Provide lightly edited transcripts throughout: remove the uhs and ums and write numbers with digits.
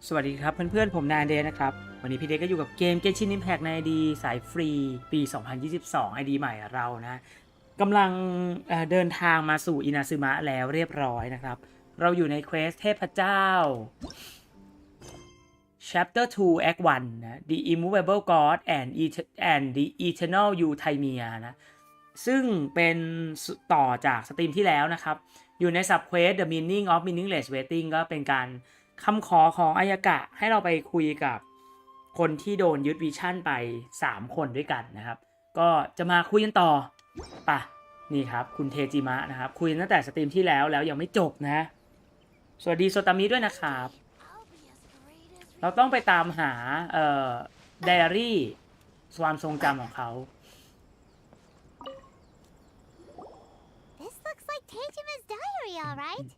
สวัสดีครับเพื่อนๆผมนายเดนนะครับวันนี้พี่เดก็อยู่กับเกม Genshin Impact ใน ID สายฟรีปี 2022 ID ใหม่เรานะกำลังเดินทางมาสู่อินาซึมะแล้วเรียบร้อยนะครับเราอยู่ในเควสเทพเจ้า Chapter 2 Act 1 นะ The Immovable God and the Eternal Euthymia นะซึ่งเป็นต่อจากสตรีมที่แล้วนะครับอยู่ใน Subquest The Meaning of Meaningless Waiting ก็เป็นการคำขอของอายากะให้เราไปคุยกับคนที่โดนยึดวิชั่นไป3คนด้วยกันนะครับก็จะมาคุยกันต่อป่ะนี่ครับคุณเทจิมะนะครับคุยตั้งแต่สตรีมที่แล้วยังไม่จบนะสวัสดีโซตามิด้วยนะครับเราต้องไปตามหาไดอารี่ความทรงจำของเขา This looks like Tejima's diary, all right.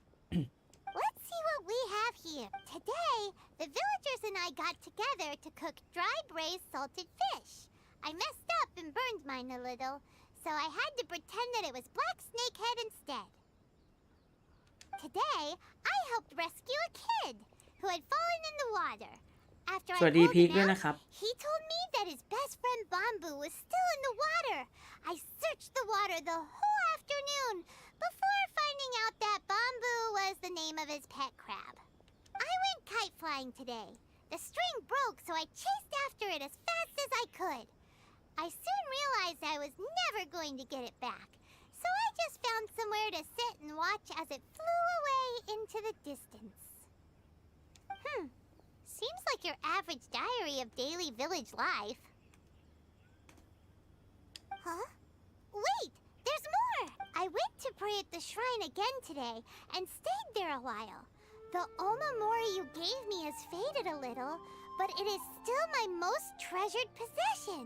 Let's see what we have here. Today, the villagers and I got together to cook dry braised salted fish. I messed up and burned mine a little, so I had to pretend that it was black snakehead instead. Today, I helped rescue a kid who had fallen in the water. After I pulled him out, he told me that his best friend Bamboo was still in the water. I searched the water the whole afternoon before finding out that Bamboo was the name of his pet crab. I went kite flying today. The string broke, so I chased after it as fast as I could. I soon realized I was never going to get it back, so I just found somewhere to sit and watch as it flew away into the distance. Seems like your average diary of daily village life. Huh? Wait! There's more! I went to pray at the shrine again today and stayed there a while. The omamori you gave me has faded a little, but it is still my most treasured possession.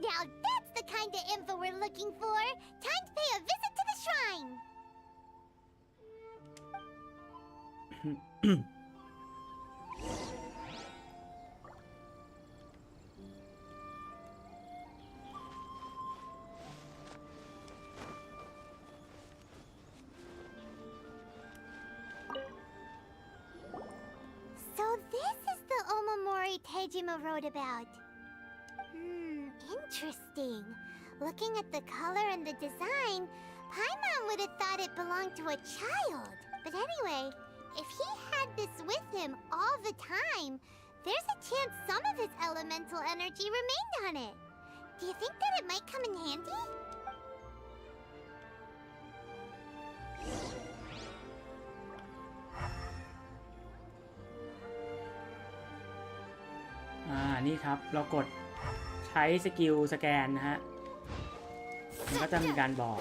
Now that's the kind of info we're looking for. Time to pay a visit to the shrine. So this is the omamori Tejima wrote about. Interesting. Looking at the color and the design, Paimon would have thought it belonged to a child. But anyway, if he had this with him all the time, there's a chance some of his elemental energy remained on it. Do you think that it might come in handy? Ah, นี่ครับเรากดใช้สกิลสแกนนะฮะมันก็จะมีการบอก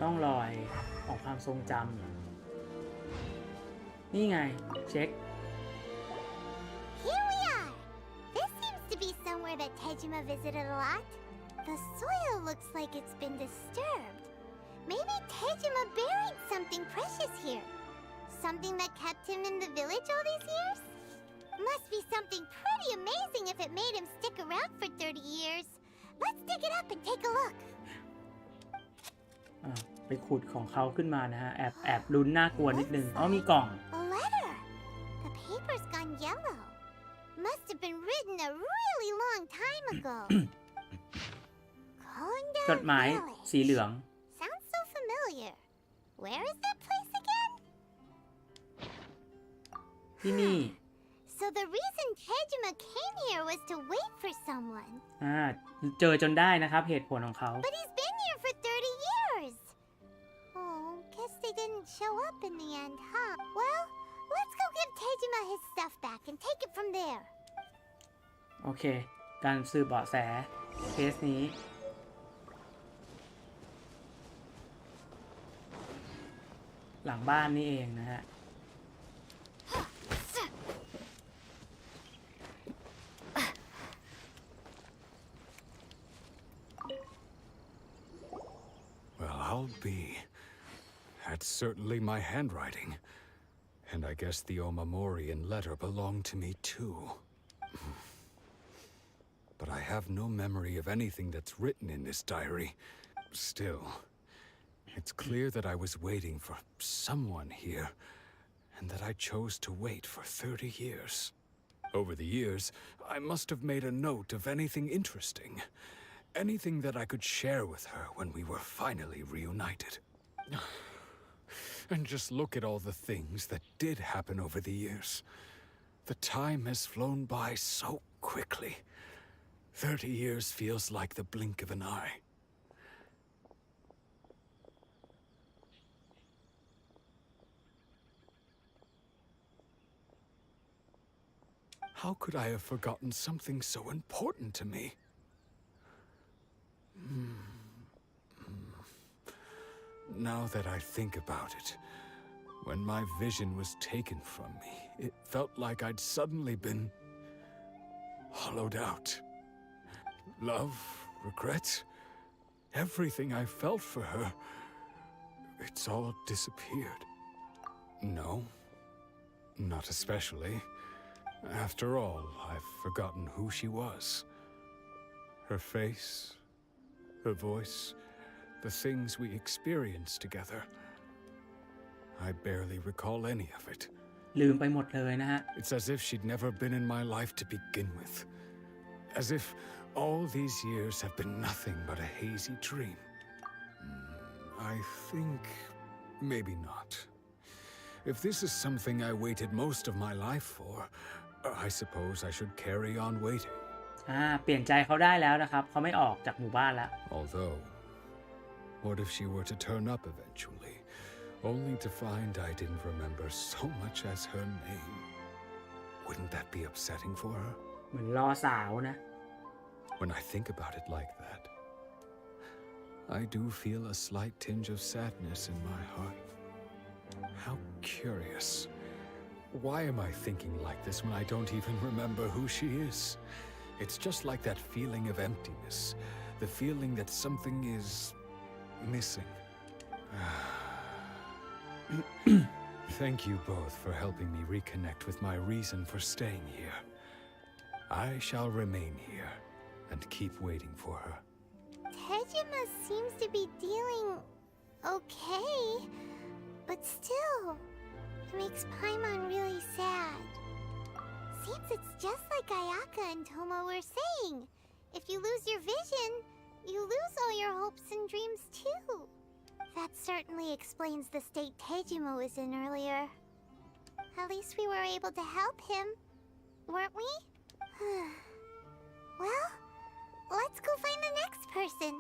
ต้องรอยของความทรงจำนี่ไงเช็ค Here we are! This seems to be somewhere that Tejima visited a lot. The soil looks like it's been disturbed. Maybe Tejima buried something precious here. Something that kept him in the village all these years? Must be something pretty amazing if it made him stick around for 30 years. Let's dig it up and take a look. ไปขุดของเขาขึ้นมานะฮะแอบลุ้นน่ากลัวนิดนึงมีกล่อง A letter. The paper's gone yellow. Must have been written a really long time ago. จดหมายสีเหลือง Sounds so familiar. Where is that place again? ที่นี่ So the reason Tejima came here was to wait for someone. เจอจนได้นะครับเหตุผลของเขา But he's been here for 30 years. Oh, guess they didn't show up in the end, huh? Well, let's go give Tejima his stuff back and take it from there. โอเคการสืบเบาะแสเคสนี้หลังบ้านนี่เองนะฮะI'll be. That's certainly my handwriting. And I guess the Omamorian letter belonged to me too. But I have no memory of anything that's written in this diary. Still, It's clear that I was waiting for someone here, and that I chose to wait for 30 years. Over the years, I must have made a note of anything interesting, anything that I could share with her when we were finally reunited. And just look at all the things that did happen over the years. The time has flown by so quickly. 30 years feels like the blink of an eye. How could I have forgotten something so important to me? Now that I think about it, when my vision was taken from me, it felt like I'd suddenly been hollowed out. Love, regret, everything I felt for her, it's all disappeared. No, not especially. After all, I've forgotten who she was. Her face, her voice, the things we experienced together. I barely recall any of it. ลืมไปหมดเลยนะฮะ It's as if she'd never been in my life to begin with. As if all these years have been nothing but a hazy dream. I think maybe not. If this is something I waited most of my life for, I suppose I should carry on waiting. เปลี่ยนใจเขาได้แล้วนะครับเขาไม่ออกจากหมู่บ้านแล้ว Although, what if she were to turn up eventually, only to find I didn't remember so much as her name? Wouldn't that be upsetting for her? เหมือนรอสาวนะ When I think about it like that, I do feel a slight tinge of sadness in my heart. How curious. Why am I thinking like this when I don't even remember who she is? It's just like that feeling of emptiness, the feeling that something is missing. Thank you both for helping me reconnect with my reason for staying here. I shall remain here and keep waiting for her. Tejima seems to be dealing okay, but still, it makes Paimon really sad. Seems it's just like Ayaka and Tomo were saying. If you lose your vision, you lose all your hopes and dreams too. That certainly explains the state Tejima was in earlier. At least we were able to help him, weren't we? Well, let's go find the next person.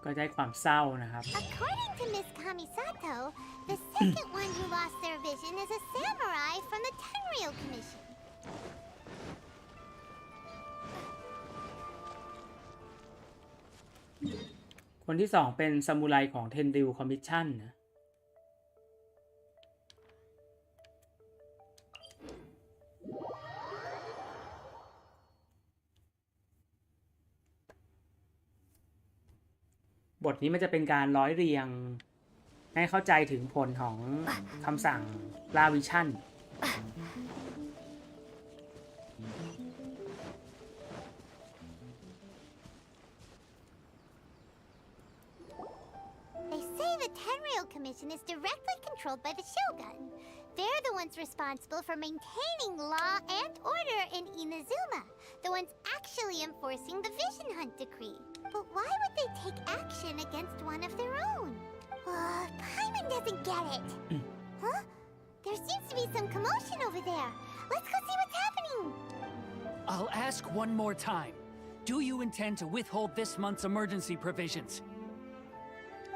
ก็ได้ความเศร้านะครับ According to Miss Kamisato, the second one who lost their vision is a samurai from the Tenryou Commission. คนที่สองเป็นซามูไรของเทนริวคอมมิชชั่นนะบทนี้มันจะเป็นการร้อยเรียงให้เข้าใจถึงผลของคำสั่งล่าวิชั่น They say the Tenryou Commission is directly controlled by the Shogun. They're the ones responsible for maintaining law and order in Inazuma, the ones actually enforcing the Vision Hunt Decree. But why would they take action against one of their own? Paimon doesn't get it. Huh? There seems to be some commotion over there. Let's go see what's happening. I'll ask one more time. Do you intend to withhold this month's emergency provisions?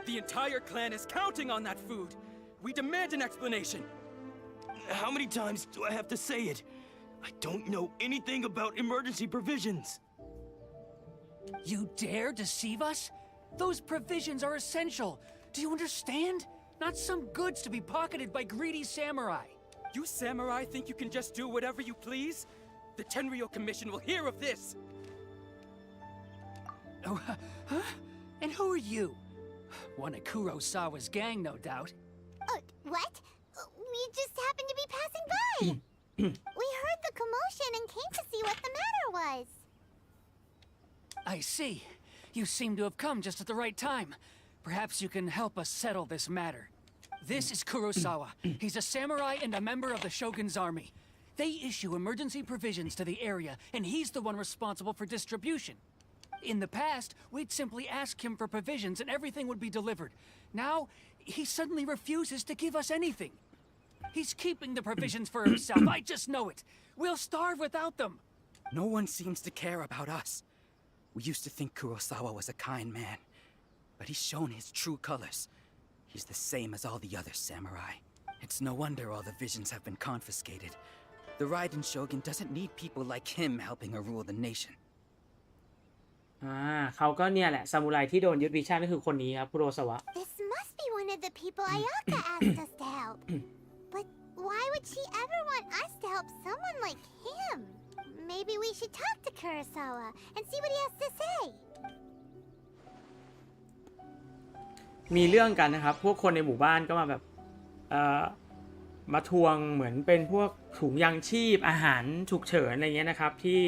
The entire clan is counting on that food. We demand an explanation. How many times do I have to say it? I don't know anything about emergency provisions. You dare deceive us? Those provisions are essential. Do you understand? Not some goods to be pocketed by greedy samurai. You samurai think you can just do whatever you please? The Tenryou Commission will hear of this. Oh, huh? And who are you? One of Kurosawa's gang, no doubt. What? We just happened to be passing by. We heard the commotion and came to see what the matter was. I see. You seem to have come just at the right time. Perhaps you can help us settle this matter. This is Kurosawa. He's a samurai and a member of the Shogun's army. They issue emergency provisions to the area, and he's the one responsible for distribution. In the past, we'd simply ask him for provisions and everything would be delivered. Now, he suddenly refuses to give us anything. He's keeping the provisions for himself. I just know it. We'll starve without them. No one seems to care about us. We used to think Kurosawa was a kind man, but he's shown his true colors. He's the same as all the other samurai. It's no wonder all the visions have been confiscated. The Raiden Shogun doesn't need people like him helping her rule the nation. เขาก็เนี่ยแหละซามูไรที่โดนยึดวิชั่นก็คือคนนี้ครับคุโรซาวะ This must be one of the people Ayaka asked us to help. But why would she ever want us to help someone like him? Maybe we should talk to Kurosawa and see what he has to say. มีเรื่องกันนะครับพวกคนในหมู่บ้านก็มาแบบมาทวงเหมือนเป็นพวกถุงยังชีพอาหารฉุกเฉินอะไรเงี้ยนะครับที่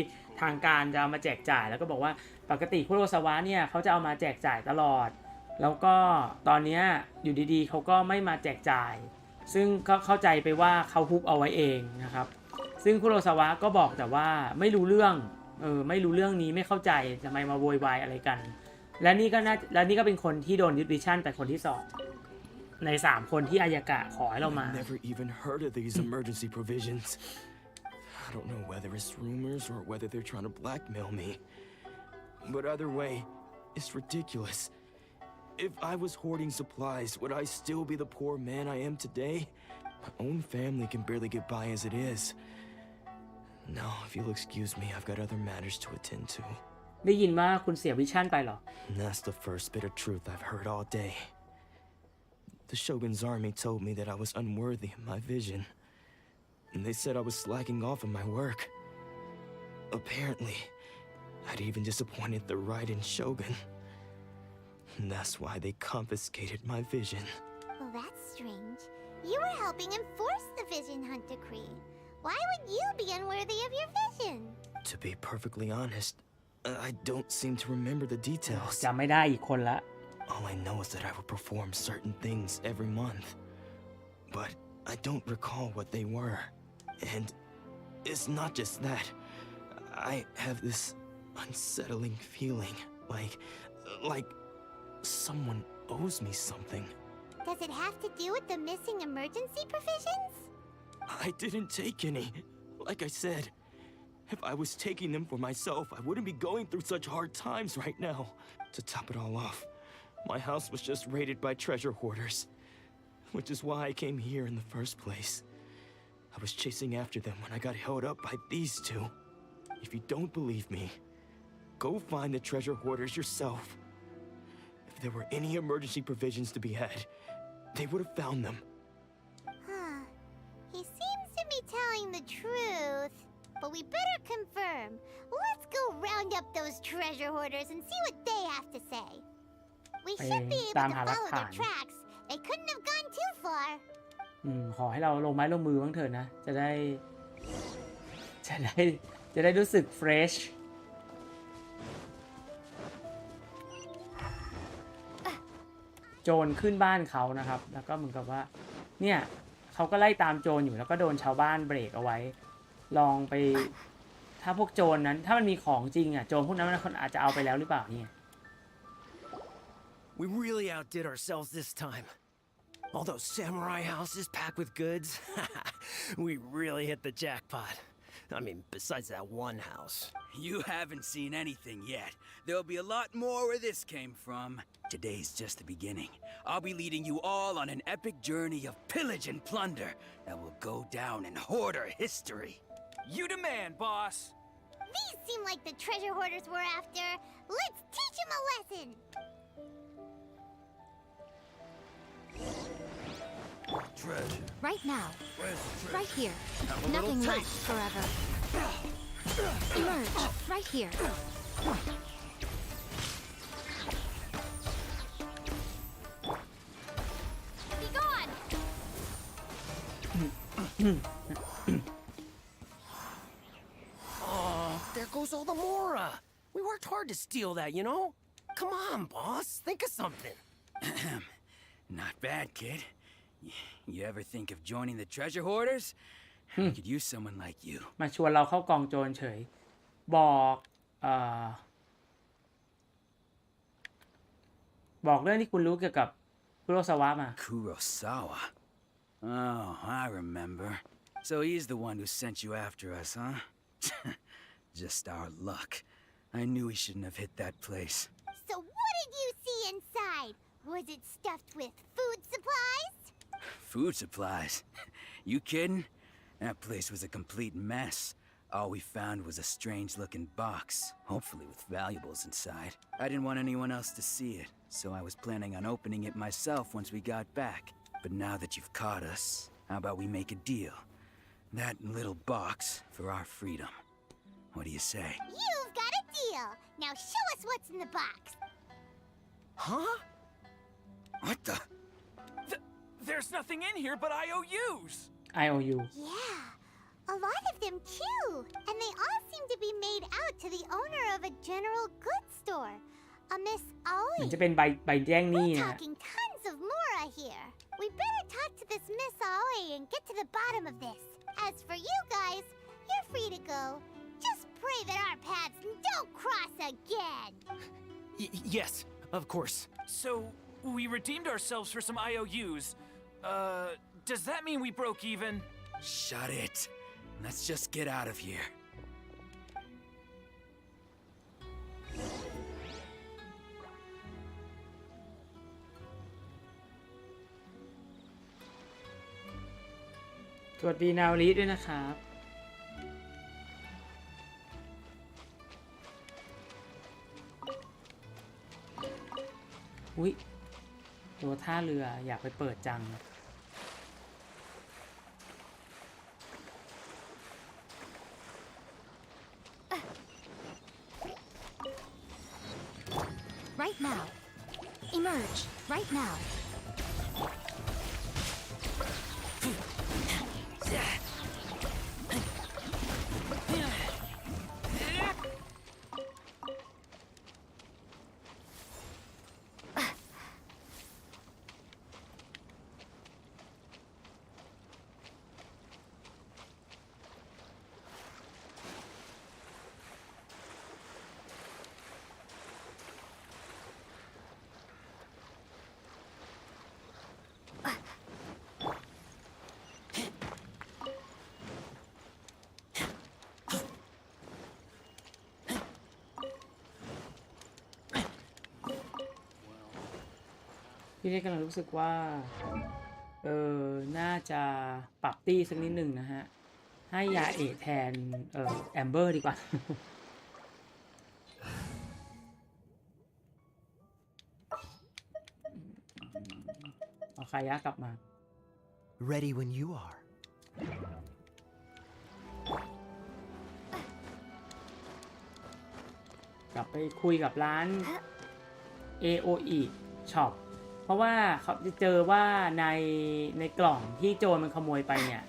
ทางการจะเอามาแจกจ่ายแล้วก็บอกว่าปกติคุโรซาวะเนี่ยเขาจะเอามาแจกจ่ายตลอดแล้วก็ตอนนี้อยู่ดีๆเขาก็ไม่มาแจกจ่ายซึ่งก็เข้าใจไปว่าเขาฮุบเอาไว้เองนะครับซึ่งคุโรซาวะก็บอกแต่ว่าไม่รู้เรื่องไม่รู้เรื่องนี้ไม่เข้าใจทำไมมาโวยวายอะไรกันและนี่ก็เป็นคนที่โดนยึดวิชั่นแต่คนที่สองใน3คนที่อายากะขอให้เรามา I've never even heard of these emergency provisions. I don't know whether it's rumors or whether they're trying to blackmail me. But either way, it's ridiculous. If I was hoarding supplies, would I still be the poor man I am today? My own family can barely get by as it is. Now, if you'll excuse me, I've got other matters to attend to. ได้ยินว่าคุณเสียวิชั่นไปเหรอ And that's the first bit of truth I've heard all day. The Shogun's army told me that I was unworthy of my vision. And they said I was slacking off in my work. Apparently, I'd even disappointed the Raiden Shogun. And that's why they confiscated my vision. Well, that's strange. You were helping enforce the Vision Hunt decree. Why would you be unworthy of your vision? To be perfectly honest, I don't seem to remember the details. จำไม่ได้อีกคนละ All I know is that I would perform certain things every month. But I don't recall what they were. And it's not just that. I have this unsettling feeling, like someone owes me something. Does it have to do with the missing emergency provisions? I didn't take any. Like I said, if I was taking them for myself, I wouldn't be going through such hard times right now. To top it all off, my house was just raided by treasure hoarders, which is why I came here in the first place. I was chasing after them when I got held up by these two. If you don't believe me, go find the treasure hoarders yourself. If there were any emergency provisions to be had, they would have found them. Huh. He seems to be telling the truth. But we better confirm. Let's go round up those treasure hoarders and see what they have to say. We should be able to follow their tracks. They couldn't have gone too far. ขอให้เราลงไม้ลงมือบ้างเถอะนะจะได้รู้สึกเฟรชโจรขึ้นบ้านเขานะครับแล้วก็เหมือนกับว่าเนี่ยเขาก็ไล่ตามโจรอยู่แล้วก็โดนชาวบ้านเบรกเอาไว้ลองไปถ้าพวกโจรนั้นถ้ามันมีของจริงอ่ะโจรพวกนั้นมันอาจจะเอาไปแล้วหรือเปล่าเนี่ย We really outdid ourselves this time. All those samurai houses packed with goods. We really hit the jackpot. I mean, besides that one house. You haven't seen anything yet. There'll be a lot more where this came from. Today's just the beginning. I'll be leading you all on an epic journey of pillage and plunder that will go down in hoarder history. You demand, boss. These seem like the treasure hoarders we're after. Let's teach them a lesson. Treasure. Right now. Where's the treasure? Right here. Have a Nothing little lasts taste. forever. Emerge. Right here. Be gone! Oh, there goes all the Mora. We worked hard to steal that, you know? Come on, boss. Think of something. Not bad, kid. You ever think of joining the treasure hoarders? We could use someone like you. มาชวนเราเข้ากองโจรเฉยบอกบอกเรื่องที่คุณรู้เกี่ยวกับคุโรซาวะมา Kurosawa? Oh, I remember. So he's the one who sent you after us, huh? Just our luck. I knew he shouldn't have hit that place. So what did you see inside? Was it stuffed with food supplies? Food supplies? You kidding? That place was a complete mess. All we found was a strange-looking box, hopefully with valuables inside. I didn't want anyone else to see it, so I was planning on opening it myself once we got back. But now that you've caught us, how about we make a deal? That little box for our freedom. What do you say? You've got a deal. Now show us what's in the box. Huh? What the? There's nothing in here but IOUs! IOU Yeah, a lot of them too. And they all seem to be made out to the owner of a general goods store, a Miss เหมือน Aoi. จะเป็นใบแจ้งหนี้ We're นะ talking tons of Mora here. We better talk to this Miss Aoi and get to the bottom of this. As for you guys, you're free to go. Just pray that our paths don't cross again. Yes, of course. So, we redeemed ourselves for some IOUs. Does that mean we broke even? Shut it. Let's just get out of here.สวัสดีนาวลีด้วยนะครับ อุ๊ยตัวท่าเรืออยากไปเปิดจัง Right now. Emerge. Right now.พี่ได้กำลังรู้สึกว่าน่าจะปรับตี้สักนิดหนึ่งนะฮะ ให้ยาเอทแทนแอมเบอร์ดีกว่า เอาคายะกลับมา Ready when you are. กลับไปคุยกับร้าน AOE Shop เพราะว่าเขาจะเจอว่าในกล่องที่โจรมันขโมยไปเนี่ย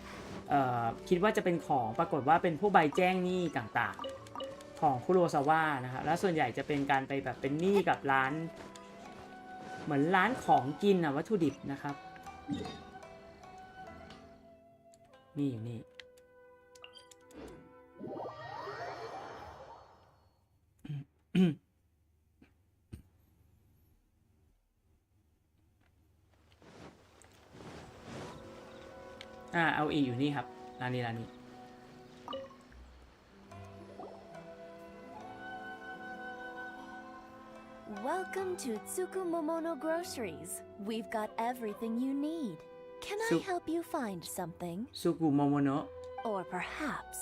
คิดว่าจะเป็นของปรากฏว่าเป็นพวกใบแจ้งหนี้ต่างๆของคุโรซาวะนะครับแล้วส่วนใหญ่จะเป็นการไปแบบเป็นหนี้กับร้านเหมือนร้านของกินวัตถุดิบนะครับนี่อยู่นี่เอาอีอยู่นี่ครับร้านนี้ Welcome to Tsukumomono Groceries. We've got everything you need. Can I help you find something? ซูกุโมโมโนะ Or perhaps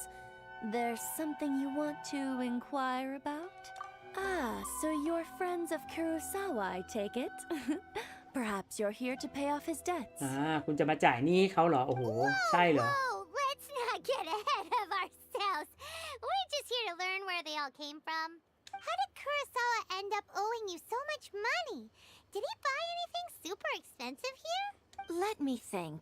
there's something you want to inquire about? Ah, so you're friends of Kurosawa, I take it. Perhaps you're here to pay off his debts. คุณจะมาจ่ายหนี้ให้เขาเหรอโอ้โหใช่เหรอ Whoa, let's not get ahead of ourselves. We're just here to learn where they all came from. How did Kurosawa end up owing you so much money? Did he buy anything super expensive here? Let me think.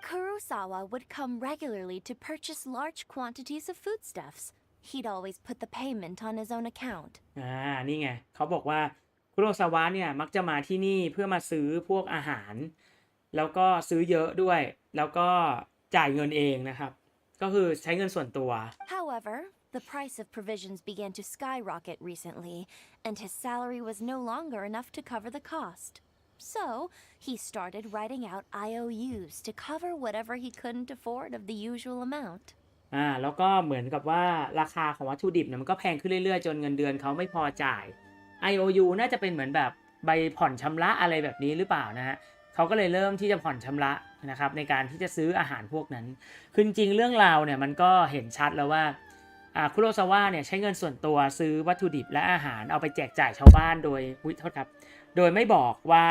Kurosawa would come regularly to purchase large quantities of foodstuffs. He'd always put the payment on his own account. นี่ไงเขาบอกว่า คุโรซาวะเนี่ยมักจะมาที่นี่เพื่อมาซื้อพวกอาหารแล้วก็ซื้อเยอะด้วยแล้วก็จ่ายเงินเองนะครับก็คือใช้เงินส่วนตัว However, the price of provisions began to skyrocket recently, and his salary was no longer enough to cover the cost. So, he started writing out IOUs to cover whatever he couldn't afford of the usual amount. แล้วก็เหมือนกับว่าราคาของวัตถุดิบเนี่ยมันก็แพงขึ้นเรื่อยๆจนเงินเดือนเขาไม่พอจ่าย IOU น่าจะเป็นเหมือนแบบใบผ่อนชำระอะไรแบบนี้หรือเปล่านะฮะเขาก็เลยเริ่มที่จะผ่อนชำระนะครับในการที่จะซื้ออาหารพวกนั้นคือจริงเรื่องราวเนี่ยมันก็เห็นชัดแล้วว่าคุโรซาวะเนี่ยใช้เงินส่วนตัวซื้อวัตถุดิบและอาหารเอาไปแจกจ่ายชาวบ้านโดยโทษครับโดยไม่บอกว่า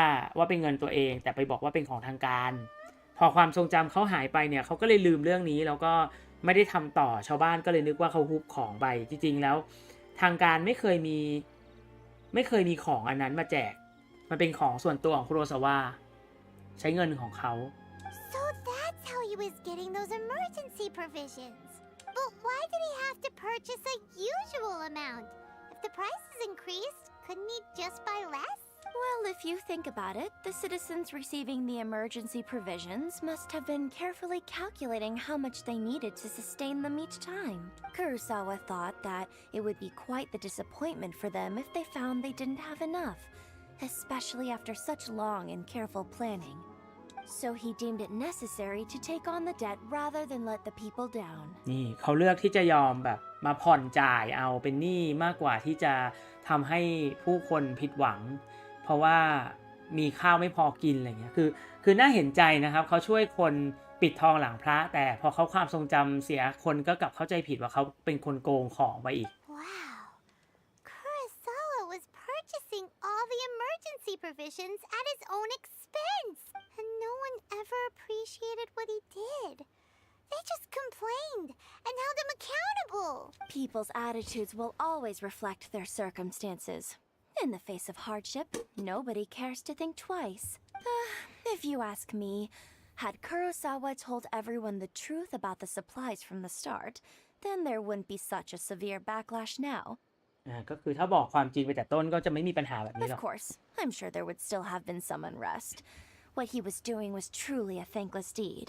เป็นเงินตัวเองแต่ไปบอกว่าเป็นของทางการพอความทรงจำเขาหายไปเนี่ยเขาก็เลยลืมเรื่องนี้แล้วก็ไม่ได้ทำต่อชาวบ้านก็เลยนึกว่าเขาฮุบของไปจริงๆแล้วทางการไม่เคยมีของอันนั้นมาแจกมันเป็นของส่วนตัวของคุโรซาวะใช้เงินของเขา So that's how he was getting those emergency provisions. But why did he have to purchase a usual amount? If the prices increased, couldn't he just buy less? Well, if you think about it, the citizens receiving the emergency provisions must have been carefully calculating how much they needed to sustain them each time. Kurosawa thought that it would be quite the disappointment for them if they found they didn't have enough, especially after such long and careful planning. So he deemed it necessary to take on the debt rather than let the people down. นี่เขาเลือกที่จะยอมแบบมาผ่อนจ่ายเอาเป็นหนี้มากกว่าที่จะทำให้ผู้คนผิดหวังเพราะว่ามีข้าวไม่พอกินอะไรเงี้ยคือน่าเห็นใจนะครับเขาช่วยคนปิดทองหลังพระแต่พอเขาความทรงจำเสียคนก็กลับเข้าใจผิดว่าเขาเป็นคนโกงของไปอีก Wow. Kurosawa was purchasing all the emergency provisions at his own expense. And no one ever appreciated what he did. They just complained and held him accountable. People's attitudes will always reflect their circumstances. In the face of hardship, nobody cares to think twice. If you ask me, had Kurosawa told everyone the truth about the supplies from the start, then there wouldn't be such a severe backlash now. ก็คือถ้าบอกความจริงไปแต่ต้นก็จะไม่มีปัญหาแบบนี้หร Of อก course, I'm sure there would still have been some unrest. What he was doing was truly a thankless deed.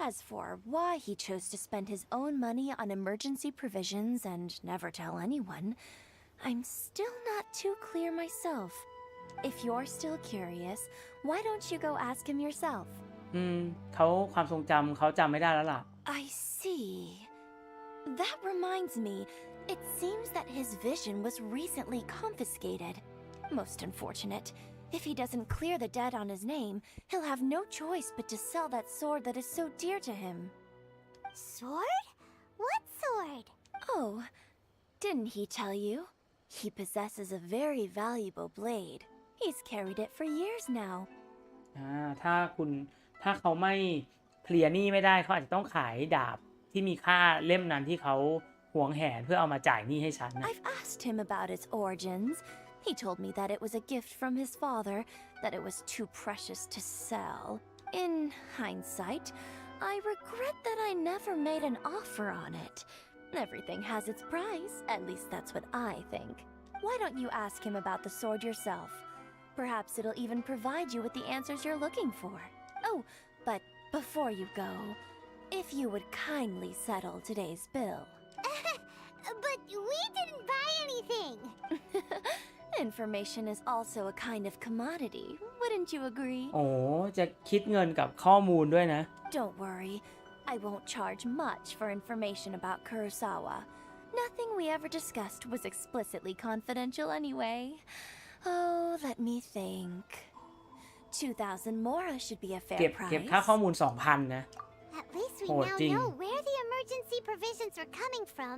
As for why he chose to spend his own money on emergency provisions and never tell anyone, I'm still not too clear myself. If you're still curious, why don't you go ask him yourself? เขาความทรงจำเขาจำไม่ได้แล้วล่ะ I see. That reminds me, it seems that his vision was recently confiscated. Most unfortunate. If he doesn't clear the debt on his name, he'll have no choice but to sell that sword that is so dear to him. Sword? What sword? Oh, didn't he tell you? He possesses a very valuable blade. He's carried it for years now. ถ้าเขาไม่เคลียร์หนี้ไม่ได้เขาอาจจะต้องขายดาบที่มีค่าเล่มนั้นที่เขาหวงแหนเพื่อเอามาจ่ายหนี้ให้ฉันนะ I've asked him about its origins. He told me that it was a gift from his father, that it was too precious to sell. In hindsight, I regret that I never made an offer on it. Everything has its price, at least that's what I think. Why don't you ask him about the sword yourself? Perhaps it'll even provide you with the answers you're looking for. Oh, but before you go, if you would kindly settle today's bill. But we didn't buy anything. Information is also a kind of commodity, wouldn't you agree? โอ้จะคิดเงินกับข้อมูลด้วยนะ Don't worry, I won't charge much for information about Kurosawa. Nothing we ever discussed was explicitly confidential anyway. Oh, let me think. 2,000 mora should be a fair เก็บ price. ค่าข้อมูล 2,000 นะ At least we Oh, now ding. know where the emergency provisions are coming from.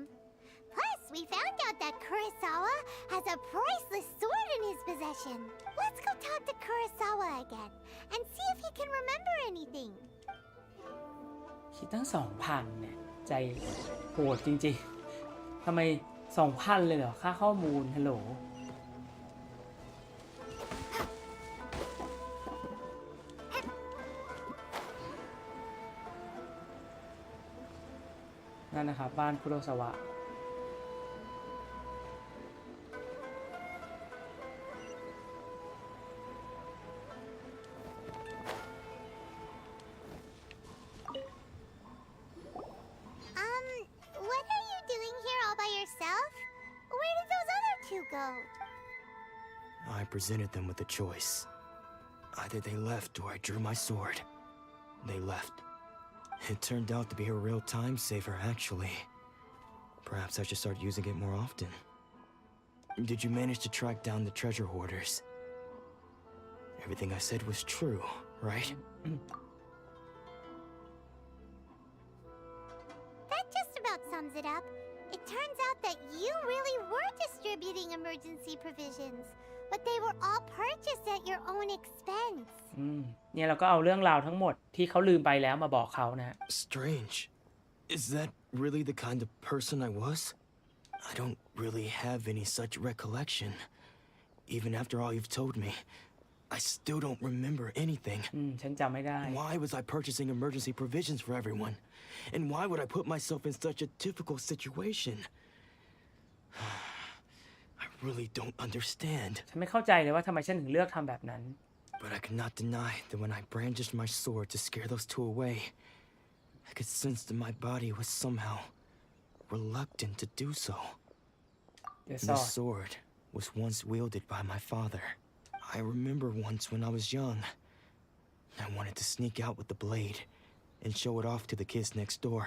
Plus, we found out that Kurosawa has a priceless sword in his possession. Let's go talk to Kurosawa again and see if he can remember anything. คิดตั้ง 2,000 เนี่ยใจโหดจริงๆทำไม 2,000 เลยเหรอค่าข้อมูลฮัลโหลนั่นนะครับบ้านคุโรซาวะ go? I presented them with a choice. Either they left or I drew my sword. They left. It turned out to be a real time saver, actually. Perhaps I should start using it more often. Did you manage to track down the treasure hoarders? Everything I said was true, right? That just about sums it up. It turns out that you really were distributing emergency provisions, but they were all purchased at your own expense. เนี่ยเราก็เอาเรื่องราวทั้งหมดที่เขาลืมไปแล้วมาบอกเขานะ Strange. Is that really the kind of person I was? I don't really have any such recollection. Even after all you've told me, I still don't remember anything. ฉันจำไม่ได้ Why was I purchasing emergency provisions for everyone? And why would I put myself in such a difficult situation? I really don't understand. ฉันไม่เข้าใจเลยว่าทำไมฉันถึงเลือกทำแบบนั้น But I cannot deny that when I brandished my sword to scare those two away, I could sense that my body was somehow reluctant to do so. This sword was once wielded by my father. I remember once when I was young, I wanted to sneak out with the blade and show it off to the kids next door.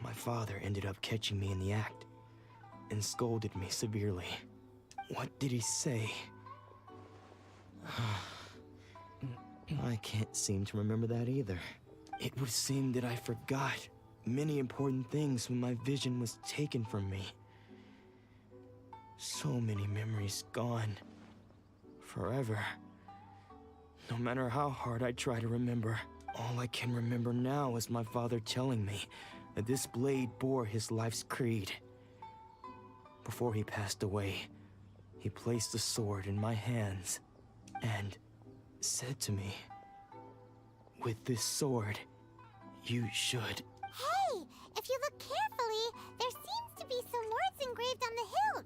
My father ended up catching me in the act and scolded me severely. What did he say? I can't seem to remember that either. It would seem that I forgot many important things when my vision was taken from me. So many memories gone. Forever. No matter how hard I try to remember, all I can remember now is my father telling me that this blade bore his life's creed. Before he passed away, he placed the sword in my hands and said to me, "With this sword, you should..." Hey, if you look carefully, there seems to be some words engraved on the hilt.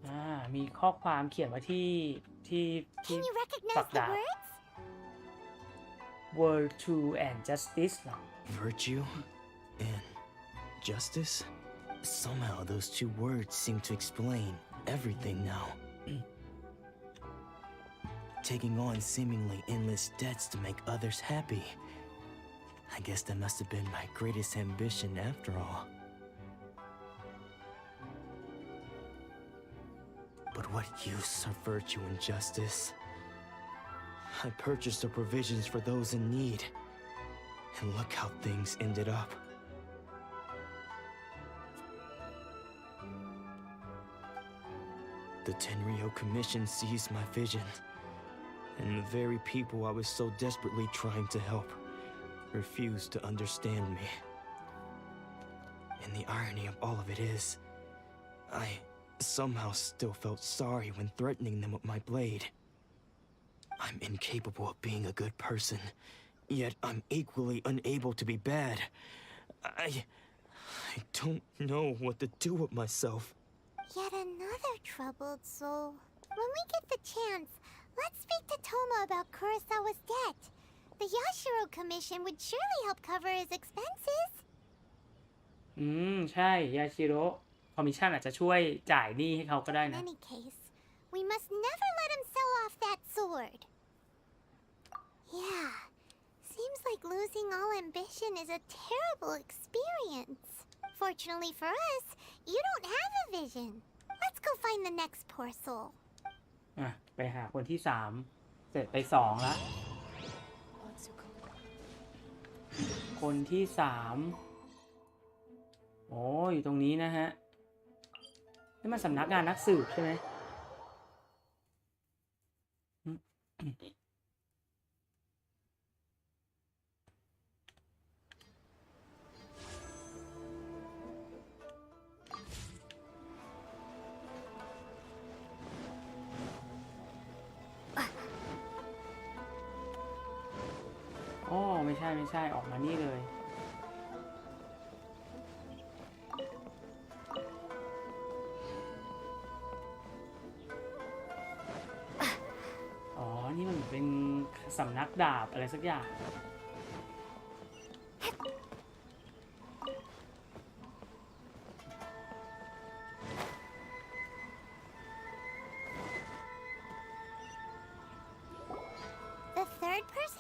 มีข้อความเขียนไว้ที่ Can you ฝั recognize ก the ดาบ words? Virtue and Justice เหรอ Virtue and justice? Somehow those two words seem to explain everything now. Taking on seemingly endless debts to make others happy. I guess that must have been my greatest ambition after all. But what use are virtue and justice? I purchased the provisions for those in need, and look how things ended up. The Tenryo Commission seized my vision, and the very people I was so desperately trying to help refused to understand me. And the irony of all of it is, I somehow still felt sorry when threatening them with my blade. I'm incapable of being a good person, yet I'm equally unable to be bad. I don't know what to do with myself. Yet another troubled soul. When we get the chance, let's speak to Toma about Kurosawa's debt. The Yashiro Commission would surely help cover his expenses. ใช่ ยาชิโร่คอมมิชชั่นอาจจะช่วยจ่ายหนี้ให้เขาก็ได้ In นะ any case, we must never let him sell off that sword. Yeah, seems like losing all ambition is a terrible experience. Fortunately for us, you don't have a vision. Let's go find the next poor soul. ไปหาคนที่3เสร็จไป2แล้วคนที่3โอ้อยู่ตรงนี้นะฮะนี่มันสำนักงานนักสืบใช่ไหมอ๋อไม่ใช่ออกมานี่เลยอ๋อนี่มันเป็นสำนักดาบอะไรสักอย่าง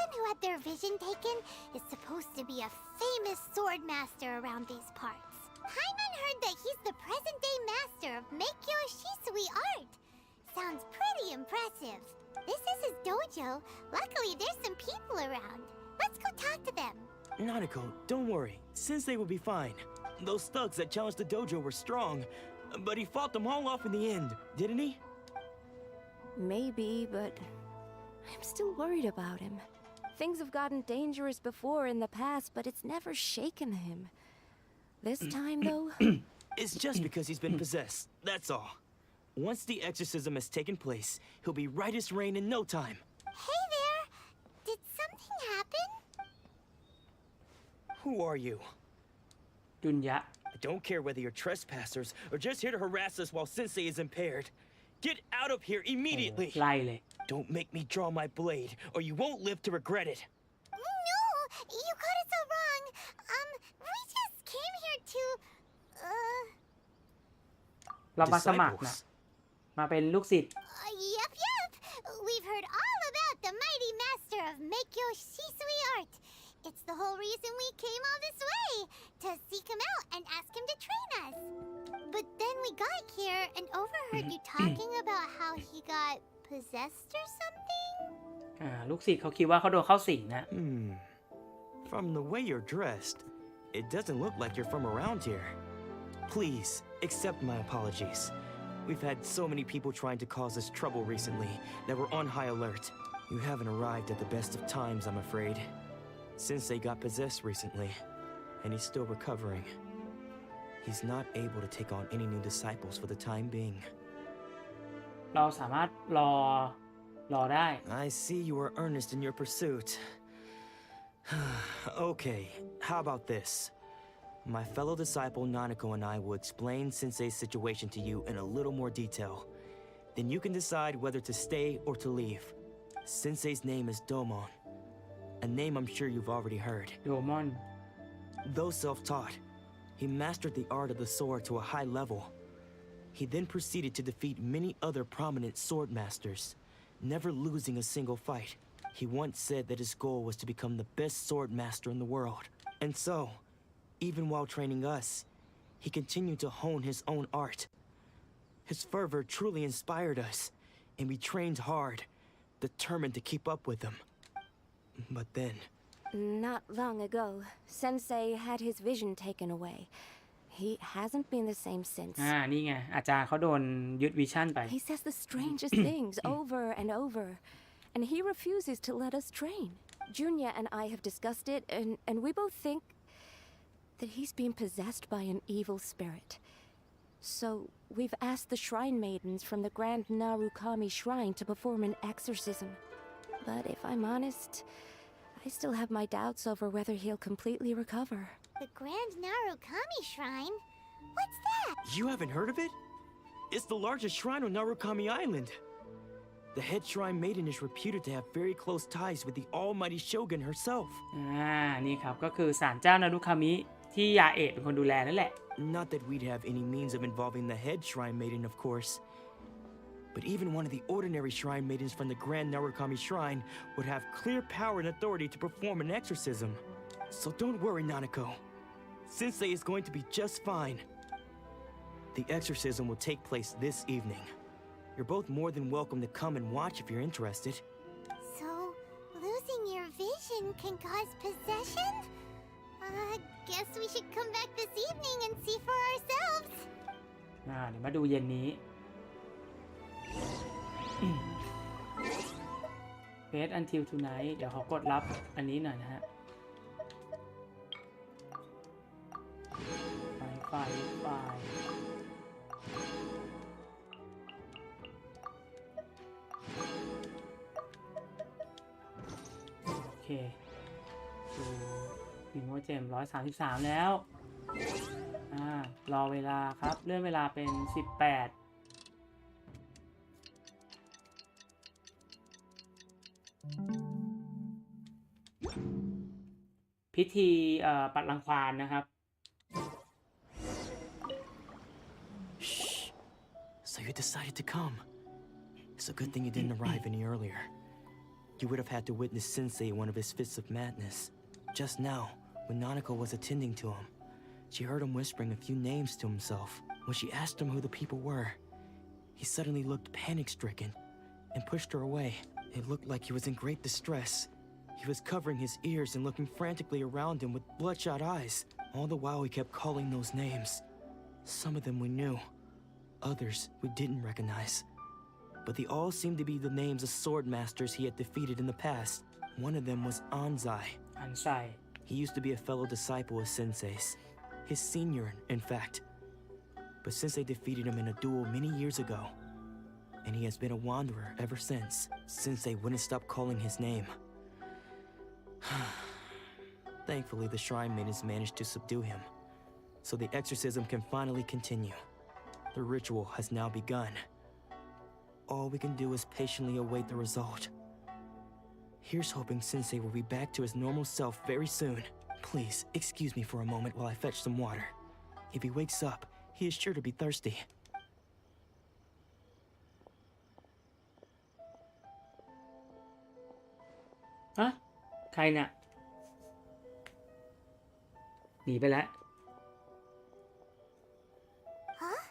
person who had their vision taken is supposed to be a famous sword master around these parts. Paimon heard that he's the present-day master of Meikyo Shisui art. Sounds pretty impressive. This is his dojo. Luckily, there's some people around. Let's go talk to them. Nanako, don't worry. Sensei will be fine. Those thugs that challenged the dojo were strong, but he fought them all off in the end, didn't he? Maybe, but I'm still worried about him. Things have gotten dangerous before in the past, but it's never shaken him. This time, though... It's just because he's been possessed, that's all. Once the exorcism has taken place, he'll be right as rain in no time. Hey there! Did something happen? Who are you? จุนยะ I don't care whether you're trespassers or just here to harass us while Sensei is impaired. Get out of here immediately! ไล่เลย Don't make me draw my blade, or you won't live to regret it. No! You got it so wrong. We just came here to... เรามาสมัครนะ มาเป็นลูกศิษย์ Yep. We've heard all about the mighty master of Meikyo Shisui art. It's the whole reason we came all this way, to seek him out and ask him to train us. But then we got here and overheard you talking about how he got possessed or something? ลูกศิษย์เขาคิดว่าเขาโดนเข้าสิงนะ From the way you're dressed, it doesn't look like you're from around here. Please, accept my apologies. We've had so many people trying to cause us trouble recently that we're on high alert. You haven't arrived at the best of times, I'm afraid. Sensei got possessed recently, and he's still recovering. He's not able to take on any new disciples for the time being. เราสามารถรอได้ I see you are earnest in your pursuit. Okay, how about this? My fellow disciple Nanako and I will explain Sensei's situation to you in a little more detail. Then you can decide whether to stay or to leave. Sensei's name is Domon, a name I'm sure you've already heard. โดมอน Though self-taught, he mastered the art of the sword to a high level. He then proceeded to defeat many other prominent sword masters, never losing a single fight. He once said that his goal was to become the best sword master in the world. And so, even while training us, he continued to hone his own art. His fervor truly inspired us, and we trained hard, determined to keep up with him. But then... Not long ago, Sensei had his vision taken away. He hasn't been the same since. นี่ไง อาจารย์เขาโดนยึดวิชั่นไป He says the strangest things over and over, and he refuses to let us train. Junya and I have discussed it, and we both think that he's being possessed by an evil spirit. So we've asked the shrine maidens from the Grand Narukami Shrine to perform an exorcism. But if I'm honest, I still have my doubts over whether he'll completely recover. The Grand Narukami Shrine? What's that? You haven't heard of it? It's the largest shrine on Narukami Island. The head shrine maiden is reputed to have very close ties with the almighty shogun herself. นี่ครับก็คือศาลเจ้านารุคามิที่ยาเอะเป็นคนดูแลนั่นแหละ Not that we'd have any means of involving the head shrine maiden, of course. But even one of the ordinary shrine maidens from the Grand Narukami Shrine would have clear power and authority to perform an exorcism. So don't worry, Nanako. Sensei is going to be just fine. The exorcism will take place this evening. You're both more than welcome to come and watch if you're interested. So, losing your vision can cause possession? Guess we should come back this evening and see for ourselves. เดี๋ยวมาดูเย็นนี้ Wait until tonight เดี๋ยวเขากดรับอันนี้หน่อยนะฮะไฟโอเคดูพิมพ์ว่าเจม133แล้วรอเวลาครับเลื่อนเวลาเป็น18พิธีปัดรังควานนะครับ Shh. So you decided to come. It's a good thing you didn't arrive any earlier. You would have had to witness Sensei in one of his fits of madness. Just now, when Nanako was attending to him, she heard him whispering a few names to himself. When she asked him who the people were, he suddenly looked panic-stricken and pushed her away. It looked like he was in great distress. He was covering his ears and looking frantically around him with bloodshot eyes. All the while he kept calling those names. Some of them we knew, others we didn't recognize. But they all seemed to be the names of sword masters he had defeated in the past. One of them was Anzai. Anzai. He used to be a fellow disciple of Sensei's. His senior, in fact. But Sensei defeated him in a duel many years ago. And he has been a wanderer ever since. Sensei wouldn't stop calling his name. Thankfully, the shrine maidens managed to subdue him. So the exorcism can finally continue. The ritual has now begun. All we can do is patiently await the result. Here's hoping Sensei will be back to his normal self very soon. Please, excuse me for a moment while I fetch some water. If he wakes up, he is sure to be thirsty. ฮะใครน่ะหนีไปแล้ว Huh?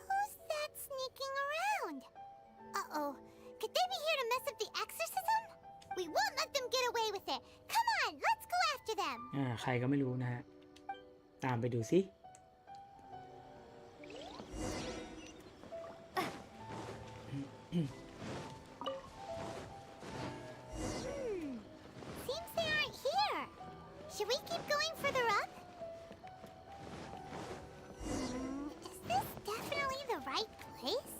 Who's that sneaking around? Uh-oh. Could they be here to mess up the exorcism? We won't let them get away with it. Come on, let's go after them. ใครก็ไม่รู้นะฮะตามไปดูสิ Seems they aren't here. Should we keep going further up? Is this definitely the right place?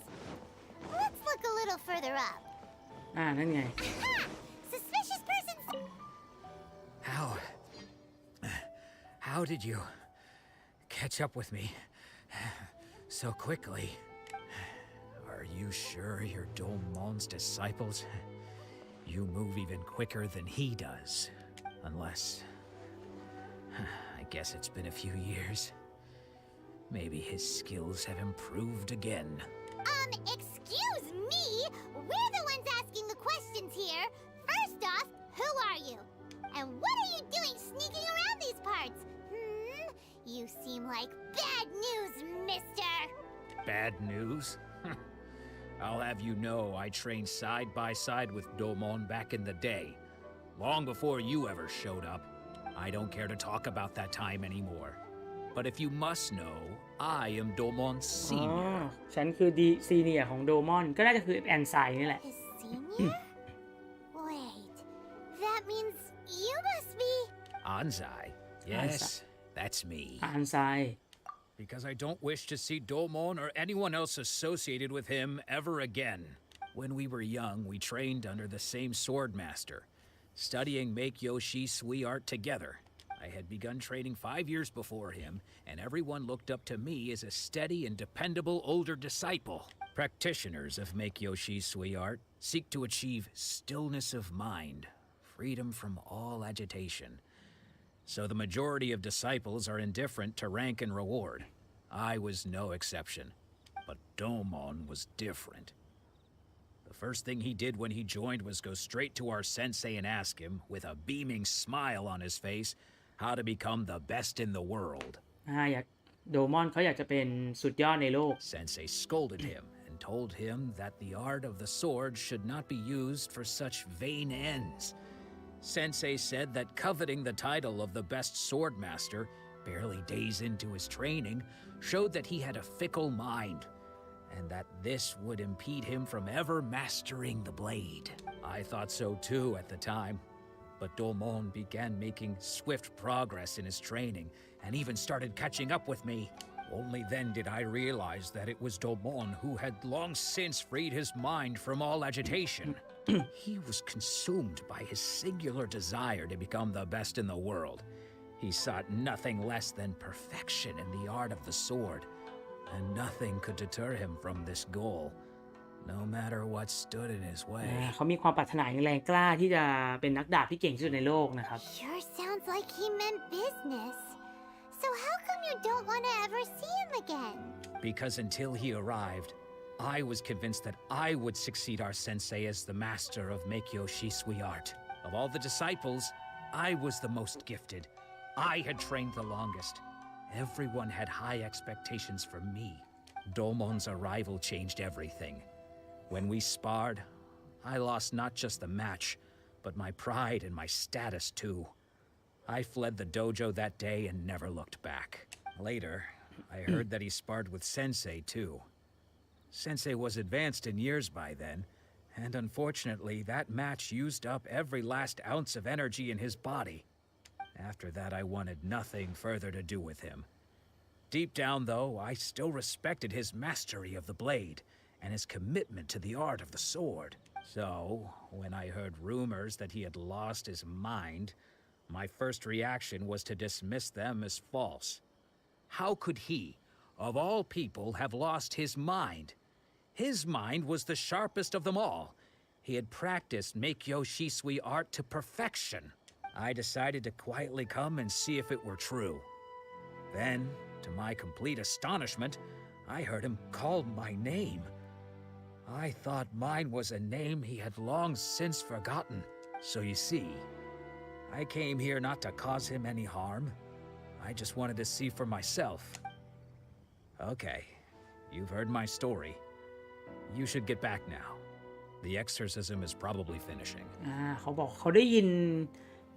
Let's look a little further up. นั่นไง Aha! Suspicious persons. How did you catch up with me so quickly? Are you sure you're Domon's disciples? You move even quicker than he does. Unless... I guess it's been a few years. Maybe his skills have improved again. Excuse me? We're the ones asking the questions here. First off, who are you? And what are you doing sneaking around these parts? You seem like bad news, mister. Bad news? I'll have you know I trained side by side with Domon back in the day. Long before you ever showed up. I don't care to talk about that time anymore. But if you must know, I am Domon's senior. ฉันคือซีเนียร์ของโดมอนก็น่าจะคือแอนไซนี่แหละ His senior? Wait, that means you must be... Anzai? Yes, that's me. อันไซ Because I don't wish to see Domon or anyone else associated with him ever again. When we were young, we trained under the same sword master, studying Make-Yoshi Sui art together. I had begun training 5 years before him, and everyone looked up to me as a steady and dependable older disciple. Practitioners of Make-Yoshi Sui art seek to achieve stillness of mind, freedom from all agitation. So the majority of disciples are indifferent to rank and reward. I was no exception, but Domon was different. The first thing he did when he joined was go straight to our sensei and ask him, with a beaming smile on his face, how to become the best in the world. โดมอนเขาอยากจะเป็นสุดยอดในโลก Sensei scolded him and told him that the art of the sword should not be used for such vain ends. Sensei said that coveting the title of the best sword master, barely days into his training, showed that he had a fickle mind, and that this would impede him from ever mastering the blade. I thought so too at the time, but Domon began making swift progress in his training, and even started catching up with me. Only then did I realize that it was Domon who had long since freed his mind from all agitation. He was consumed by his singular desire to become the best in the world. He sought nothing less than perfection in the art of the sword, and nothing could deter him from this goal, no matter what stood in his way. เขามีความปรารถนาอย่างแรงกล้าที่จะเป็นนักดาบที่เก่งที่สุดในโลกนะครับ Sure sounds like he meant business. So how come you don't want to ever see him again? Because until he arrived, I was convinced that I would succeed our sensei as the master of Meikyo Shisui art. Of all the disciples, I was the most gifted. I had trained the longest. Everyone had high expectations for me. Domon's arrival changed everything. When we sparred, I lost not just the match, but my pride and my status too. I fled the dojo that day and never looked back. Later, I heard that he sparred with Sensei too. Sensei was advanced in years by then, and unfortunately, that match used up every last ounce of energy in his body. After that, I wanted nothing further to do with him. Deep down, though, I still respected his mastery of the blade and his commitment to the art of the sword. So, when I heard rumors that he had lost his mind, my first reaction was to dismiss them as false. How could he, of all people, have lost his mind? His mind was the sharpest of them all. He had practiced Meikyo Shisui art to perfection. I decided to quietly come and see if it were true. Then, to my complete astonishment, I heard him call my name. I thought mine was a name he had long since forgotten. So you see, I came here not to cause him any harm. I just wanted to see for myself. Okay, you've heard my story. You should get back now. The exorcism is probably finishing. เขาบอกเขาได้ยิน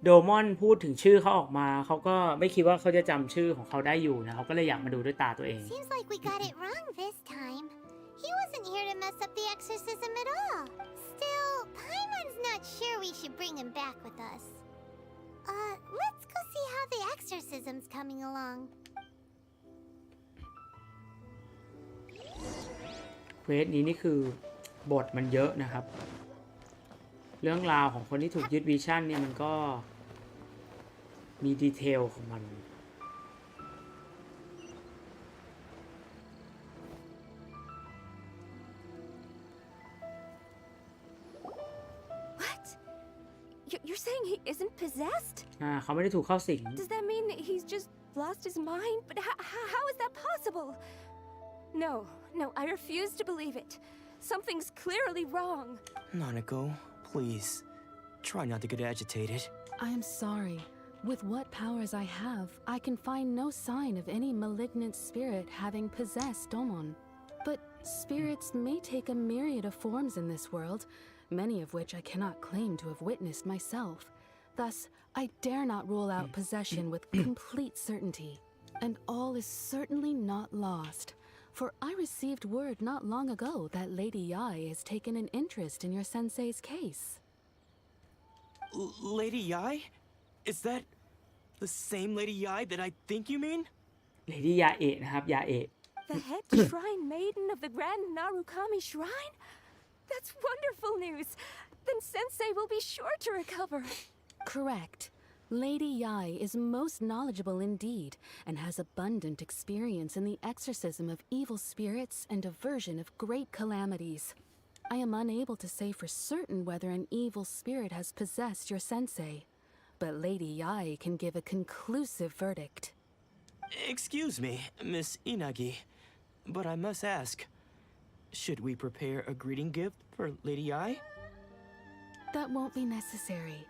โดมอนพูดถึงชื่อเขาออกมาเขาก็ไม่คิดว่าเขาจะจำชื่อของเขาได้อยู่นะเขาก็เลยอยากมาดูด้วยตาตัวเอง Seems like we got it wrong this time. He wasn't here to mess up the exorcism at all. Still, Paimon's not sure we should bring him back with us. Let's go see how the exorcism's coming along. เควสนี้นี่คือบทมันเยอะนะครับเรื่องราวของคนที่ถูกยึดวิชั่นเนี่ยมันก็มีดีเทลของมัน What? You're saying he isn't possessed? เขาไม่ได้ถูกเข้าสิง Does that mean he's just lost his mind? But how is that possible? No, I refuse to believe it. Something's clearly wrong. Nanako, please. Try not to get agitated. I am sorry. With what powers I have, I can find no sign of any malignant spirit having possessed Domon. But spirits may take a myriad of forms in this world, many of which I cannot claim to have witnessed myself. Thus, I dare not rule out possession with complete certainty. And all is certainly not lost. For I received word not long ago that Lady Yai has taken an interest in your sensei's case. Lady Yai? Is that the same Lady Yai that I think you mean? Lady Yae นะครับยาเอะ The head shrine maiden of the Grand Narukami Shrine? That's wonderful news. Then Sensei will be sure to recover. Correct. Lady Yai is most knowledgeable indeed and has abundant experience in the exorcism of evil spirits and aversion of great calamities. I am unable to say for certain whether an evil spirit has possessed your sensei, but Lady Yai can give a conclusive verdict. Excuse me, Miss Inagi, but I must ask, should we prepare a greeting gift for Lady Yai? That won't be necessary.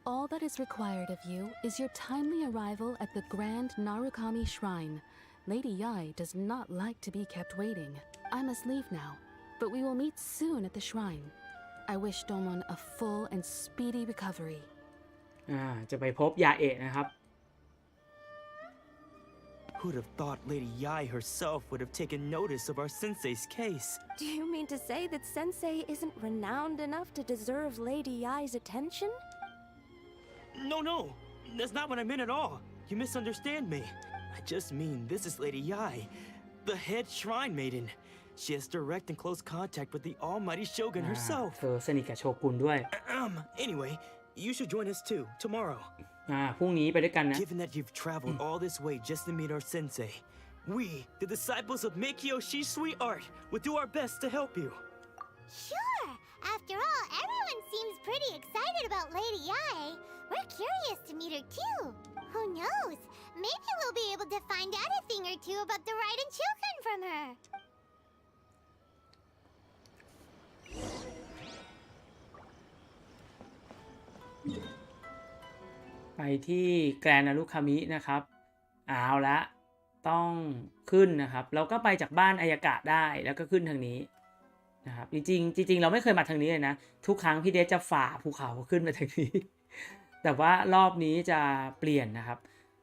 All that is required of you is your timely arrival at the Grand Narukami Shrine. Lady Yai does not like to be kept waiting. I must leave now, but we will meet soon at the shrine. I wish Domon a full and speedy recovery. จะไปพบยาเอะนะครับ Who'd have thought Lady Yai herself would have taken notice of our sensei's case? Do you mean to say that Sensei isn't renowned enough to deserve Lady Yai's attention? No, that's not what I meant at all. You misunderstand me. I just mean this is Lady Yai, the head shrine maiden. She has direct and close contact with the almighty Shogun herself. เธอสนิทกับโชกุนด้วย Anyway, you should join us too, tomorrow. พรุ่งนี้ไปด้วยกันนะ Given that you've traveled all this way just to meet our sensei, we, the disciples of Meikyo Shisui art, will do our best to help you. Sure. After all, everyone seems pretty excited about Lady Yai. We're curious to meet her too. Who knows? Maybe we'll be able to find out a thing or two about the Raiden Shogun from her. ไปที่แกรนนารุคามินะครับเอาละต้องขึ้นนะครับเราก็ไปจากบ้านอายากะได้แล้วก็ขึ้นทางนี้นะครับจริงเราไม่เคยมาทางนี้เลยนะทุกครั้งพี่เดชจะฝ่าภูเขาขึ้นมาทางนี้ แต่ว่ารอบนี้จะเปลี่ยนนะครับ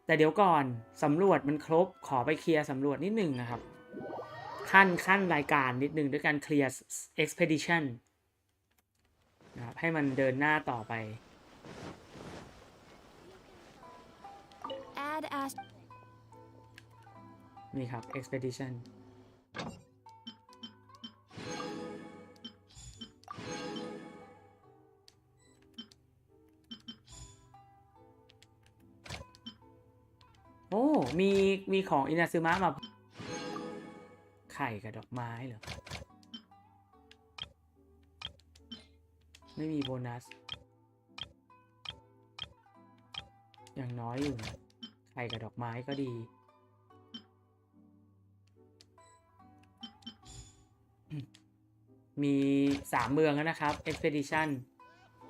แต่เดี๋ยวก่อนสำรวจมันครบขอไปเคลียร์สำรวจนิดนึงนะครับขั้นรายการนิดนึงด้วยการเคลียร์ expedition นะครับให้มันเดินหน้าต่อไป Add as นี่ครับ expedition โอ้มีของอินาซึมะมาไข่กับดอกไม้เหรอไม่มีโบนัสอย่างน้อยอยู่นะไข่กับดอกไม้ก็ดีมี3เมืองแล้วนะครับ expedition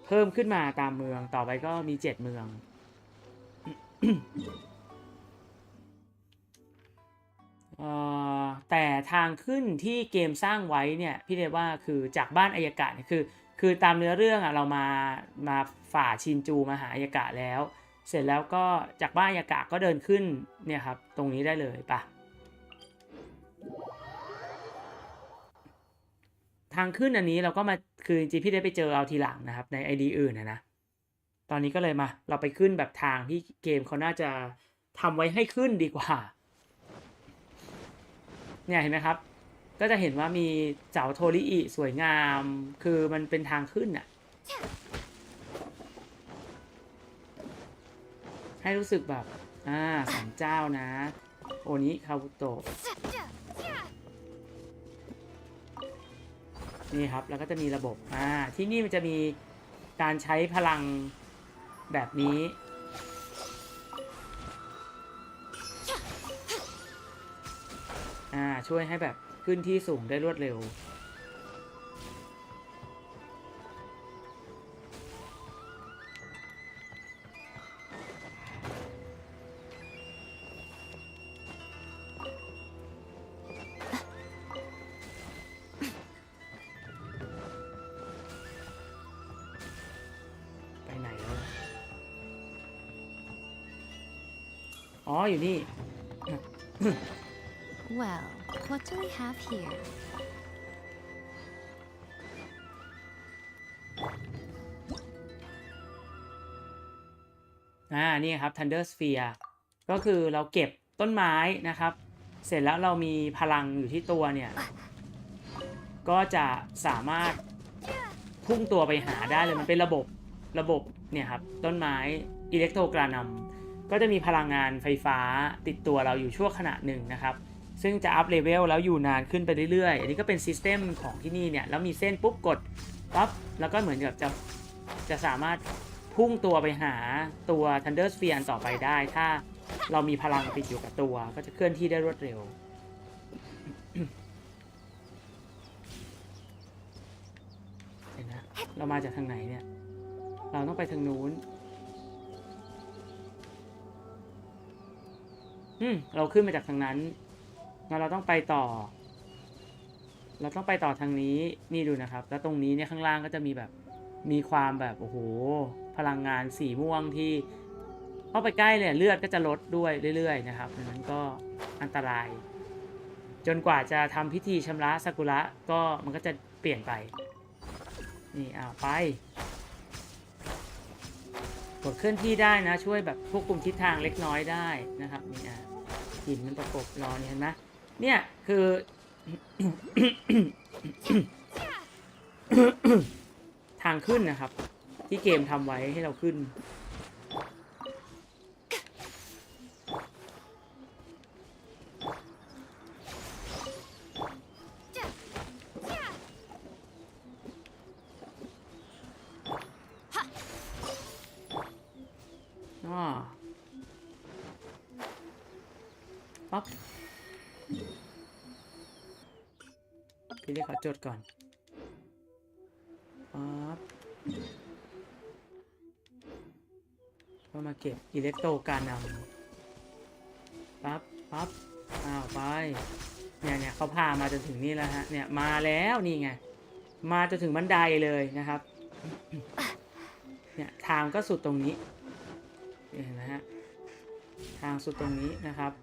เพิ่มขึ้นมาตามเมืองต่อไปก็มี7เมือง แต่ทางขึ้นที่เกมสร้างไว้เนี่ยพี่เรียกว่าคือจากบ้านอายากะเนี่ยคือตามเนื้อเรื่องอ่ะเรามาฝ่าชินจูมาหาอายากะแล้วเสร็จแล้วก็จากบ้านอายากะก็เดินขึ้นเนี่ยครับตรงนี้ได้เลยปะทางขึ้นอันนี้เราก็มาคือจริงๆพี่ได้ไปเจอเอาทีหลังนะครับใน ID อื่นนะตอนนี้ก็เลยมาเราไปขึ้นแบบทางที่เกมเขาน่าจะทำไว้ให้ขึ้นดีกว่าเนี่ยเห็นไหมครับก็จะเห็นว่ามีเสาโทริอิสวยงามคือมันเป็นทางขึ้นน่ะให้รู้สึกแบบศาลเจ้านะโอนิคาบุโตะนี่ครับแล้วก็จะมีระบบที่นี่มันจะมีการใช้พลังแบบนี้ช่วยให้แบบขึ้นที่สูงได้รวดเร็วไปไหนแล้วอ๋ออยู่นี่ well, what do we have here? นี่ครับ Thunder Sphere ก็คือเราเก็บต้นไม้นะครับเสร็จแล้วเรามีพลังอยู่ที่ตัวเนี่ยก็จะสามารถพุ่งตัวไปหาได้เลยมันเป็นระบบเนี่ยครับต้นไม้อิเล็กโทรกรานัมก็จะมีพลังงานไฟฟ้าติดตัวเราอยู่ชั่วขณะหนึ่งนะครับซึ่งจะอัพเลเวลแล้วอยู่นานขึ้นไปเรื่อยๆอันนี้ก็เป็นซิสเต็มของที่นี่เนี่ยแล้วมีเส้นปุ๊บกดปั๊บแล้วก็เหมือนกับจะสามารถพุ่งตัวไปหาตัว Thunder Sphere ต่อไปได้ถ้าเรามีพลังติดอยู่กับตัวก็จะเคลื่อนที่ได้รวดเร็ว เห็นนะเรามาจากทางไหนเนี่ยเราต้องไปทางนู้นเราขึ้นมาจากทางนั้นงั้นเราต้องไปต่อทางนี้นี่ดูนะครับแล้วตรงนี้เนี่ยข้างล่างก็จะมีแบบมีความแบบโอ้โหพลังงานสีม่วงที่เข้าไปใกล้เลยเลือดก็จะลดด้วยเรื่อยๆนะครับดังนั้นก็อันตรายจนกว่าจะทำพิธีชำระซากุระก็มันก็จะเปลี่ยนไปนี่ไปกดเคลื่อนที่ได้นะช่วยแบบควบคุมทิศทางเล็กน้อยได้นะครับนี่หินมันประกบรอนี่เห็นไหมเนี่ยคือ ทางขึ้นนะครับที่เกมทำไว้ให้เราขึ้นปั๊บพี่เรียกเขาจดก่อนปั๊บ ก็มาเก็บอิเล็กโตรการนำปั๊บไปเนี่ยเขาพามาจนถึงนี่แล้วฮะเนี่ยมาแล้วนี่ไงมาจนถึงบันไดเลยนะครับเนี่ยทางก็สุดตรงนี้เห็นไหมฮะทางสุดตรงนี้นะครับ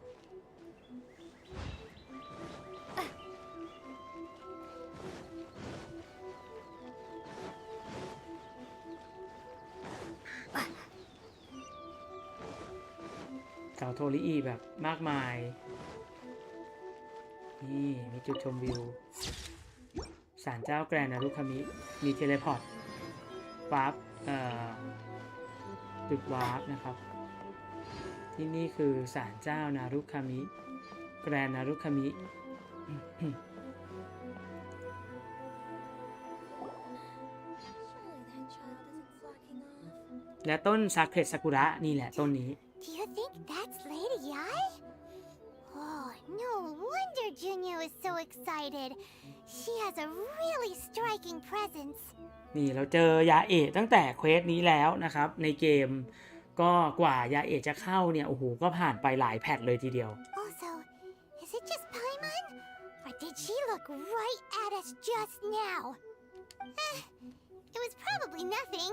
เสาโทริอีแบบมากมายนี่มีจุดชมวิวศาลเจ้าแกรนนารุคามิมีเทเลพอร์ตวาร์ปจุดวาร์ปนะครับที่นี่คือศาลเจ้านารุคามิแกรนนารุคามิและต้นซาเครตซากุระนี่แหละต้นนี้ Do you think that's Lady Yai? Oh, no wonder Junior is so excited. She has a really striking presence. นี่เราเจอยาเอะตั้งแต่เควสนี้แล้วนะครับในเกมก็กว่ายาเอะจะเข้าเนี่ยโอ้โหก็ผ่านไปหลายแพทเลยทีเดียว Also, is it just Paimon? Or did she look right at us just now? It was probably nothing.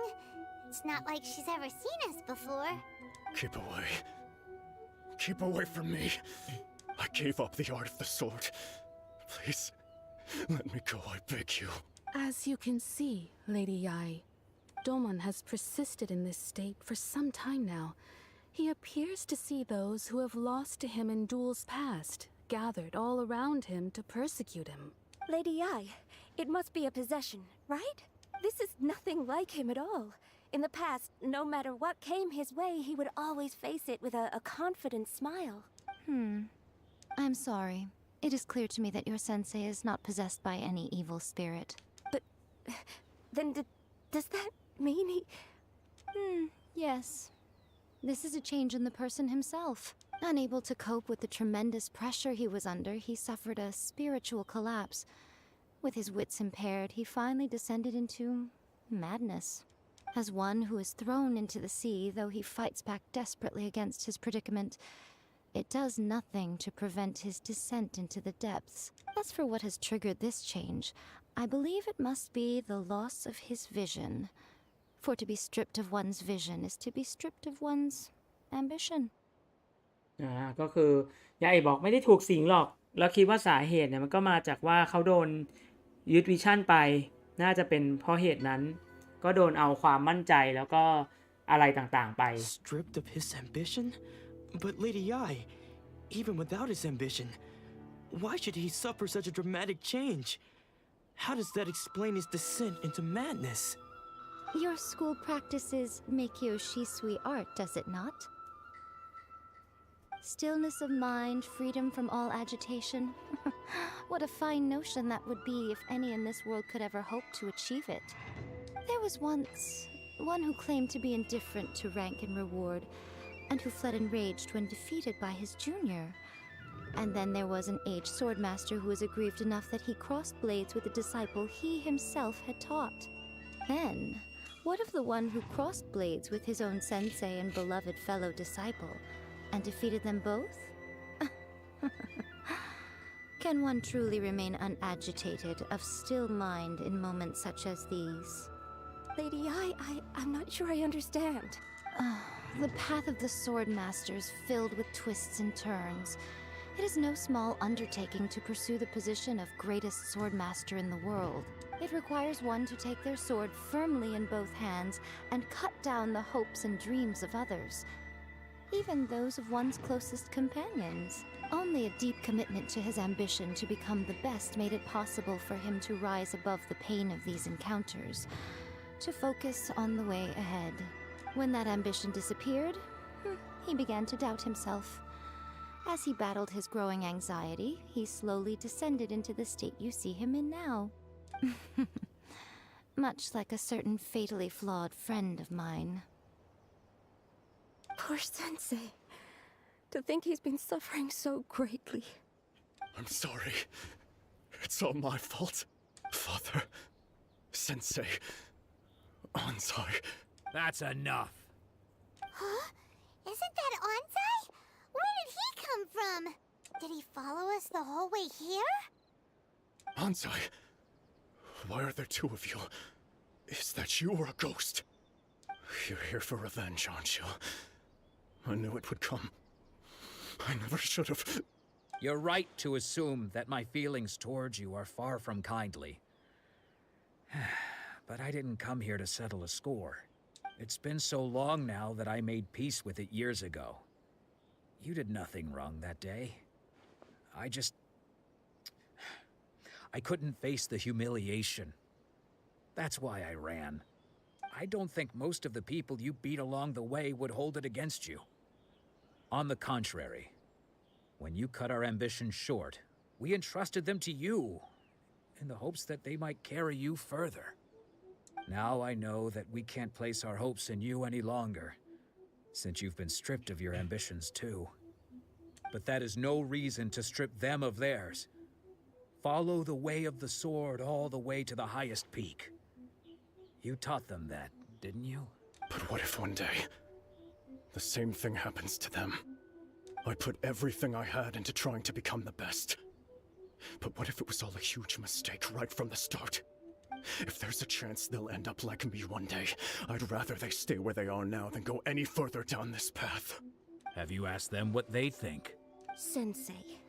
It's not like she's ever seen us before. Keep away. Keep away from me. I gave up the art of the sword. Please, let me go, I beg you. As you can see, Lady Yai, Domon has persisted in this state for some time now. He appears to see those who have lost to him in duels past, gathered all around him to persecute him. Lady Yai, it must be a possession, right? This is nothing like him at all. In the past, no matter what came his way, he would always face it with a confident smile. I'm sorry. It is clear to me that your sensei is not possessed by any evil spirit. But then does that mean he... Yes. This is a change in the person himself. Unable to cope with the tremendous pressure he was under, he suffered a spiritual collapse. With his wits impaired, he finally descended into madness. As one who is thrown into the sea, though he fights back desperately against his predicament, it does nothing to prevent his descent into the depths. As for what has triggered this change, I believe it must be the loss of his vision. For to be stripped of one's vision is to be stripped of one's ambition. ก็คือยาเอะบอกไม่ได้ถูกสิงหรอกแล้วคิดว่าสาเหตุเนี่ยมันก็มาจากว่าเขาโดนยึดวิชั่นไปน่าจะเป็นเพราะเหตุนั้นก็โดนเอาความมั่นใจแล้วก็อะไรต่างๆไป Stripped of his ambition? But Lady Yai, even without his ambition, why should he suffer such a dramatic change? How does that explain his descent into madness? Your school practices Meikyo Shisui art, does it not? Stillness of mind, freedom from all agitation. What a fine notion that would be if any in this world could ever hope to achieve it. There was once one who claimed to be indifferent to rank and reward, and who fled enraged when defeated by his junior. And then there was an aged swordmaster who was aggrieved enough that he crossed blades with a disciple he himself had taught. Then, what of the one who crossed blades with his own sensei and beloved fellow disciple, and defeated them both? Can one truly remain unagitated, of still mind in moments such as these? Lady Yai, I'm not sure I understand. The path of the sword master is filled with twists and turns. It is no small undertaking to pursue the position of greatest sword master in the world. It requires one to take their sword firmly in both hands and cut down the hopes and dreams of others, even those of one's closest companions. Only a deep commitment to his ambition to become the best made it possible for him to rise above the pain of these encounters, to focus on the way ahead. When that ambition disappeared, he began to doubt himself. As he battled his growing anxiety, he slowly descended into the state you see him in now. Much like a certain fatally flawed friend of mine. Poor Sensei. To think he's been suffering so greatly. I'm sorry. It's all my fault. Father, Sensei, Onsai. That's enough. Huh? Isn't that Onsai? Where did he come from? Did he follow us the whole way here? Onsai, why are there two of you? Is that you or a ghost? You're here for revenge, aren't you? I knew it would come. I never should have. You're right to assume that my feelings towards you are far from kindly. But I didn't come here to settle a score. It's been so long now that I made peace with it years ago. You did nothing wrong that day. I couldn't face the humiliation. That's why I ran. I don't think most of the people you beat along the way would hold it against you. On the contrary, when you cut our ambitions short, we entrusted them to you in the hopes that they might carry you further. Now I know that we can't place our hopes in you any longer, since you've been stripped of your ambitions too. But that is no reason to strip them of theirs. Follow the way of the sword all the way to the highest peak. You taught them that, didn't you? But what if one day the same thing happens to them? I put everything I had into trying to become the best. But what if it was all a huge mistake right from the start? If there's a chance they'll end up like me one day, I'd rather they stay where they are now than go any further down this path. Have you asked them what they think? Sensei,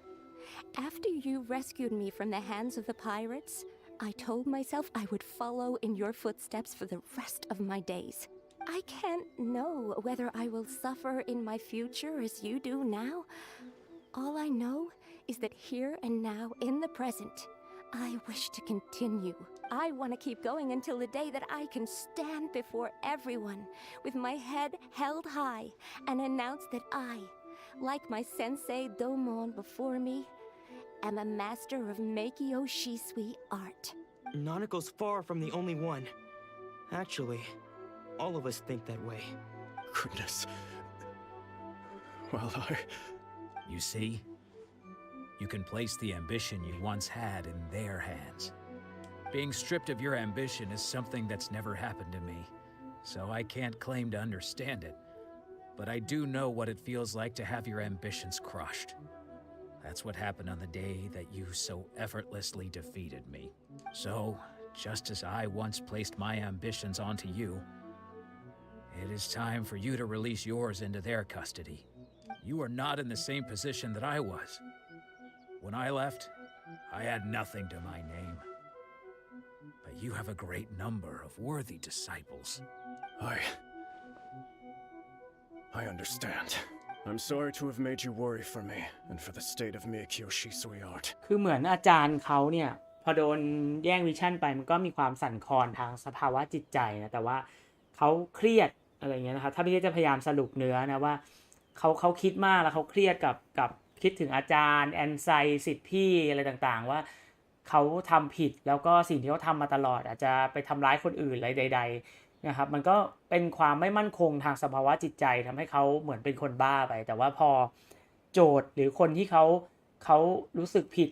after you rescued me from the hands of the pirates, I told myself I would follow in your footsteps for the rest of my days. I can't know whether I will suffer in my future as you do now. All I know is that here and now, in the present, I wish to continue. I want to keep going until the day that I can stand before everyone with my head held high and announce that I, like my sensei Domon before me, am a master of Meikyo Shisui art. Nanako's far from the only one. Actually, all of us think that way. Goodness. Well, You see? You can place the ambition you once had in their hands. Being stripped of your ambition is something that's never happened to me, so I can't claim to understand it. But I do know what it feels like to have your ambitions crushed. That's what happened on the day that you so effortlessly defeated me. So, just as I once placed my ambitions onto you, it is time for you to release yours into their custody. You are not in the same position that I was. When I left, I had nothing to my name. But you have a great number of worthy disciples. I understand. I'm sorry to have made you worry for me and for the state of Meikyo Shisui art. คือเหมือนอาจารย์เขาเนี่ยพอโดนแย่งวิชั่นไปมันก็มีความสั่นคลอนทางสภาวะจิตใจนะแต่ว่าเขาเครียดอะไรเงี้ยนะครับถ้าพี่จะพยายามสรุปเนื้อนะว่าเขาคิดมากแล้วเขาเครียดกับคิดถึงอาจารย์แอนไซสิทธิ์พี่อะไรต่างๆว่าเขาทำผิดแล้วก็สิ่งที่เขาทำมาตลอดอาจจะไปทำร้ายคนอื่นอะไรใดๆนะครับมันก็เป็นความไม่มั่นคงทางสภาวะจิตใจทำให้เขาเหมือนเป็นคนบ้าไปแต่ว่าพอโจทย์หรือคนที่เขารู้สึกผิด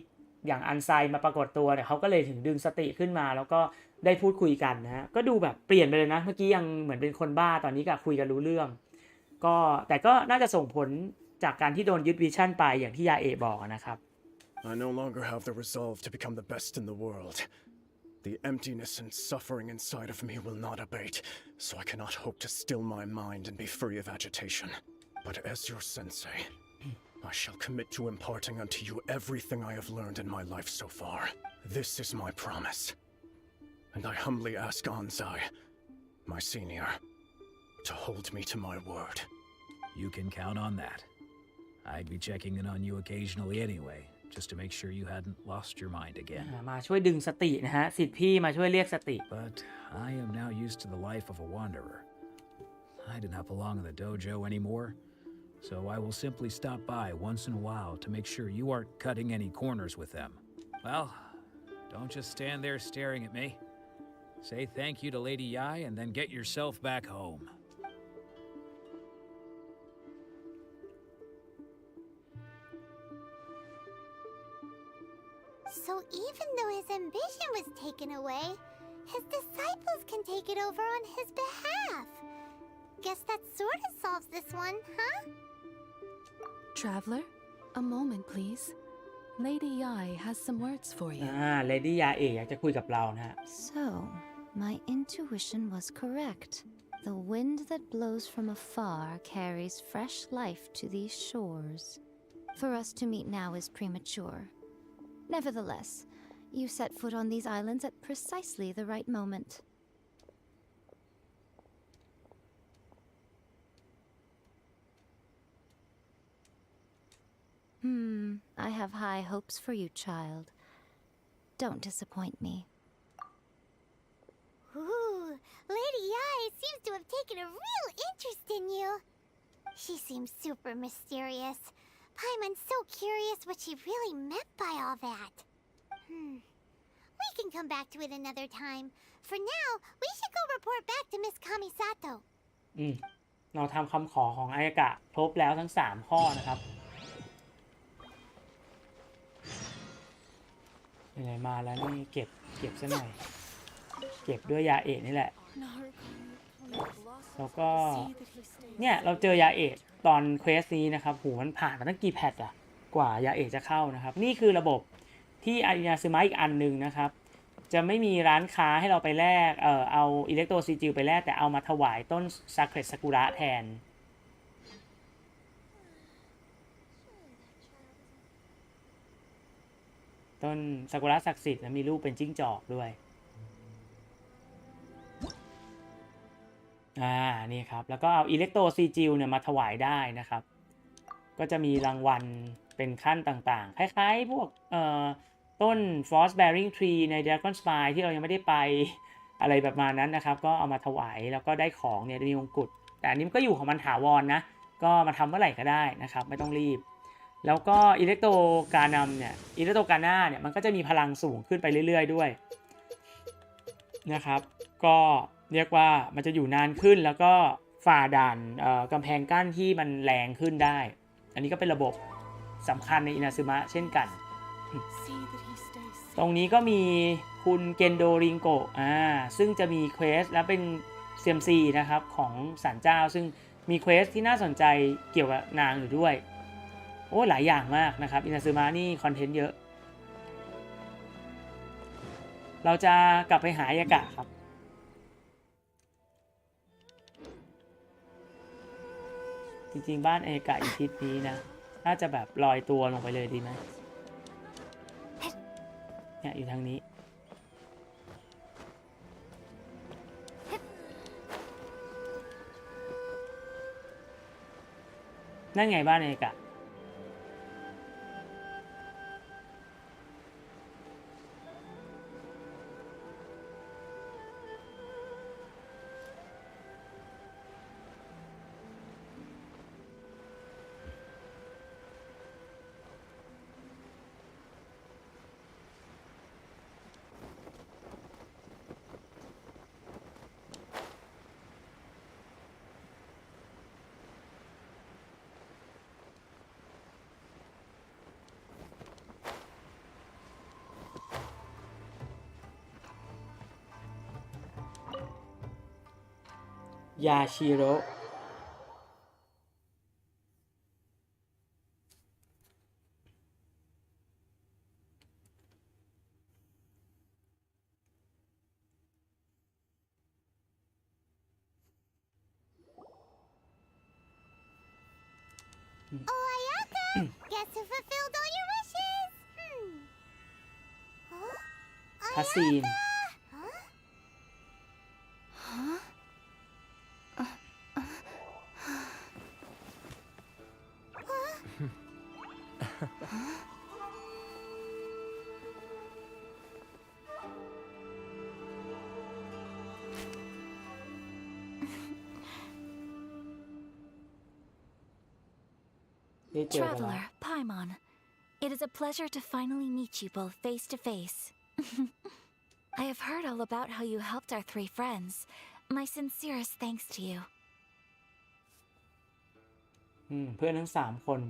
อย่างอันไซมาปรากฏตัวเนี่ยเขาก็เลยถึงดึงสติขึ้นมาแล้วก็ได้พูดคุยกันนะฮะก็ดูแบบเปลี่ยนไปเลยนะเมื่อกี้ยังเหมือนเป็นคนบ้าตอนนี้ก็คุยกันรู้เรื่องก็แต่ก็น่าจะส่งผลจากการที่โดนยึดวิชั่นไปอย่างที่ยาเอะบอกนะครับ I no longer have the resolve to become the best in the world. The emptiness and suffering inside of me will not abate, so I cannot hope to still my mind and be free of agitation. But as your sensei, I shall commit to imparting unto you everything I have learned in my life so far. This is my promise. And I humbly ask Anzai, my senior, to hold me to my word. You can count on that. I'd be checking in on you occasionally anyway, just to make sure you hadn't lost your mind again. มาช่วยดึงสตินะฮะสิทธิ์พี่มาช่วยเรียกสติ But I am now used to the life of a wanderer. I do not belong in the dojo anymore, so I will simply stop by once in a while to make sure you aren't cutting any corners with them. Well, don't just stand there staring at me. Say thank you to Lady Yai and then get yourself back home. So even though his ambition was taken away, his disciples can take it over on his behalf. Guess that sorta solves this one, huh? Traveler, a moment, please. Lady Yai has some words for you. Lady Yai อยากจะคุยกับเรานะฮะ So, my intuition was correct. The wind that blows from afar carries fresh life to these shores. For us to meet now is premature. Nevertheless, you set foot on these islands at precisely the right moment. I have high hopes for you, child. Don't disappoint me. Ooh, Lady Yai seems to have taken a real interest in you. She seems super mysterious. Paimon's so curious what she really meant by all that. We can come back to it another time. For now, we should go report back to Miss Kamisato. เราทำคำขอของอายากะครบแล้วทั้ง3ข้อนะครับไหนมาแล้วนี่เก็บซะหน่อยเก็บด้วยยาเอกนี่แหละแล้วก็เนี่ยเราเจอยาเอกตอนเควสนี้นะครับโหมันผ่านมาตั้งกี่แพทอะกว่ายาเอกจะเข้านะครับนี่คือระบบที่อารินาซึมะอีกอันนึงนะครับจะไม่มีร้านค้าให้เราไปแลกเอาอิเล็กโทรซีจิลไปแลกแต่เอามาถวายต้นซาเครตซากุระแทนต้นซากุระศักดิ์สิทธิ์และมีรูปเป็นจิ้งจอกด้วยนี่ครับแล้วก็เอาอิเล็กโทรซีจิลเนี่ยมาถวายได้นะครับก็จะมีรางวัลเป็นขั้นต่างๆคล้ายๆพวกต้น Frost Bearing Tree ใน Dragon Spire ที่เรายังไม่ได้ไปอะไรแบบมานั้นนะครับก็เอามาถวายแล้วก็ได้ของเนี่ยมีมงกุฎแต่อันนี้มันก็อยู่ของมันถาวรนะก็มาทำเมื่อไหร่ก็ได้นะครับไม่ต้องรีบแล้วก็อิเล็กโทรกานัมเนี่ยอิเล็กโทรกาน่าเนี่ยมันก็จะมีพลังสูงขึ้นไปเรื่อยๆด้วยนะครับก็เรียกว่ามันจะอยู่นานขึ้นแล้วก็ฝ่าด่านกำแพงกั้นที่มันแรงขึ้นได้อันนี้ก็เป็นระบบสำคัญในอินาซึมะเช่นกันตรงนี้ก็มีคุณเกนโดริงโกะซึ่งจะมีเควสและเป็น CMC นะครับของศาลเจ้าซึ่งมีเควสที่น่าสนใจเกี่ยวกับนางอยู่ด้วยโอ้หลายอย่างมากนะครับอินาซึมะนี่คอนเทนต์เยอะเราจะกลับไปหาอายากะครับจริงๆบ้านอายากะอีกทิศนี้นะน่าจะแบบลอยตัวลงไปเลยดีไหมเนี่ยอยู่ทางนี้นั่นไงบ้านอายากะยาชิโร่ Oh, Ayaka! Guess who fulfilled all your wishes? Huh? พัสซีน Traveler, Paimon, it is a pleasure to finally meet you both face to face. I have heard all about how you helped our 3 friends. My sincerest thanks to you. เพื่อนทั้ง3คน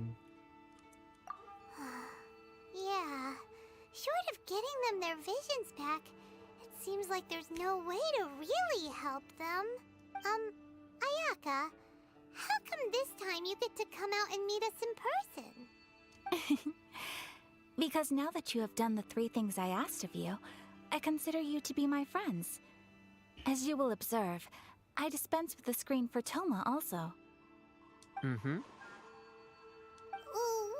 Yeah, short of getting them their visions back, it seems like there's no way to really help them. Ayaka, how come this time you get to come out and meet us in person? Because now that you have done the 3 things I asked of you, I consider you to be my friends. As you will observe, I dispense with the screen for Toma also. Mm-hmm.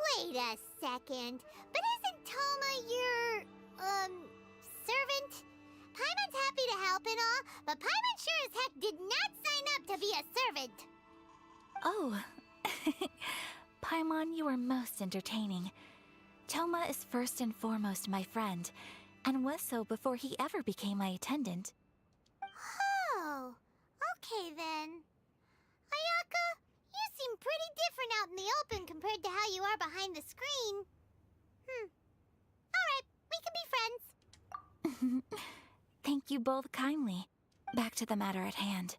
Wait a second. But isn't Toma your, servant? Paimon's happy to help and all, but Paimon sure as heck did not sign up to be a servant. Oh. Paimon, you are most entertaining. Toma is first and foremost my friend, and was so before he ever became my attendant. Oh, okay then. Ayaka, you seem pretty different out in the open compared to how you are behind the screen. Alright, we can be friends. Thank you both kindly. Back to the matter at hand.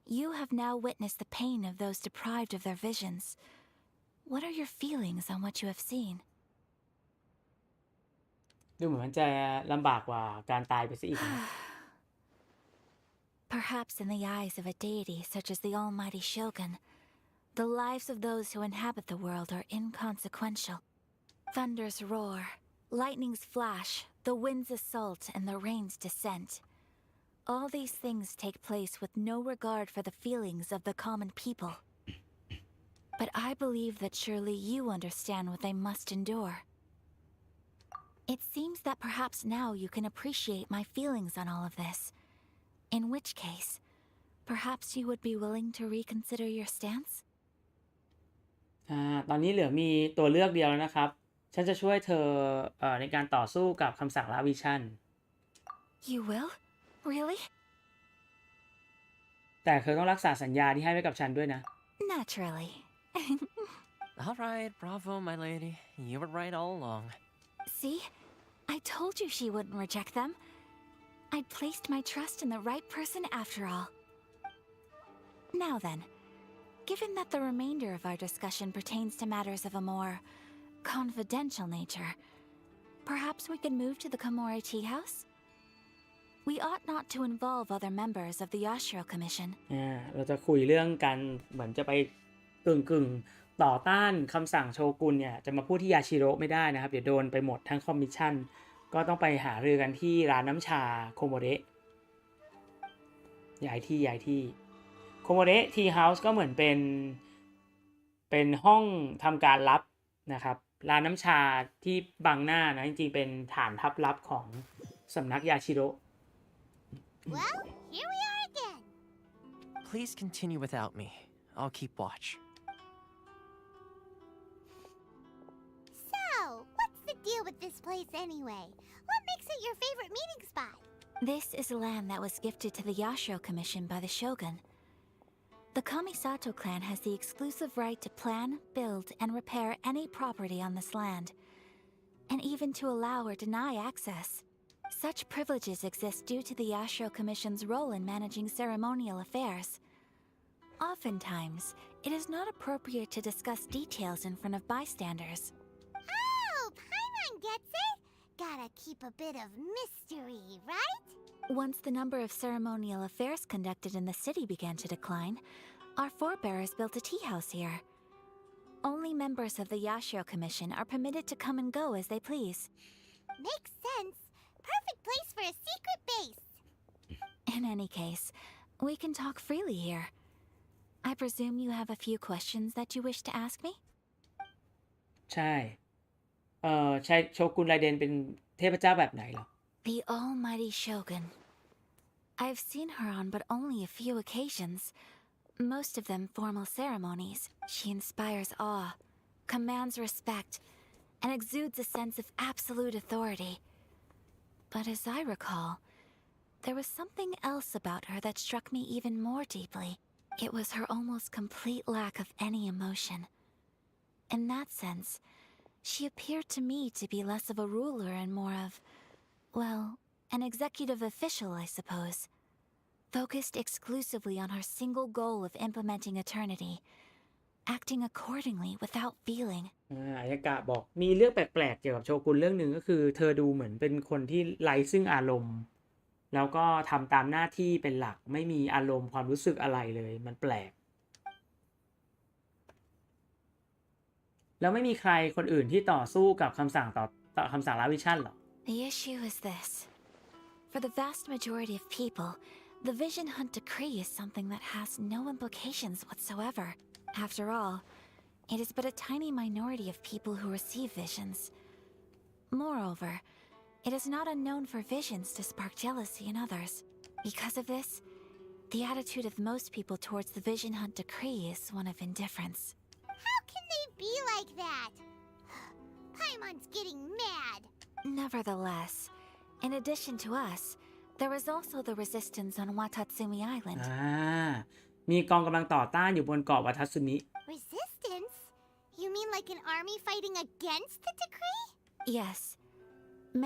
You have now witnessed the pain of those deprived of their visions. What are your feelings on what you have seen? ดูเหมือนมันจะลำบากกว่าการตายไปซะอีกนะ Perhaps in the eyes of a deity such as the almighty Shogun, the lives of those who inhabit the world are inconsequential. Thunders roar, lightnings flash, the winds assault, and the rains descend. All these things take place with no regard for the feelings of the common people. But I believe that surely you understand what they must endure. It seems that perhaps now you can appreciate my feelings on all of this. In which case, perhaps you would be willing to reconsider your stance? ตอนนี้เหลือมีตัวเลือกเดียวแล้วนะครับ ฉันจะช่วยเธอในการต่อสู้กับคำสั่งละวิชั่น You will? Really? แต่เธอต้องรักษาสัญญาที่ให้ไว้กับฉันด้วยนะ Naturally. All right, bravo, my lady. You were right all along. See? I told you she wouldn't reject them. I'd placed my trust in the right person after all. Now then, given that the remainder of our discussion pertains to matters of a more confidential nature, perhaps we could move to the Komori Tea House? We ought not to involve other members of the Yashiro Commission. เราจะคุยเรื่องกันเหมือนจะไปกึ่งต่อต้านคำสั่งโชกุนเนี่ยจะมาพูดที่ยาชิโร่ไม่ได้นะครับเดี๋ยวโดนไปหมดทั้งคอมมิชชั่นก็ต้องไปหารือกันที่ร้านน้ำชาโคโมเดะย้ายที่โคโมเดะทีเฮาส์ก็เหมือนเป็นห้องทำการลับนะครับร้านน้ำชาที่บังหน้านะจริงๆเป็นฐานทัพลับของสำนักยาชิโร่ Well, here we are again. Please continue without me. I'll keep watch. So, what's the deal with this place anyway? What makes it your favorite meeting spot? This is land that was gifted to the Yashiro Commission by the Shogun. The Kamisato clan has the exclusive right to plan, build, and repair any property on this land, and even to allow or deny access. Such privileges exist due to the Yashiro Commission's role in managing ceremonial affairs. Oftentimes, it is not appropriate to discuss details in front of bystanders. Oh, Paimon gets it. Gotta keep a bit of mystery, right? Once the number of ceremonial affairs conducted in the city began to decline, our forebears built a tea house here. Only members of the Yashiro Commission are permitted to come and go as they please. Makes sense. Perfect place for a secret base. In any case, we can talk freely here. I presume you have a few questions that you wish to ask me? ใช่ใช่โชกุนไรเดนเป็นเทพเจ้าแบบไหนเหรอ The almighty Shogun. I've seen her on but only a few occasions, most of them formal ceremonies. She inspires awe, commands respect, and exudes a sense of absolute authority. But as I recall, there was something else about her that struck me even more deeply. It was her almost complete lack of any emotion. In that sense, she appeared to me to be less of a ruler and more of, well, an executive official, I suppose. Focused exclusively on her single goal of implementing eternity, acting accordingly without feeling. อายากะบอกมีเรื่องแปลกๆเกี่ยวกับโชกุนเรื่องหนึ่งก็คือเธอดูเหมือนเป็นคนที่ไร้ซึ่งอารมณ์ แล้วก็ทำตามหน้าที่เป็นหลักไม่มีอารมณ์ความรู้สึกอะไรเลยมันแปลกแล้วไม่มีใครคนอื่นที่ต่อสู้กับคำสั่งต่อคำสั่งละวิชั่นหรอ The issue is this. For the vast majority of people, the Vision Hunt Decree is something that has no implications whatsoever. After all, it is but a tiny minority of people who receive visions. Moreover, it is not unknown for visions to spark jealousy in others. Because of this, the attitude of most people towards the Vision Hunt Decree is one of indifference. How can they be like that? Paimon's getting mad. Nevertheless, in addition to us, there is also the resistance on Watatsumi Island. มีกองกำลังต่อต้านอยู่บนเกาะวัทัตสึมิ Resistance? You mean like an army fighting against the decree? Yes.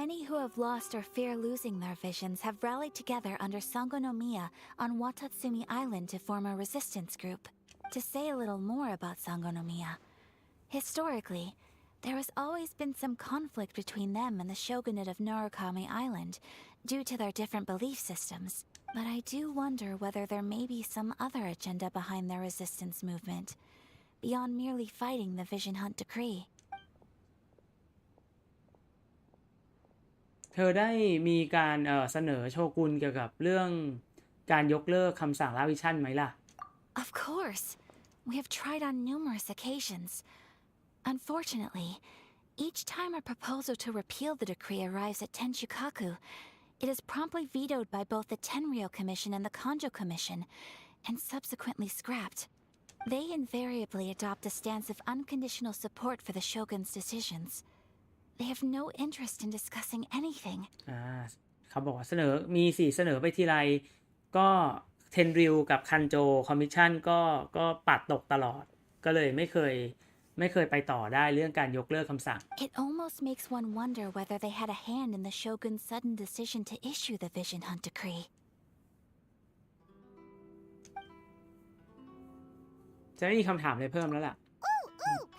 Many who have lost or fear losing their visions have rallied together under Sangonomiya on Watatsumi Island to form a resistance group. To say a little more about Sangonomiya, historically, there has always been some conflict between them and the shogunate of Narukami Island due to their different belief systems. But I do wonder whether there may be some other agenda behind their resistance movement, beyond merely fighting the Vision Hunt Decree. เธอได้มีการเสนอโชกุนเกี่ยวกับเรื่องการยกเลิกคำสั่งละวิชั่นไหมล่ะ Of course. We have tried on numerous occasions. Unfortunately, each time a proposal to repeal the decree arrives at Tenshukaku, it is promptly vetoed by both the Tenryou Commission and the Kanjo Commission, and subsequently scrapped. They invariably adopt a stance of unconditional support for the shogun's decisions. They have no interest in discussing anything. เขาบอกว่ามีเสนอไปทีไรก็เทนริวกับคันโจคอมมิชชั่นก็ปัดตกตลอดก็เลยไม่เคยไปต่อได้เรื่องการยกเลิกคำสั่ง It almost makes one wonder whether they had a hand in the shogun's sudden decision to issue the Vision Hunt Decree. จะไม่มีคำถามอะไรเพิ่มแล้วล่ะ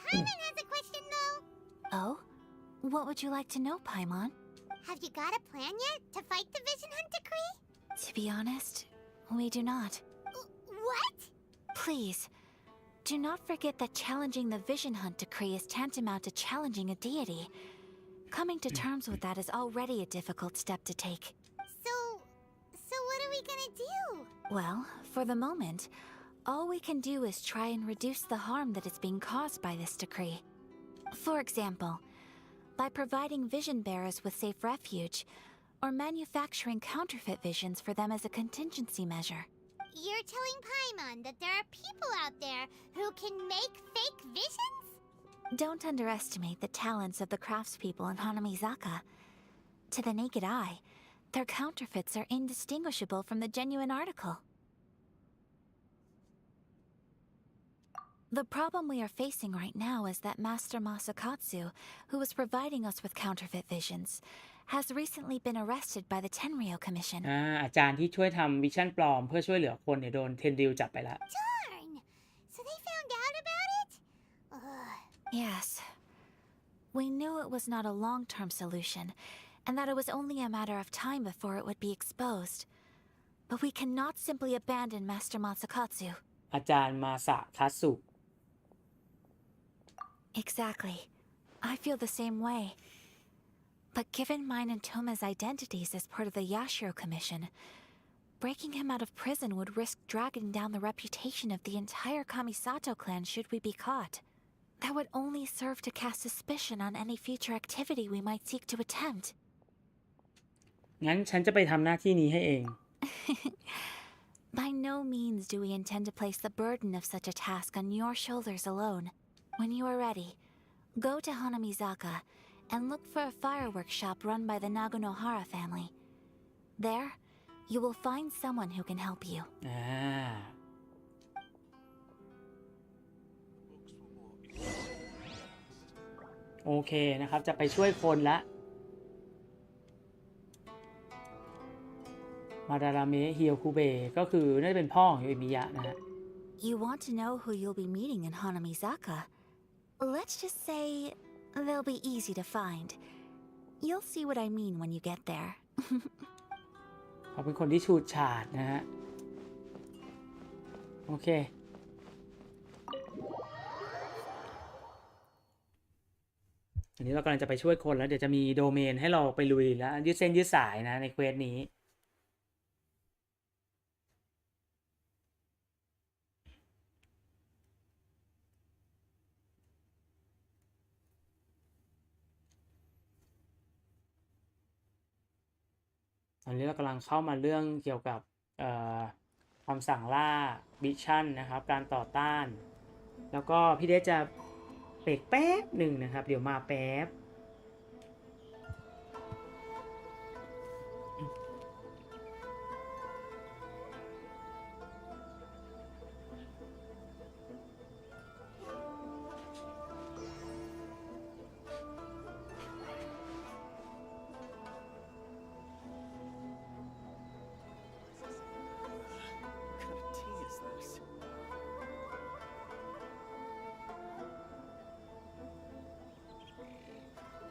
Paimon has a question though. Oh? What would you like to know, Paimon? Have you got a plan yet to fight the Vision Hunt Decree? To be honest, we do not. What? Please, do not forget that challenging the Vision Hunt Decree is tantamount to challenging a deity. Coming to terms with that is already a difficult step to take. So what are we gonna do? Well, for the moment, all we can do is try and reduce the harm that is being caused by this decree. For example, by providing vision bearers with safe refuge, or manufacturing counterfeit visions for them as a contingency measure. You're telling Paimon that there are people out there who can make fake visions? Don't underestimate the talents of the craftspeople in Hanamizaka. To the naked eye, their counterfeits are indistinguishable from the genuine article. The problem we are facing right now is that Master Masakatsu, who was providing us with counterfeit visions, has recently been arrested by the Tenryou Commission. อาจารย์ที่ช่วยทำวิชั่นปลอมเพื่อช่วยเหลือคนเนี่ยโดนเทนริวจับไปแล้ว Darn! So they found out about it? Ugh. Yes. We knew it was not a long-term solution, and that it was only a matter of time before it would be exposed. But we cannot simply abandon Master Masakatsu. อาจารย์มาสะคัตสึ Exactly. I feel the same way. But given mine and Toma's identities as part of the Yashiro Commission, breaking him out of prison would risk dragging down the reputation of the entire Kamisato clan should we be caught. That would only serve to cast suspicion on any future activity we might seek to attempt. งั้นฉันจะไปทำหน้าที่นี้ให้เอง By no means do we intend to place the burden of such a task on your shoulders alone. When you are ready, go to Hanamizaka and look for a fireworks shop run by the Nagonohara family. There, you will find someone who can help you. โอเคนะครับจะไปช่วยคนละมาดาราเมะเฮียวคูเบก็คือน่าจะเป็นพ่อของโยอิมิยะนะฮะ You want to know who you'll be meeting in Hanamizaka? Let's just say they'll be easy to find. You'll see what I mean when you get there. เขาเป็นคนที่ฉูดฉาดนะฮะโอเคอันนี้เรากำลังจะไปช่วยคนแล้วเดี๋ยวจะมีโดเมนให้เราไปลุยแล้วยืดเส้นยืดสายนะในเควสนี้ตอนนี้เรากำลังเข้ามาเรื่องเกี่ยวกับคำสั่งล่าวิชั่นนะครับการต่อต้านแล้วก็พี่เดชจะเบรกแป๊บหนึ่งนะครับเดี๋ยวมาแป๊บ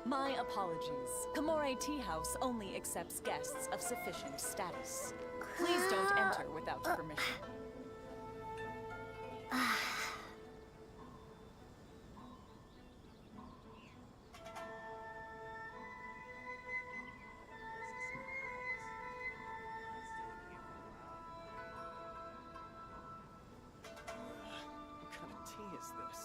My apologies. Kamore Tea House only accepts guests of sufficient status. Please don't enter without permission. What kind of tea is this?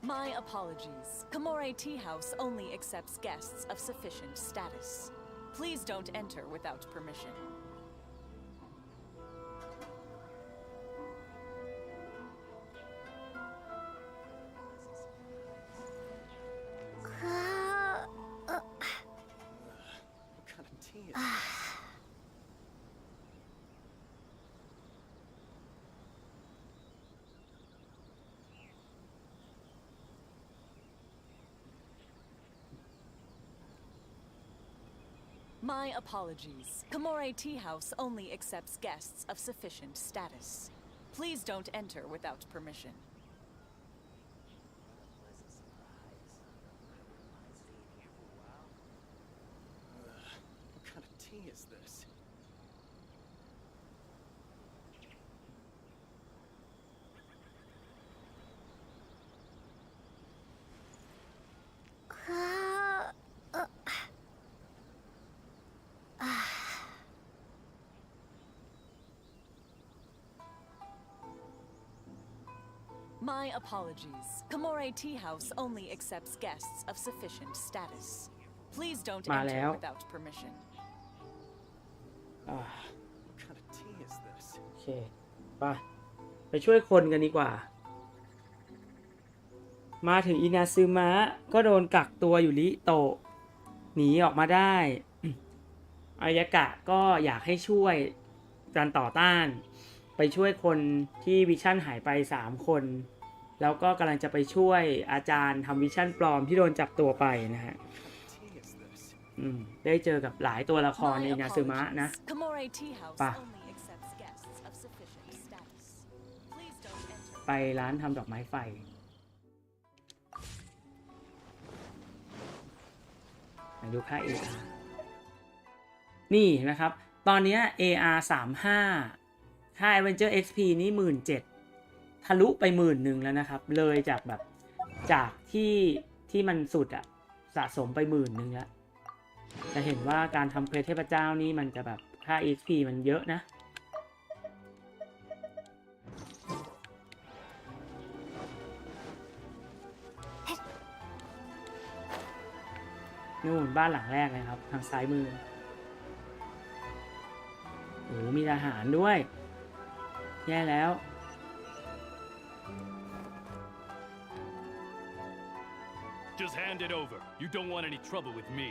My apologies. Kamore Tea House only accepts guests of sufficient status. Please don't enter without permission. What kind of tea is this? My apologies. Kamore Tea House only accepts guests of sufficient status. Please don't enter without permission. What kind of tea is this? My apologies. Kamore Tea House only accepts guests of sufficient status. Please don't มาแล้ว enter without permission. What kind of tea is this? โอเคไปช่วยคนกันดีกว่ามาถึงอินาซึมะก็โดนกักตัวอยู่ริโตะหนีออกมาได้อายากะก็อยากให้ช่วยการต่อต้านไปช่วยคนที่วิชั่นหายไป3คนแล้วก็กำลังจะไปช่วยอาจารย์ทำวิชั่นปลอมที่โดนจับตัวไปนะฮะได้เจอกับหลายตัวละครในอินาซึมะนะ Kamore Tea House ป่ะ only accepts guests of sufficient status. Please don't enter. ไปร้านทำดอกไม้ไฟมาดูค่า AR นี่เห็นไหมครับตอนนี้ AR 35ค่า Avenger XP นี่ 17,000 ทะลุไป 10,000 แล้วนะครับเลยจากที่มันสุดอะสะสมไป 10,000 แล้วจะเห็นว่าการทำเควสเทพเจ้านี่มันจะแบบค่า XP มันเยอะนะนู่นบ้านหลังแรกเลยครับทางซ้ายมือโอ้มีทหารด้วยแย่แล้ว Just hand it over. You don't want any trouble with me.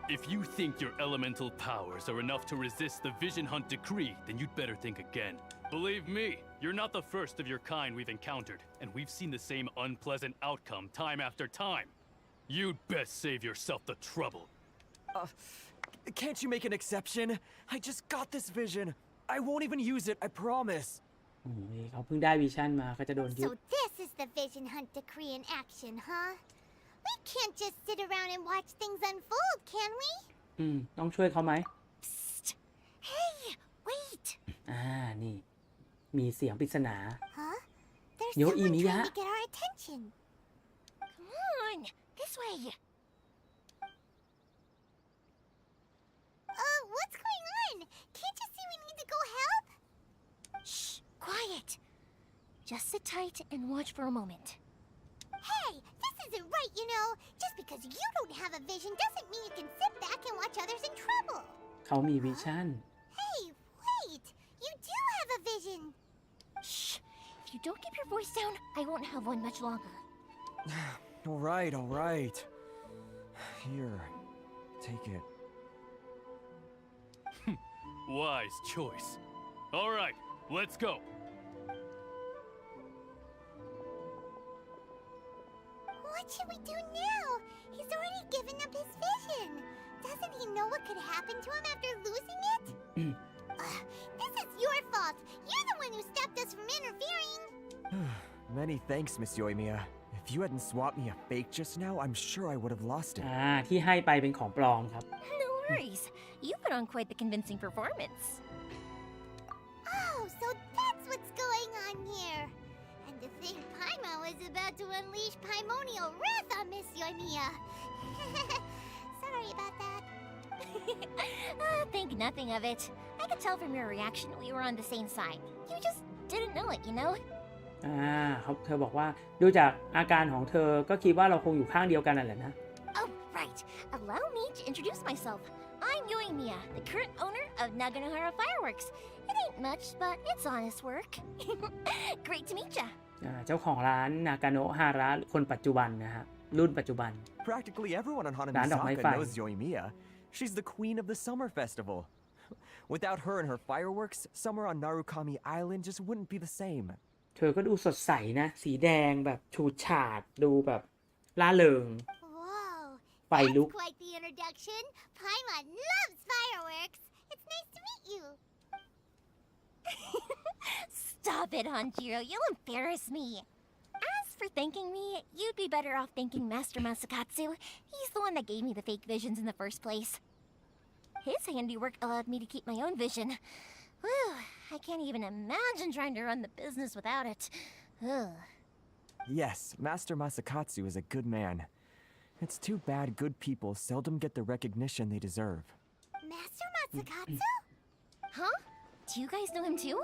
If you think your elemental powers are enough to resist the Vision Hunt decree, then you'd better think again. Believe me, you're not the first of your kind we've encountered, and we've seen the same unpleasant outcome time after time. You'd best save yourself the trouble. Can't you make an exception? I just got this vision. I won't even use it, I promise. เขาเพิ่งได้วิชั่นมาก็จะโดนยึด So this is the Vision Hunt Decree in action, huh? We can't just sit around and watch things unfold, can we? ต้องช่วยเขาไหม Psst. Hey, wait. นี่มีเสียงปริศนา Huh? There's โย someone อิมิยะ trying to get our attention. Come on, this way. What's going on? Can't you see we need to go help? Shh, quiet. Just sit tight and watch for a moment. Hey, this isn't right, you know. Just because you don't have a vision doesn't mean you can sit back and watch others in trouble. เขามีวิชั่น Hey, wait. You do have a vision. Shh. If you don't keep your voice down, I won't have one much longer. All right. Here, take it. Wise choice. All right, let's go. What should we do now? He's already given up his vision. Doesn't he know what could happen to him after losing it? This is your fault. You're the one who stopped us from interfering. Many thanks, Miss Yoimiya. If you hadn't swapped me a fake just now, I'm sure I would have lost it. ที่ให้ไปเป็นของปลอมครับ No worries. You put on quite the convincing performance. Oh, so that's what's going on here. And to think Paimon was about to unleash Paimonial wrath on Miss Yoimiya. Sorry about that. Think nothing of it. I could tell from your reaction we were on the same side. You just didn't know it, you know? เธอบอกว่าดูจากอาการของเธอก็คิดว่าเราคงอยู่ข้างเดียวกันนั่นแหละนะ Oh, right. Allow me to introduce myself. I'm Yoimiya, the current owner of Naganohara Fireworks. It ain't much, but it's honest work. Great to meet ya. เจ้าของร้านนากาโนะฮาระคนปัจจุบันนะฮะรุ่นปัจจุบัน Practically everyone on ร้านดอกไม้ Hanamisaka ไฟ knows Yoimiya. She's the queen of the summer festival. Without her and her fireworks, summer on Narukami Island just wouldn't be the same. เธอก็ดูสดใสนะสีแดงแบบฉูดฉาดดูแบบล่าเริง Whoa, ไฟลุก that's quite the introduction. Paimon loves fireworks. It's nice to meet you. Stop it, Hanjiro. You'll embarrass me. As for thanking me, you'd be better off thanking Master Masakatsu. He's the one that gave me the fake visions in the first place. His handiwork allowed me to keep my own vision. Whew, I can't even imagine trying to run the business without it. Ugh. Yes, Master Masakatsu is a good man. It's too bad good people seldom get the recognition they deserve. Master Masakatsu? Huh? Do you guys know him too?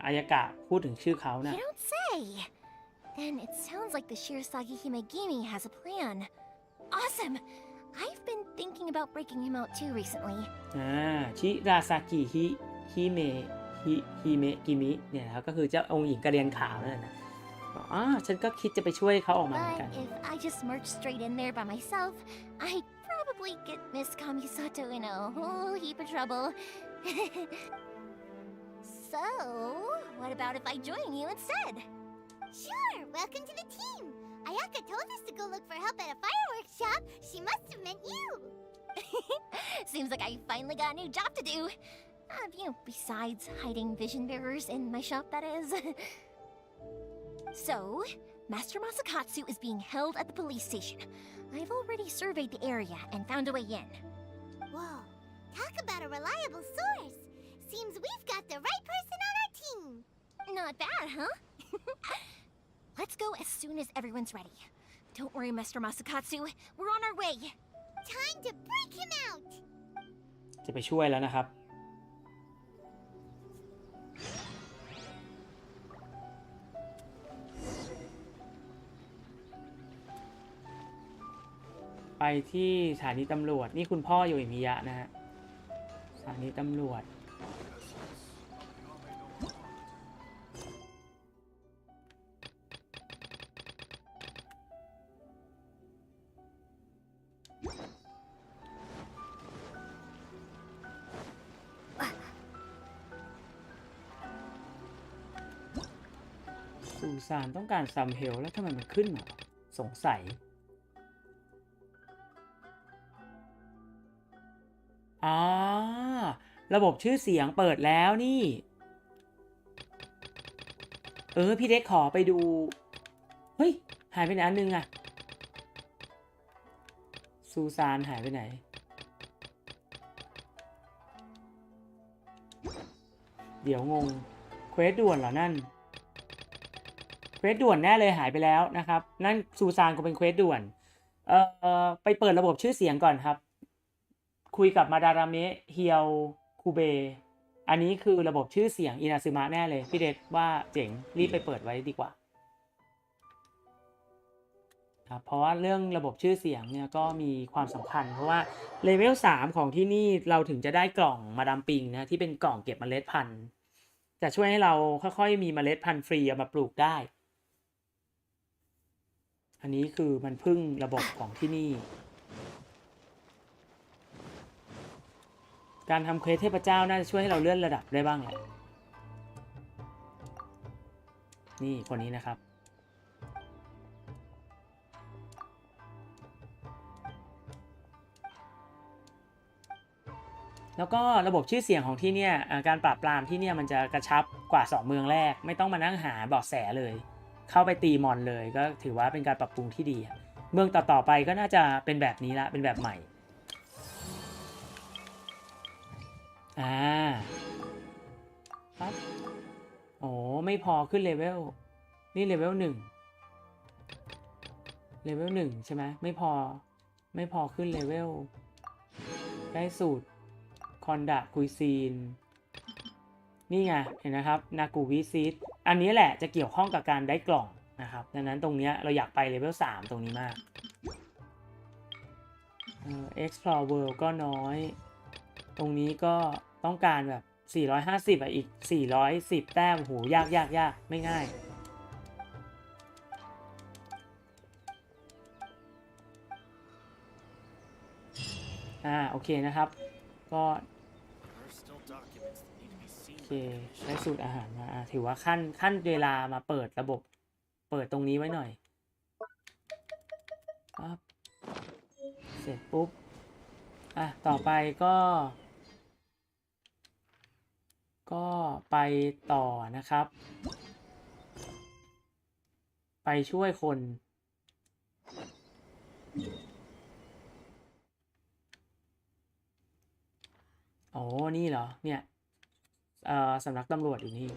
อายากะพูดถึงชื่อเขานะ You don't say. Then it sounds like the Shirasagi Himegimi has a plan. Awesome! I've been thinking about breaking him out too recently. ชิราซากิฮิเมกิมิเนี่ยนะครับก็คือเจ้าองค์หญิงกระเรียนขาวนั่นนะฉันก็คิดจะไปช่วยเขาออกมาเหมือนกัน But if I just marched straight in there by myself, I'd probably get Miss Kamisato in a whole heap of trouble. So, what about if I join you instead? Sure, welcome to the team. Ayaka told us to go look for help at a fireworks shop. She must have meant you. Seems like I finally got a new job to do. Besides hiding vision bearers in my shop, that is. So, Master Masakatsu is being held at the police station. I've already surveyed the area and found a way in. Whoa, talk about a reliable source. Seems we've got the right person on our team. Not bad, huh? Let's go as soon as everyone's ready. Don't worry, Master Masakatsu. We're on our way. Time to break him out. จะไปช่วยแล้วนะครับ ไปที่สถานีตำรวจนี่คุณพ่ออยู่อิมิยะนะฮะสถานีตำรวจสุสานต้องการซัมเฮลแล้วทำไมมันขึ้นมาสงสัยระบบชื่อเสียงเปิดแล้วนี่ พี่เด็กขอไปดูเฮ้ยหายไปไหนอันนึงอะซูซานหายไปไหนเดี๋ยวงงเควสด่วนเหรอนั่นเควสด่วนแน่เลยหายไปแล้วนะครับนั่นซูซานก็เป็นเควสด่วนไปเปิดระบบชื่อเสียงก่อนครับคุยกับมาดารามะเฮียวคูเบอันนี้คือระบบชื่อเสียงอินาซึมะแน่เลยพี่เดชว่าเจ๋งรีบไปเปิดไว้ดีกว่าครับเพราะว่าเรื่องระบบชื่อเสียงเนี่ยก็มีความสำคัญเพราะว่าเลเวล3ของที่นี่เราถึงจะได้กล่องมาดามปิงนะที่เป็นกล่องเก็บเมล็ดพันธุ์จะช่วยให้เราค่อยๆมีเมล็ดพันธุ์ฟรีเอามาปลูกได้อันนี้คือมันพึ่งระบบของที่นี่การทำเควสเทพเจ้าน่าจะช่วยให้เราเลื่อนระดับได้บ้างแหละนี่คนนี้นะครับแล้วก็ระบบชื่อเสียงของที่เนี่ยการปราบปรามที่เนี่ยมันจะกระชับกว่า2เมืองแรกไม่ต้องมานั่งหาเบาะแสเลยเข้าไปตีมอนเลยก็ถือว่าเป็นการปรับปรุงที่ดีเมืองต่อๆไปก็น่าจะเป็นแบบนี้ละเป็นแบบใหม่ครับโอ้ไม่พอขึ้นเลเวลนี่เลเวล1เลเวล1ใช่ไหมไม่พอขึ้นเลเวลได้สูตรคอนดะคุยซีนนี่ไงเห็นนะครับนากูวิซิตอันนี้แหละจะเกี่ยวข้องกับการได้กล่องนะครับดังนั้นตรงนี้เราอยากไปเลเวล3ตรงนี้มากexplore world ก็น้อยตรงนี้ก็ต้องการแบบ450อีก410แต้มโหยากไม่ง่ายโอเคนะครับก็โอเคได้สูตรอาหารมาถือว่าขั้นเวลามาเปิดระบบเปิดตรงนี้ไว้หน่อยครับเสร็จปุ๊บต่อไปก็ไปต่อนะครับไปช่วยคนโอ้นี่เหรอเนี่ยสำนักตำรวจอยู่นี่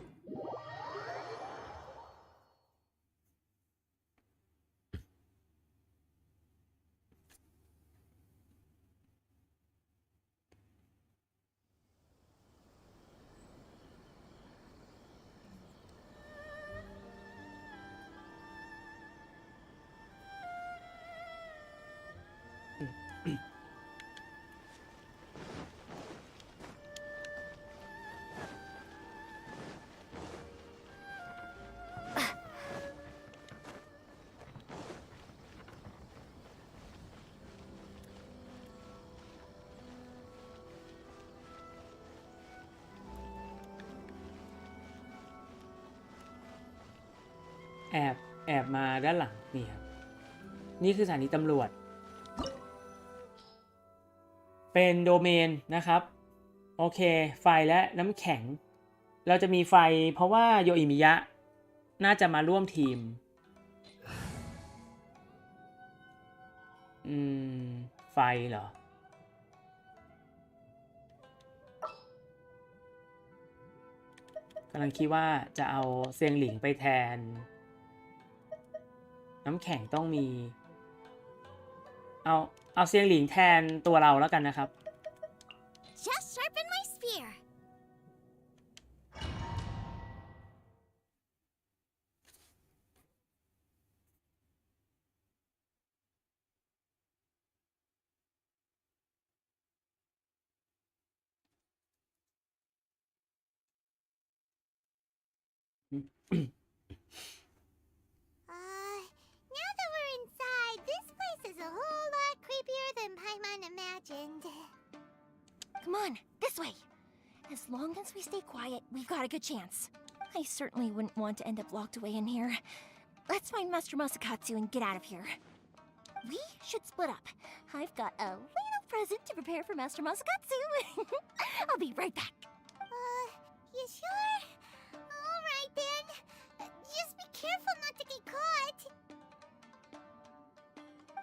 แอบมาด้านหลังนี่ครับนี่คือสถานีตำรวจเป็นโดเมนนะครับโอเคไฟและน้ำแข็งเราจะมีไฟเพราะว่าโยอิมิยะน่าจะมาร่วมทีมไฟเหรอกำลังคิดว่าจะเอาเซียงหลิงไปแทนน้ำแข็งต้องมีเอาเซียงหลิงแทนตัวเราแล้วกันนะครับ Just sharpen my spear. Now that we're inside, this place is a whole lot creepier than Paimon imagined. Come on, this way. As long as we stay quiet, we've got a good chance. I certainly wouldn't want to end up locked away in here. Let's find Master Masakatsu and get out of here. We should split up. I've got a little present to prepare for Master Masakatsu. I'll be right back. You sure? All right then. careful not to get caught.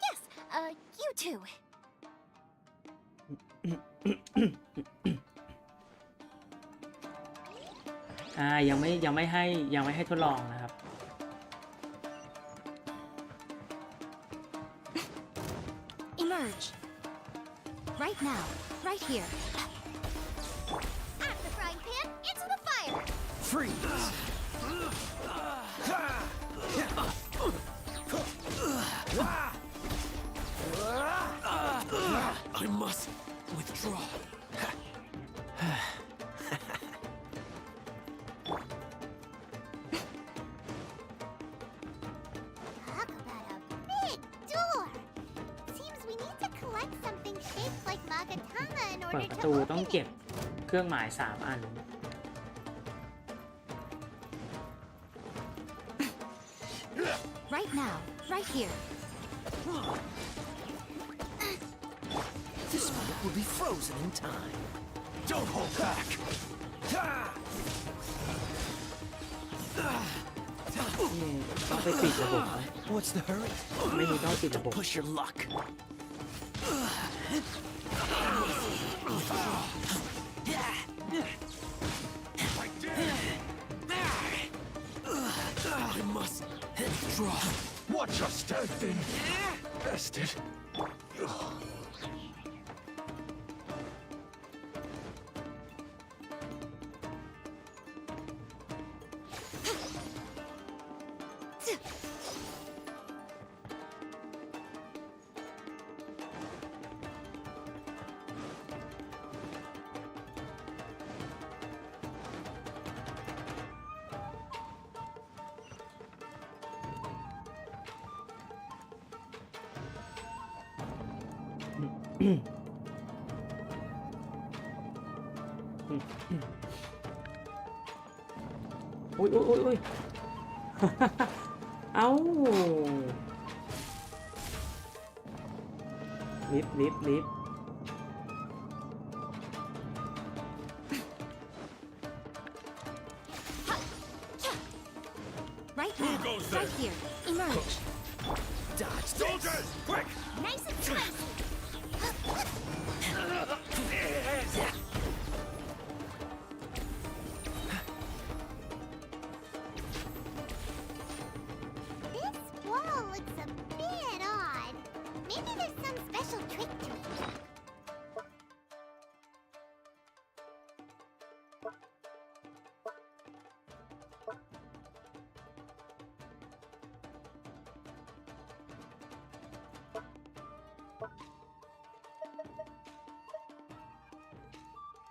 Yes, you too. ยังไม่ให้ทดลองนะครับ Emerge. Right now. Right here. At the frying pan, into the fire. Freeze! I must withdraw. Talk about a big door. Seems we need to collect something shaped like Magatama in เปิ order ดประ to ตู open ต้อง it. เก็บเครื่องหมาย3 อัน Right now. Right here. This moment will be frozen in time. Don't hold back. นี่ต้องไปปิดระบบไหม What's the hurry? ไม่มีต้องปิดระบบ Push your luck. I must withdraw. Watch your step, then. Bested. Ui, áo liếp Right now. Right here. Emerge. Dodge Soldiers, quick! Nice and spicy. This wall looks a bit odd. Maybe there's some special trick to it.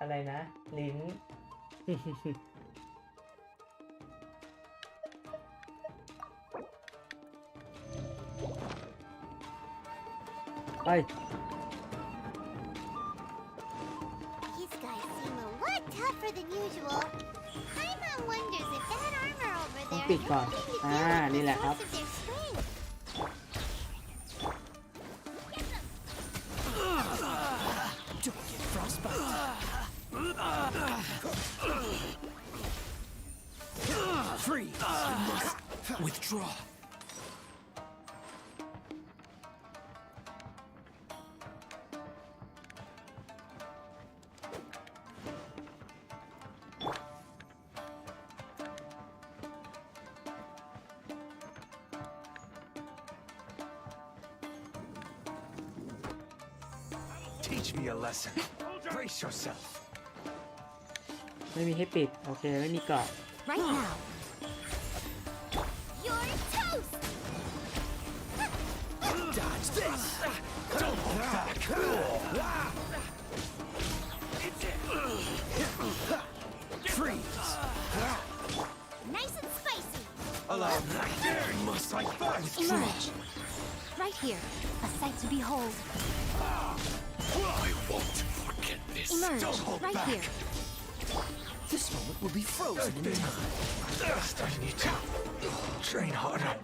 อะไรนะลิ้น ไป These guys seem a lot tougher than usual. Paimon wonders if that armor over ต้อง there ปิด has ก่อน anything to do with นี่ the แหละครับ source of their strength. Don't get frostbite. Freeze! I must withdraw. Teach me a lesson. Brace yourself. ไม่มีให้ปิด โอเค ไม่มีเกาะ Right now. You're toast! Dodge this! Don't hold back. Freeze! Nice and spicy. Allow me. There must I fight. Emerge. Right here. A sight to behold. I won't forget this. Emerge. Don't hold Right back. here. This moment will be frozen in time. I need to train harder.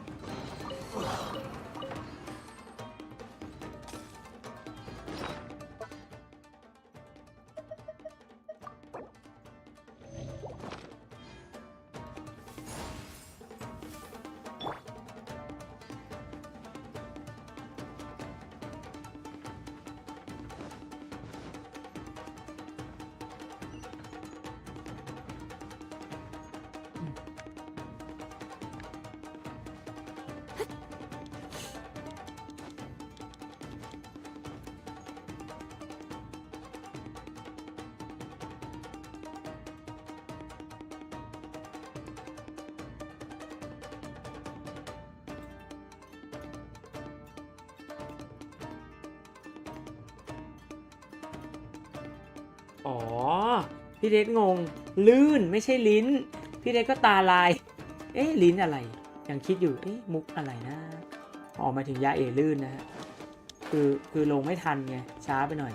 อ๋อพี่เล็กงงลื่นไม่ใช่ลิ้นพี่เล็กก็ตาลายเอ๊ะลิ้นอะไรยังคิดอยู่เอ๊ะมุกอะไรนะออกมาถึงยาเอลื่นนะฮะคือลงไม่ทันไงช้าไปหน่อย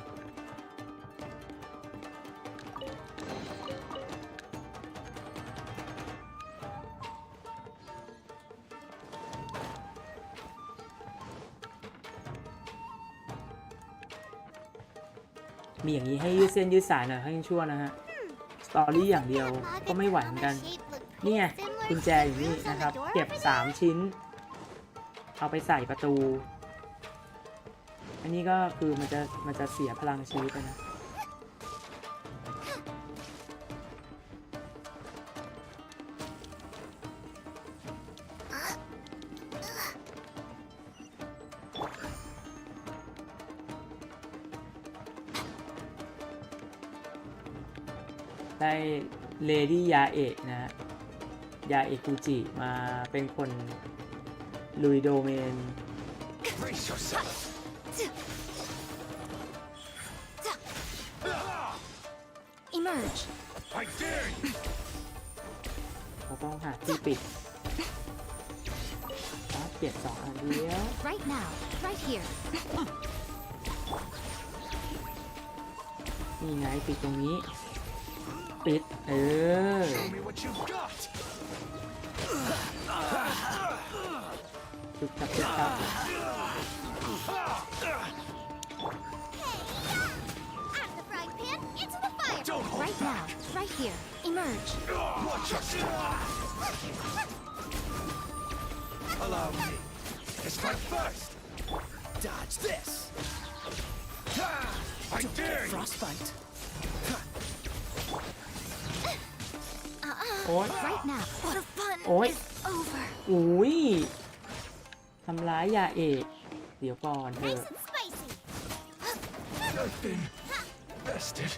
มีอย่างนี้ให้ยืดเส้นยืดสายหน่อยให้ชั่วนะฮะสตอรี่อย่างเดียวก็ไม่ไหวเหมือนกันนี่ไงกุญแจอยู่นี่นะครับเก็บ3ชิ้นเอาไปใส่ประตูอันนี้ก็คือมันจะเสียพลังชีวิตไปนะได้เลดี้ยาเอะนะฮะยาเอะกูจิมาเป็นคนลุยโดเมนEmerge. เราต้องหาที่ปิดเปลี่ยน2 อันเดียว Right now. Right here. นี่ไงปิดตรงนี้ปิดจุดจับRight now. Right here. Emerge. Allow me to strike first. Dodge this. I dare you. Frostbite. โอ๊ย Right now. The fun โอ๊ย is over. อุ้ยทำร้ายยาเอกเดี๋ยวก่อนเถอะ I've been bested.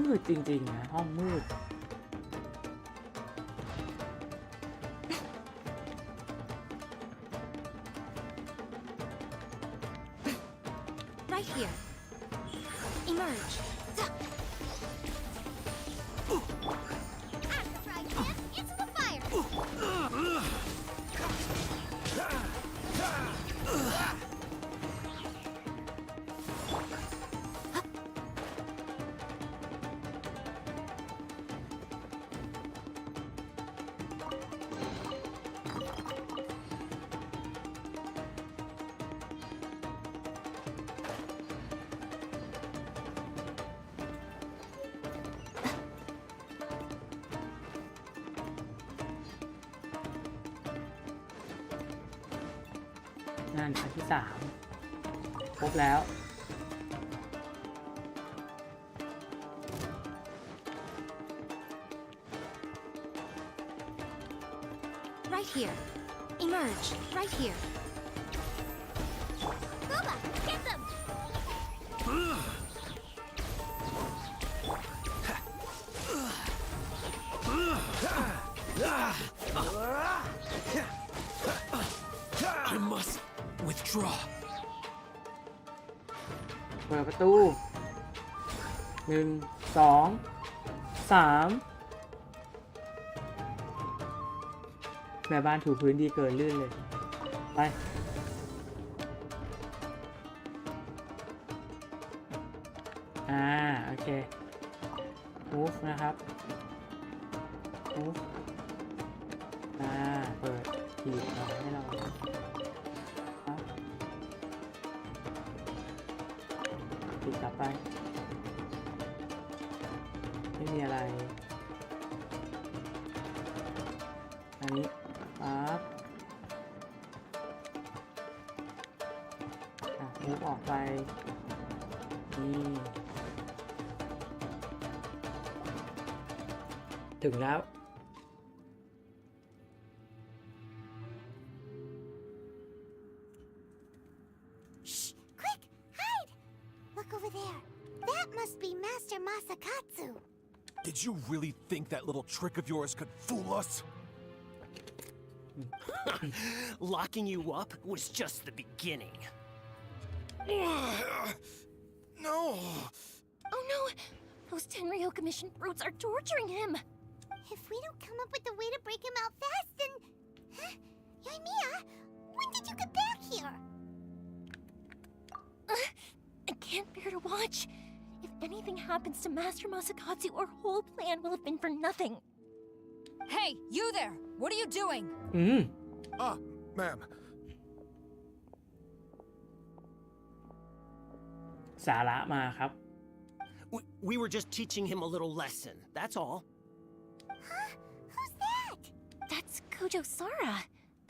มืดจริงๆนะห้องมืด Right here. Emerge. Into the fire.นั่นอันที่3ครบแล้ว Right here. Emerge. Right here. Booba, get them. I must withdraw. เปิดประตู1 2 3แม่บ้านถูพื้นดีเกินลื่นเลยไปโอเค move นะครับ move เปิด ถีบมาให้เราถีบกลับไปไม่มีอะไรอันนี้ปั๊บมุกออกไปนี่ถึงแล้ว Shh! Quick! Hide! Look over there. That must be Master Masakatsu. Did you really think that little trick of yours could fool us? Locking you up was just the beginning. No! Oh no! Those Tenryo Commission brutes are torturing him! If we don't come up with a way to break him out fast, then... Huh? Yoimiya, when did you get back here? I can't bear to watch. If anything happens to Master Masakatsu, our whole plan will have been for nothing. Hey, you there! What are you doing? Ma'am. สาระมาครับ We were just teaching him a little lesson, that's all. Huh? Who's that? That's Kujo Sara,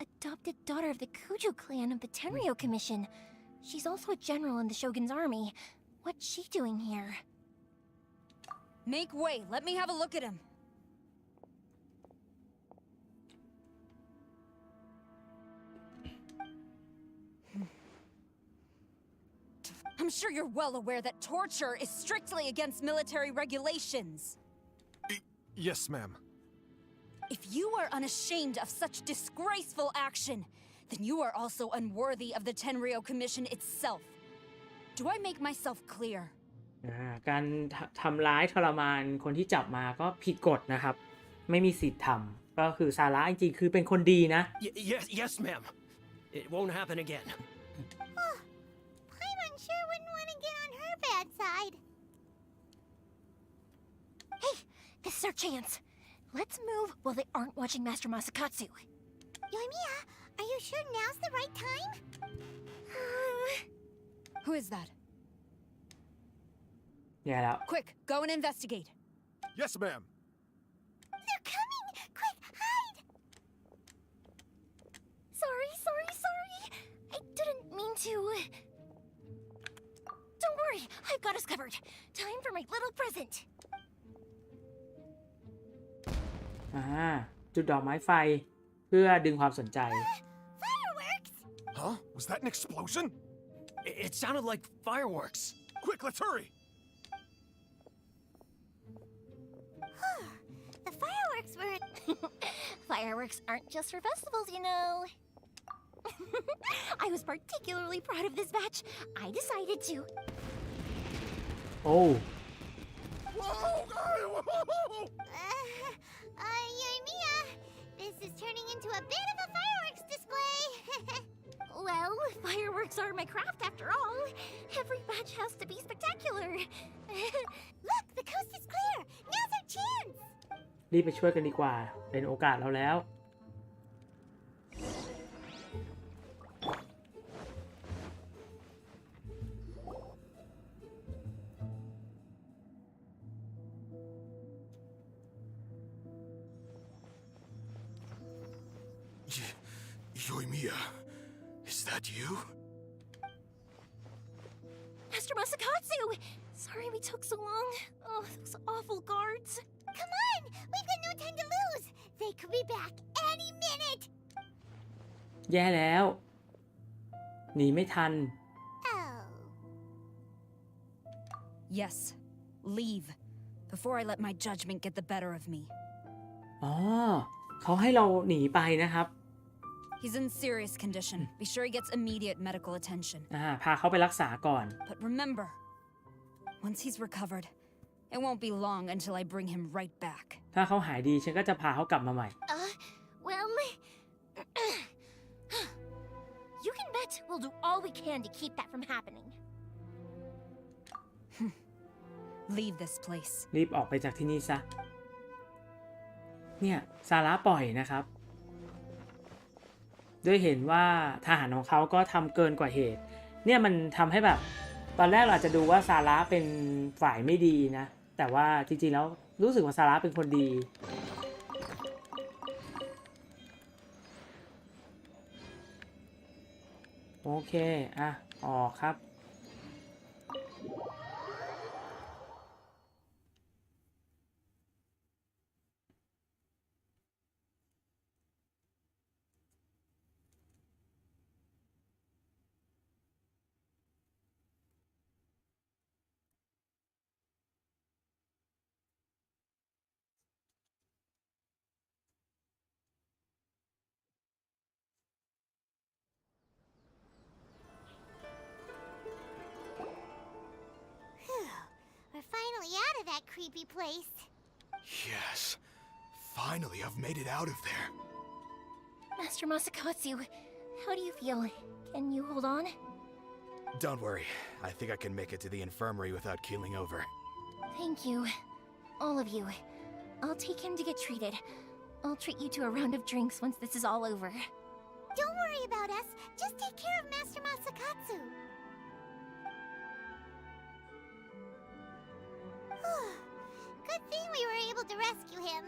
adopted daughter of the Kujo clan of the Tenryo Commission. She's also a general in the Shogun's army. What's she doing here? Make way. Let me have a look at him. I'm sure you're well aware that torture is strictly against military regulations. Yes, ma'am. If you are unashamed of such disgraceful action, then you are also unworthy of the Tenryo Commission itself. Do I make myself clear? การทำร้ายทรมานคนที่จับมาก็ผิดกฎนะครับไม่มีสิทธิ์ทำก็คือซาร่าจริงๆคือเป็นคนดีนะ Yes, ma'am. It won't happen again. Paimon sure wouldn't want to get on her bad side. Hey, this is our chance. Let's move while they aren't watching Master Masakatsu. Yoimiya, are you sure now's the right time? Who is that? แย่แล้ว Quick, go and investigate. Yes, ma'am. They're coming! Quick, hide! Sorry. I didn't mean to. Don't worry, I've got us covered. Time for my little present. จุดดอกไม้ไฟเพื่อดึงความสนใจ Fireworks! Huh? Was that an explosion? It sounded like fireworks. Quick, let's hurry! The fireworks were... Fireworks aren't just for festivals, you know. I was particularly proud of this batch. I decided to. โอ้ Yoimiya, this is turning into a bit of a fireworks display. Well, fireworks are my craft after all. Every batch has to be spectacular. Look, the coast is clear. Now's our chance. รีบไปช่วยกันดีกว่าเป็นโอกาสเราแล้ว Yoimiya, is that you? Master Masakatsu! Sorry we took so long. Oh, those awful guards. Come on! We've got no time to lose. They could be back any minute. แย่แล้วหนีไม่ทัน Oh. Yes, leave. Before I let my judgment get the better of me. อ๋อเขาให้เราหนีไปนะครับ He's in serious condition. Be sure he gets immediate medical attention. พาเขาไปรักษาก่อน But remember, once he's recovered, it won't be long until I bring him right back. ถ้าเขาหายดีฉันก็จะพาเขากลับมาใหม่ Well... you can bet we'll do all we can to keep that from happening. Leave this place. รีบออกไปจากที่นี่ซะเนี่ยซาร่าปล่อยนะครับ ด้วยเห็นว่าทหารของเขาก็ทำเกินกว่าเหตุเนี่ยมันทำให้แบบตอนแรกเราอาจจะดูว่าซาร่าเป็นฝ่ายไม่ดีนะแต่ว่าจริงๆแล้วรู้สึกว่าซาร่าเป็นคนดีโอเคอ่ะออกครับ We're finally out of that creepy place. Yes. Finally, I've made it out of there. Master Masakatsu, how do you feel? Can you hold on? Don't worry. I think I can make it to the infirmary without keeling over. Thank you. All of you. I'll take him to get treated. I'll treat you to a round of drinks once this is all over. Don't worry about us. Just take care of Master Masakatsu. Good thing we were able to rescue him.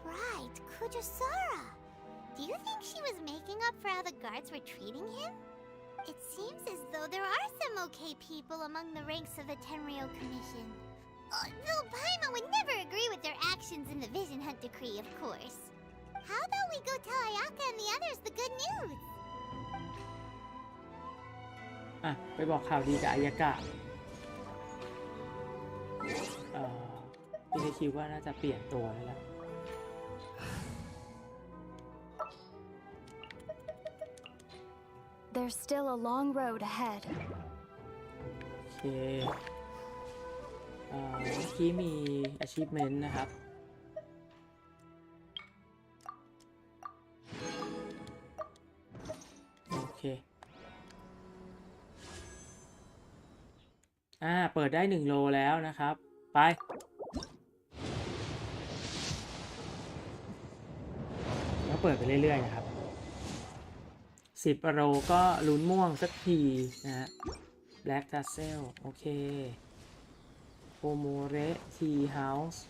Right, Kujosara. Do you think she was making up for how the guards were treating him? It seems as though there are some okay people among the ranks of the Tenryou Commission. Though Paimon would never agree with their actions in the Vision Hunt Decree, of course. How about we go tell Ayaka and the others the good news? ไปบอกข่าวดีกับอายากะพี่ได้คิดว่าน่าจะเปลี่ยนตัวแล้วล่ะ There's still a long road ahead. โอเคเมื่อกี้มี achievement นะครับโอเคเปิดได้1 โลแล้วนะครับไปแล้วเปิดไปเรื่อยๆนะครับ10 โลก็ลุ้นม่วงสักทีนะฮะ Black Tassel โอเคโอโมเรทีเฮาส์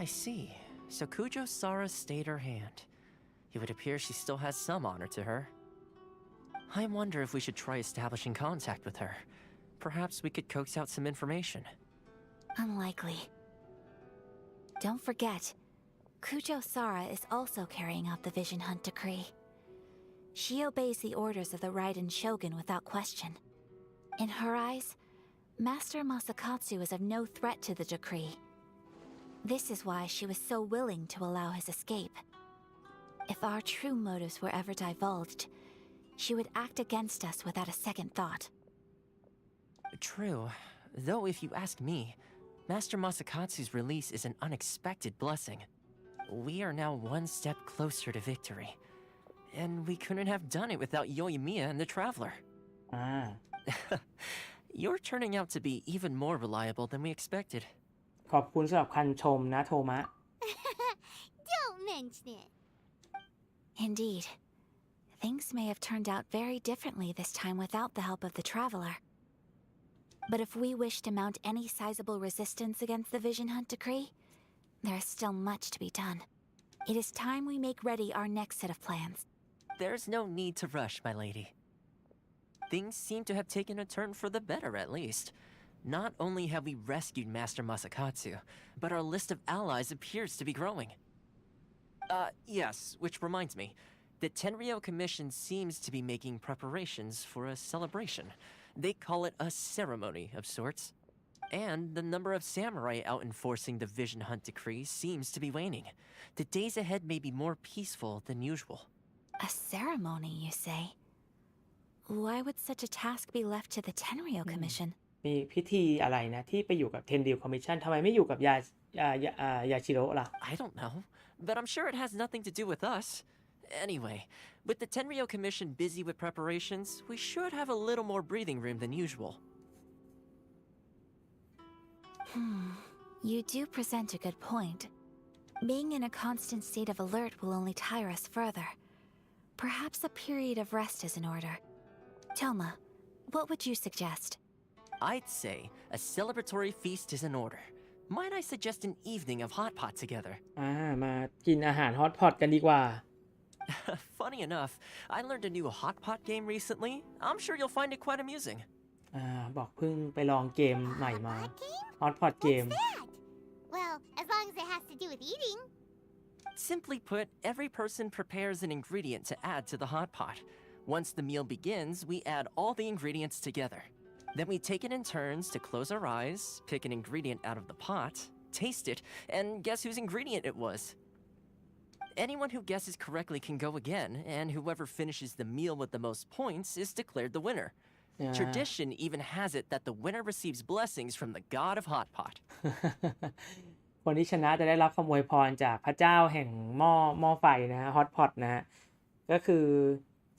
I see. So Kujo-Sara stayed her hand. It would appear she still has some honor to her. I wonder if we should try establishing contact with her. Perhaps we could coax out some information. Unlikely. Don't forget, Kujo-Sara is also carrying out the Vision Hunt Decree. She obeys the orders of the Raiden Shogun without question. In her eyes, Master Masakatsu is of no threat to the decree. This is why she was so willing to allow his escape. If our true motives were ever divulged, she would act against us without a second thought. True. Though if you ask me, Master Masakatsu's release is an unexpected blessing. We are now one step closer to victory. And we couldn't have done it without Yoimiya and the Traveler. You're turning out to be even more reliable than we expected. ขอบคุณสำหรับคำชมนะโทมะ Don't mention it. Indeed. Things may have turned out very differently this time without the help of the Traveler. But if we wish to mount any sizable resistance against the Vision Hunt Decree, there is still much to be done. It is time we make ready our next set of plans. There's no need to rush, my lady. Things seem to have taken a turn for the better, at least. Not only have we rescued Master Masakatsu, but our list of allies appears to be growing. Yes, which reminds me. The Tenryou Commission seems to be making preparations for a celebration. They call it a ceremony of sorts. And the number of samurai out enforcing the Vision Hunt decree seems to be waning. The days ahead may be more peaceful than usual. A ceremony, you say? Why would such a task be left to the Tenryou Commission? มีพิธีอะไรนะที่ไปอยู่กับ Tenryou Commission ทำไมไม่อยู่กับยาชิโร่ล่ะ I don't know, but I'm sure it has nothing to do with us. Anyway, with the Tenryou Commission busy with preparations, we should have a little more breathing room than usual. You do present a good point. Being in a constant state of alert will only tire us further. Perhaps a period of rest is in order. Toma, what would you suggest? I'd say a celebratory feast is in order. Might I suggest an evening of hot pot together? มากินอาหารฮอตพอตกันดีกว่า Funny enough, I learned a new hot pot game recently. I'm sure you'll find it quite amusing. บอกเพิ่งไปลองเกมใหม่มาฮอตพอตเกม Well, as long as it has to do with eating. Simply put, every person prepares an ingredient to add to the hot pot. Once the meal begins, we add all the ingredients together. Then we take it in turns to close our eyes, pick an ingredient out of the pot, taste it, and guess whose ingredient it was. Anyone who guesses correctly can go again, and whoever finishes the meal with the most points is declared the winner. Tradition even has it that the winner receives blessings from the god of hot pot. คนที่ชนะจะได้รับคำอวยพรจากพระเจ้าแห่งหม้อไฟนะฮะฮอตพอตนะฮะก็คือ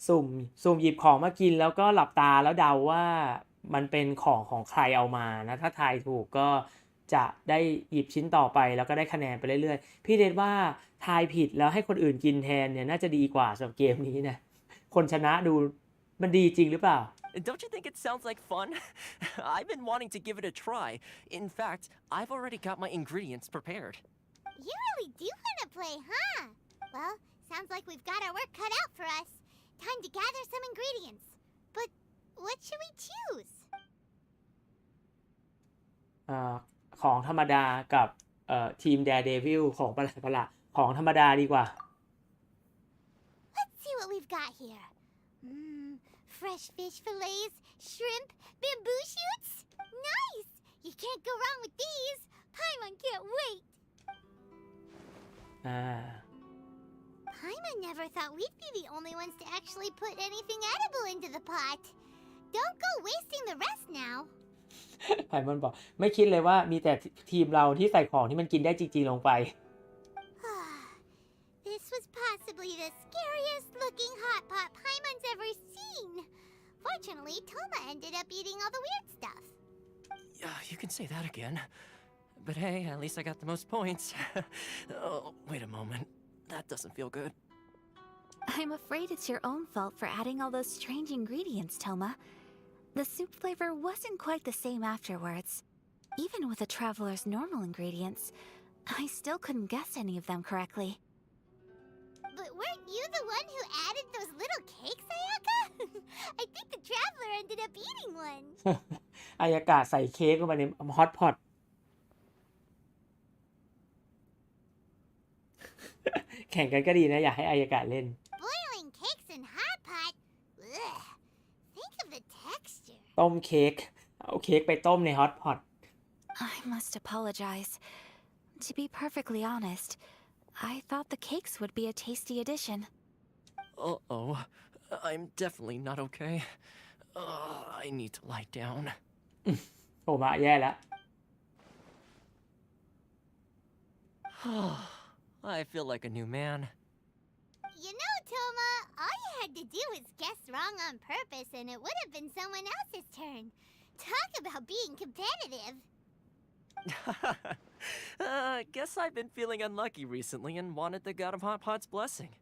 สุ่มหยิบของมากินแล้วก็หลับตาแล้วเดาว่ามันเป็นของใครเอามานะถ้าทายถูกก็จะได้หยิบชิ้นต่อไปแล้วก็ได้คะแนนไปเรื่อยๆพี่เดชว่าทายผิดแล้วให้คนอื่นกินแทนเนี่ยน่าจะดีกว่าสำหรับเกมนี้นะคนชนะดูมันดีจริงหรือเปล่า Don't you think it sounds like fun? I've been wanting to give it a try. In fact, I've already got my ingredients prepared. You really do want to play, huh? Well, sounds like we've got our work cut out for us. Time to gather some ingredients. But what should we choose? ของธรรมดากับทีม Daredevil ของประหลาดของธรรมดาดีกว่า Let's see what we've got here. Fresh fish fillets, shrimp, bamboo shoots. Nice! You can't go wrong with these. Paimon can't wait. Paimon never thought we'd be the only ones to actually put anything edible into the pot. Don't go wasting the rest now. ไพมอนบอกไม่คิดเลยว่ามีแต่ทีมเราที่ใส่ของที่มันกินได้จริงๆลงไป This was possibly the scariest looking hot pot Paimon's ever seen. Fortunately, Toma ended up eating all the weird stuff. You can say that again. But hey, at least I got the most points. Oh, wait a moment. That doesn't feel good. I'm afraid it's your own fault for adding all those strange ingredients, Toma. The soup flavor wasn't quite the same afterwards. Even with a traveler's normal ingredients, I still couldn't guess any of them correctly. But weren't you the one who added those little cakes, Ayaka? I think the traveler ended up eating one. อายากะใส่เค้กลงไปในฮอตพอต แข่งกันก็ดีนะอยากให้อายากะเล่น Boiling cakes in hot pot? Ugh. Think of the texture. ต้มเค้กเอาเค้กไปต้มในฮอตพอต I must apologize. To be perfectly honest, I thought the cakes would be a tasty addition. Uh-oh. I'm definitely not okay. I need to lie down. โอ้มาแย่แล้ว I feel like a new man. You know, Toma, all you had to do was guess wrong on purpose and it would have been someone else's turn. Talk about being competitive. Guess I've been feeling unlucky recently and wanted the God of Hot Pot's blessing.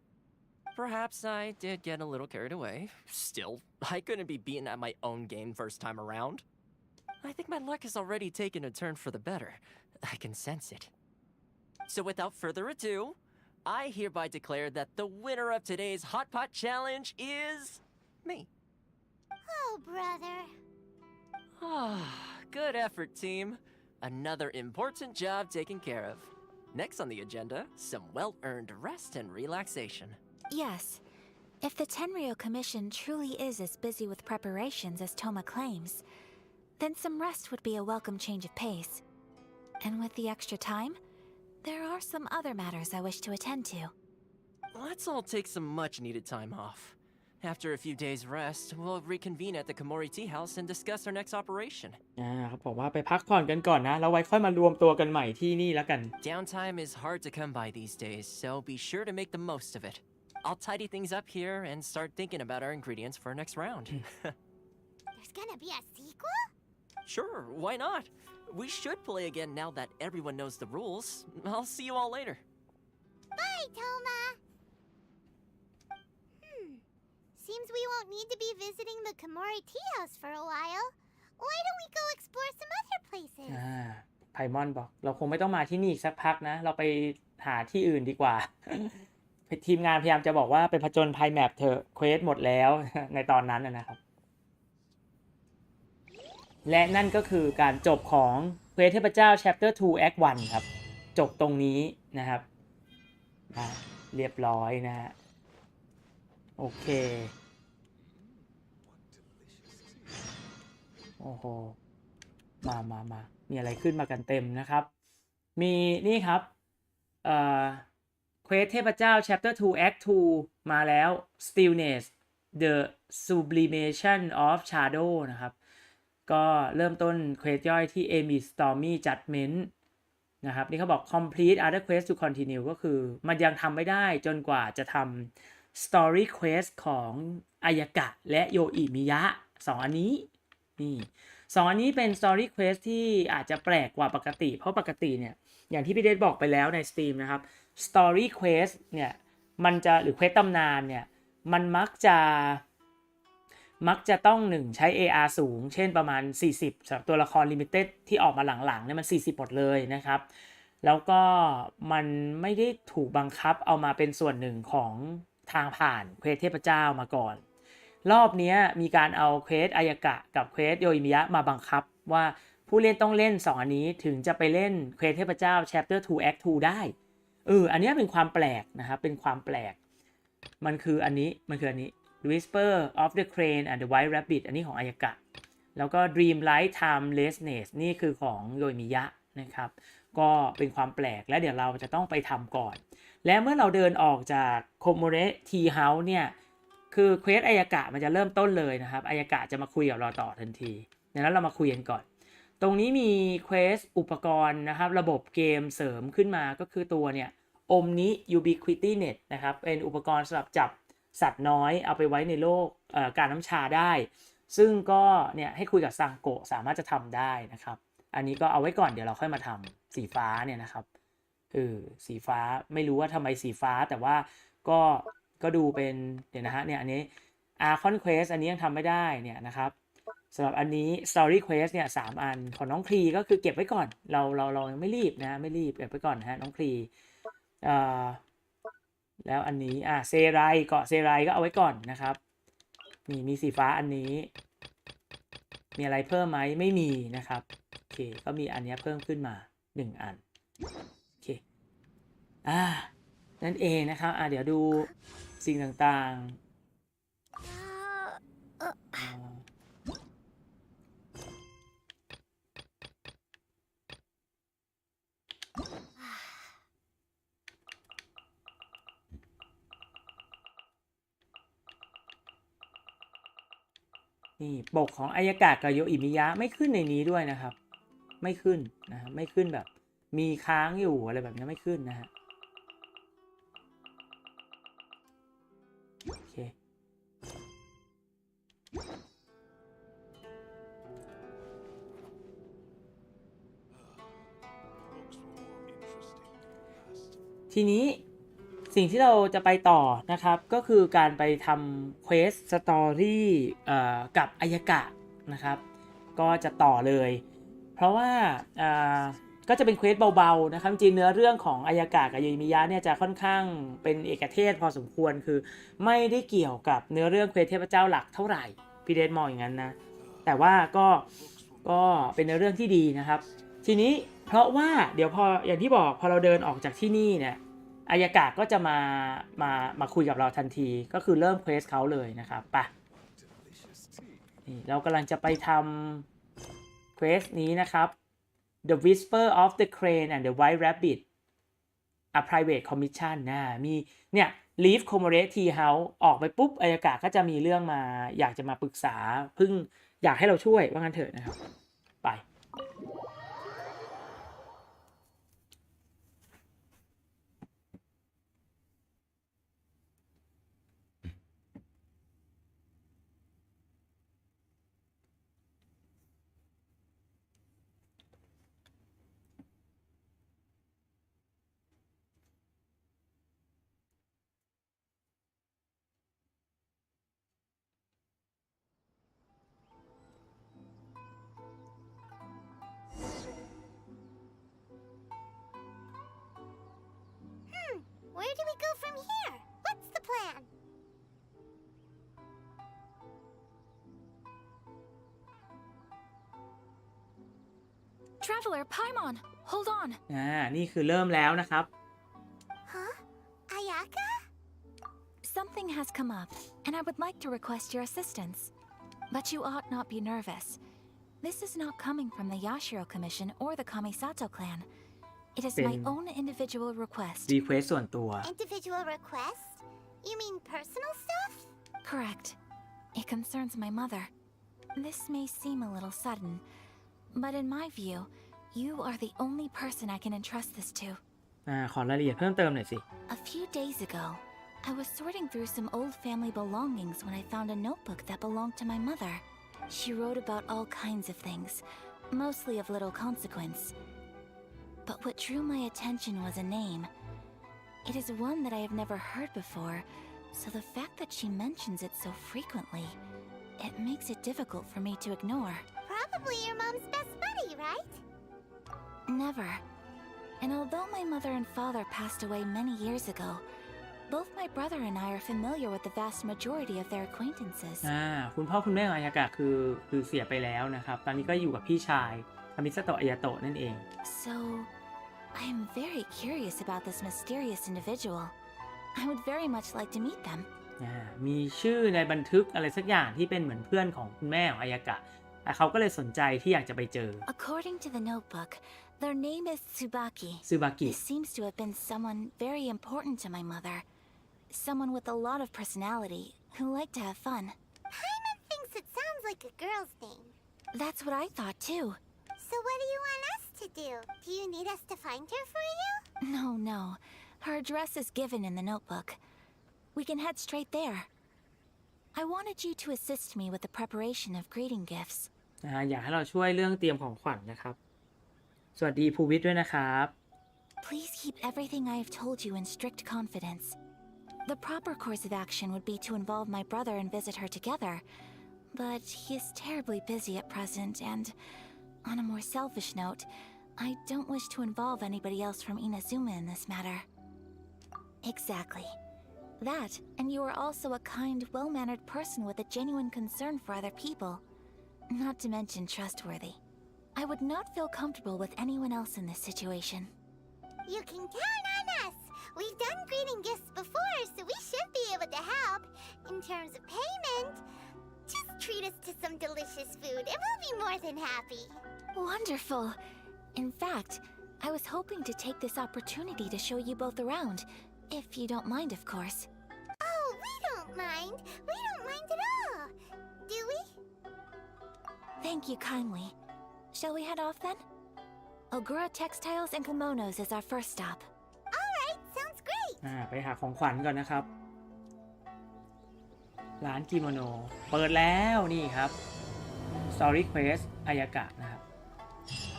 Perhaps I did get a little carried away. Still, I couldn't be beaten at my own game first time around. I think my luck has already taken a turn for the better. I can sense it. So without further ado, I hereby declare that the winner of today's Hot Pot Challenge is me. Oh, brother. Good effort, team. Another important job taken care of. Next on the agenda, some well-earned rest and relaxation. Yes. If the Tenryou Commission truly is as busy with preparations as Toma claims, then some rest would be a welcome change of pace. And with the extra time, there are some other matters I wish to attend to. Let's all take some much-needed time off. After a few days' rest, we'll reconvene at the Komori Tea House and discuss our next operation. เขาบอกว่าไปพักผ่อนกันก่อนนะแล้วไว้ค่อยมารวมตัวกันใหม่ที่นี่แล้วกัน Downtime is hard to come by these days, so be sure to make the most of it. I'll tidy things up here and start thinking about our ingredients for our next round. There's gonna be a sequel? Sure, why not? We should play again now that everyone knows the rules. I'll see you all later. Bye, Toma. Seems we won't need to be visiting the Komori Tea House for a while. Why don't we go explore some other places? ไพมอนบอกเราคงไม่ต้องมาที่นี่อีกสักพักนะเราไปหาที่อื่นดีกว่า ทีมงานพยายามจะบอกว่าไปผจญภัยแมปเถอะเควสหมดแล้ว ในตอนนั้นนะครับ และนั่นก็คือการจบของเควสเทพเจ้า Chapter 2 Act 1 ครับจบตรงนี้นะครับเรียบร้อยนะฮะโอเคโอ้โหมามีอะไรขึ้นมากันเต็มนะครับมีนี่ครับเควสเทพเจ้า Chapter 2 Act 2 มาแล้ว Stillness the Sublimation of Shadow นะครับก็เริ่มต้นเควสย่อยที่ Amy Stormy Judgment นะครับนี่เขาบอก complete other quest to continue ก็คือมันยังทำไม่ได้จนกว่าจะทำ story quest ของอายากะและโยอิมิยะ2อันนี้นี่2อันนี้เป็น story quest ที่อาจจะแปลกกว่าปกติเพราะปกติเนี่ยอย่างที่พี่เดชบอกไปแล้วในสตรีมนะครับ story quest เนี่ยมันจะหรือ quest ตำนานเนี่ยมันมักจะต้องใช้ AR สูงเช่นประมาณ40สำหรับตัวละคร Limited ที่ออกมาหลังๆเนี่ยมัน40หมดเลยนะครับแล้วก็มันไม่ได้ถูกบังคับเอามาเป็นส่วนหนึ่งของทางผ่านเควสเทพเจ้ามาก่อนรอบนี้มีการเอาเควสอายากะกับเควสโยอิมิยะมาบังคับว่าผู้เล่นต้องเล่น2อันนี้ถึงจะไปเล่นเควสเทพเจ้า Chapter 2 Act 2 ได้อันนี้เป็นความแปลกนะครับเป็นความแปลกมันคืออันนี้ Whisper of the Crane and the White Rabbit อันนี้ของอายากะแล้วก็ Dreamlight Timelessness นี่คือของโยอิมิยะนะครับก็เป็นความแปลกและเดี๋ยวเราจะต้องไปทำก่อนและเมื่อเราเดินออกจาก Komori Tea House เนี่ยคือเควสอายากะมันจะเริ่มต้นเลยนะครับอายากะจะมาคุยกับเราต่อทันทีดังนั้นเรามาคุยกันก่อนตรงนี้มีเควสอุปกรณ์นะครับระบบเกมเสริมขึ้นมาก็คือตัวเนี่ย Omni Ubiquity Net นะครับเป็นอุปกรณ์สำหรับจับสัตว์น้อยเอาไปไว้ในโลกการน้ำชาได้ซึ่งก็เนี่ยให้คุยกับซังโกะสามารถจะทำได้นะครับอันนี้ก็เอาไว้ก่อนเดี๋ยวเราค่อยมาทำสีฟ้าเนี่ยนะครับสีฟ้าไม่รู้ว่าทำไมสีฟ้าแต่ว่าก็ดูเป็นเดี๋ยวนะฮะเนี่ยอันนี้ Archon Quest อันนี้ยังทำไม่ได้เนี่ยนะครับสำหรับอันนี้ Story Quest เนี่ย3อันของน้องคลีก็คือเก็บไว้ก่อนเรายังไม่รีบนะไม่รีบเก็บไว้ก่อนนะฮะน้องคลีแล้วอันนี้เซไรเกาะเซไรก็เอาไว้ก่อนนะครับมีสีฟ้าอันนี้มีอะไรเพิ่มไหมไม่มีนะครับโอเคก็มีอันนี้เพิ่มขึ้นมา1อันโอเคนั่นเองนะครับเดี๋ยวดูสิ่งต่างๆนี่ปกของอายากะกับโยอิมิยะไม่ขึ้นในนี้ด้วยนะครับไม่ขึ้นนะครับไม่ขึ้นแบบมีค้างอยู่อะไรแบบนี้ไม่ขึ้นนะฮะโอเคทีนี้สิ่งที่เราจะไปต่อนะครับก็คือการไปทำเควสสตอรี่กับอายากะนะครับก็จะต่อเลยเพราะว่า ก็จะเป็นเควสเบาๆนะครับจริงเนื้อเรื่องของอายากะกับโยอิมิยะเนี่ยจะค่อนข้างเป็นเอกเทศพอสมควรคือไม่ได้เกี่ยวกับเนื้อเรื่องเควสเทพเจ้าหลักเท่าไหร่พี่เดชมองอย่างนั้นนะแต่ว่าก็เป็นเนื้อเรื่องที่ดีนะครับทีนี้เพราะว่าเดี๋ยวพออย่างที่บอกพอเราเดินออกจากที่นี่เนี่ยอายากะก็จะมาคุยกับเราทันทีก็คือเริ่มเควสเขาเลยนะครับไปนี่เรากำลังจะไปทำเควสนี้นะครับ The Whisper of the Crane and the White Rabbit a private commission นะมีเนี่ย Leave Comrade Tea House ออกไปปุ๊บอายากะก็จะมีเรื่องมาอยากจะมาปรึกษาเพิ่งอยากให้เราช่วยว่างั้นเถอะนะครับไปWhere do we go from here? What's the plan? Traveler, Paimon, hold on. นี่คือเริ่มแล้วนะครับ Huh? Ayaka? Something has come up, and I would like to request your assistance. But you ought not be nervous. This is not coming from the Yashiro Commission or the Kamisato clan. It is my own individual request. request ส่วนตัว Individual request? You mean personal stuff? Correct. It concerns my mother. This may seem a little sudden, but in my view, you are the only person I can entrust this to. ขอรายละเอียดเพิ่มเติมหน่อยสิ A few days ago, I was sorting through some old family belongings when I found a notebook that belonged to my mother. She wrote about all kinds of things, mostly of little consequence. But what drew my attention was a name. It is one that I have never heard before, so the fact that she mentions it so frequently, it makes it difficult for me to ignore. Probably your mom's best buddy, right? Never. And although my mother and father passed away many years ago, both my brother and I are familiar with the vast majority of their acquaintances. คุณพ่อคุณแม่ของอายากะคือเสียไปแล้วนะครับตอนนี้ก็อยู่กับพี่ชายคามิซาโตะอายาโตะนั่นเอง So, I am very curious about this mysterious individual. I would very much like to meet them. มีชื่อในบันทึกอะไรสักอย่างที่เป็นเหมือนเพื่อนของคุณแม่ของอายากะแต่เขาก็เลยสนใจที่อยากจะไปเจอ According to the notebook, their name is Tsubaki. Tsubaki. This seems to have been someone very important to my mother. Someone with a lot of personality, who liked to have fun. Paimon thinks it sounds like a girl's name. That's what I thought too. So what do you want us to do? Do you need us to find her for you? No. Her address is given in the notebook. We can head straight there. I wanted you to assist me with the preparation of greeting gifts. อยากให้เราช่วยเรื่องเตรียมของขวัญนะครับสวัสดีภูวิทย์ด้วยนะครับ Please keep everything I have told you in strict confidence. The proper course of action would be to involve my brother and visit her together, but he is terribly busy at present, and on a more selfish note, I don't wish to involve anybody else from Inazuma in this matter. Exactly. That, and you are also a kind, well-mannered person with a genuine concern for other people. Not to mention trustworthy. I would not feel comfortable with anyone else in this situation. You can count on us. We've done greeting gifts before, so we should be able to help. In terms of payment, just treat us to some delicious food and we'll be more than happy. Wonderful. In fact, I was hoping to take this opportunity to show you both around, if you don't mind, of course. Oh, we don't mind. We don't mind at all. Do we? Thank you kindly. Shall we head off then? Ogura Textiles and Kimonos is our first stop. Alright, sounds great. ไปหาของขวัญก่อนนะครับร้านกิโมโนเปิดแล้วนี่ครับ Story Quest อายากะนะครับ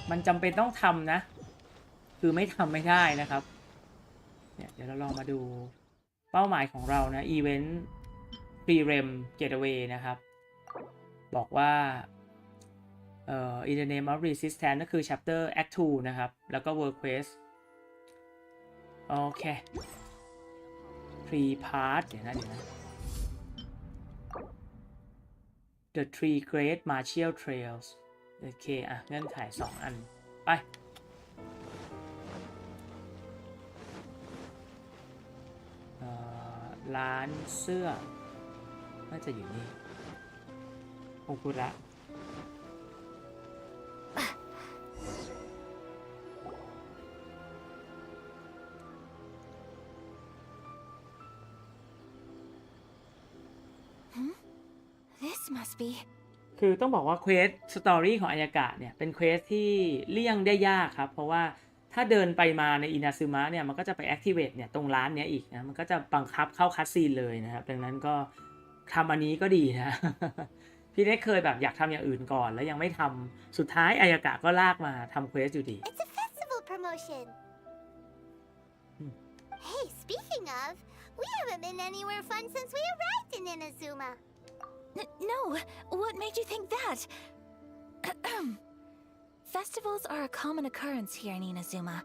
มันจำเป็นต้องทำนะคือไม่ทำไม่ได้นะครับเนี่ยเดี๋ยวเราลองมาดูเป้าหมายของเรานะ Event Pre-Rem Getaway นะครับบอกว่า In the Name of Resistance ก็คือ Chapter Act 2 นะครับ แล้วก็ World Quest โอเค 3 part เดี๋ยวนะ The Three Great Martial Trails โอเค อ่ะเงื่อนไข2 อัน ไปร้านเสื้อ น่าจะอยู่นี่โอคุระ This must be คือต้องบอกว่าเควสสตอรี่ของอายากะเนี่ยเป็นเควสที่เลี่ยงได้ยากครับ เพราะว่าถ้าเดินไปมาในอินาซึมะเนี่ยมันก็จะไปแอคทีเวตเนี่ยตรงร้านเนี้ยอีกนะมันก็จะบังคับเข้าคัสซีนเลยนะครับดังนั้นก็ทำอันนี้ก็ดีนะ พี่ได้เคยแบบอยากทำอย่างอื่นก่อนแล้วยังไม่ทำสุดท้ายอายากะก็ลากมาทำเควสอยู่ดี It's a festival promotion. Hey, speaking of, we haven't been anywhere fun since we arrived in Inazuma. No, what made you think that? Festivals are a common occurrence here in Inazuma.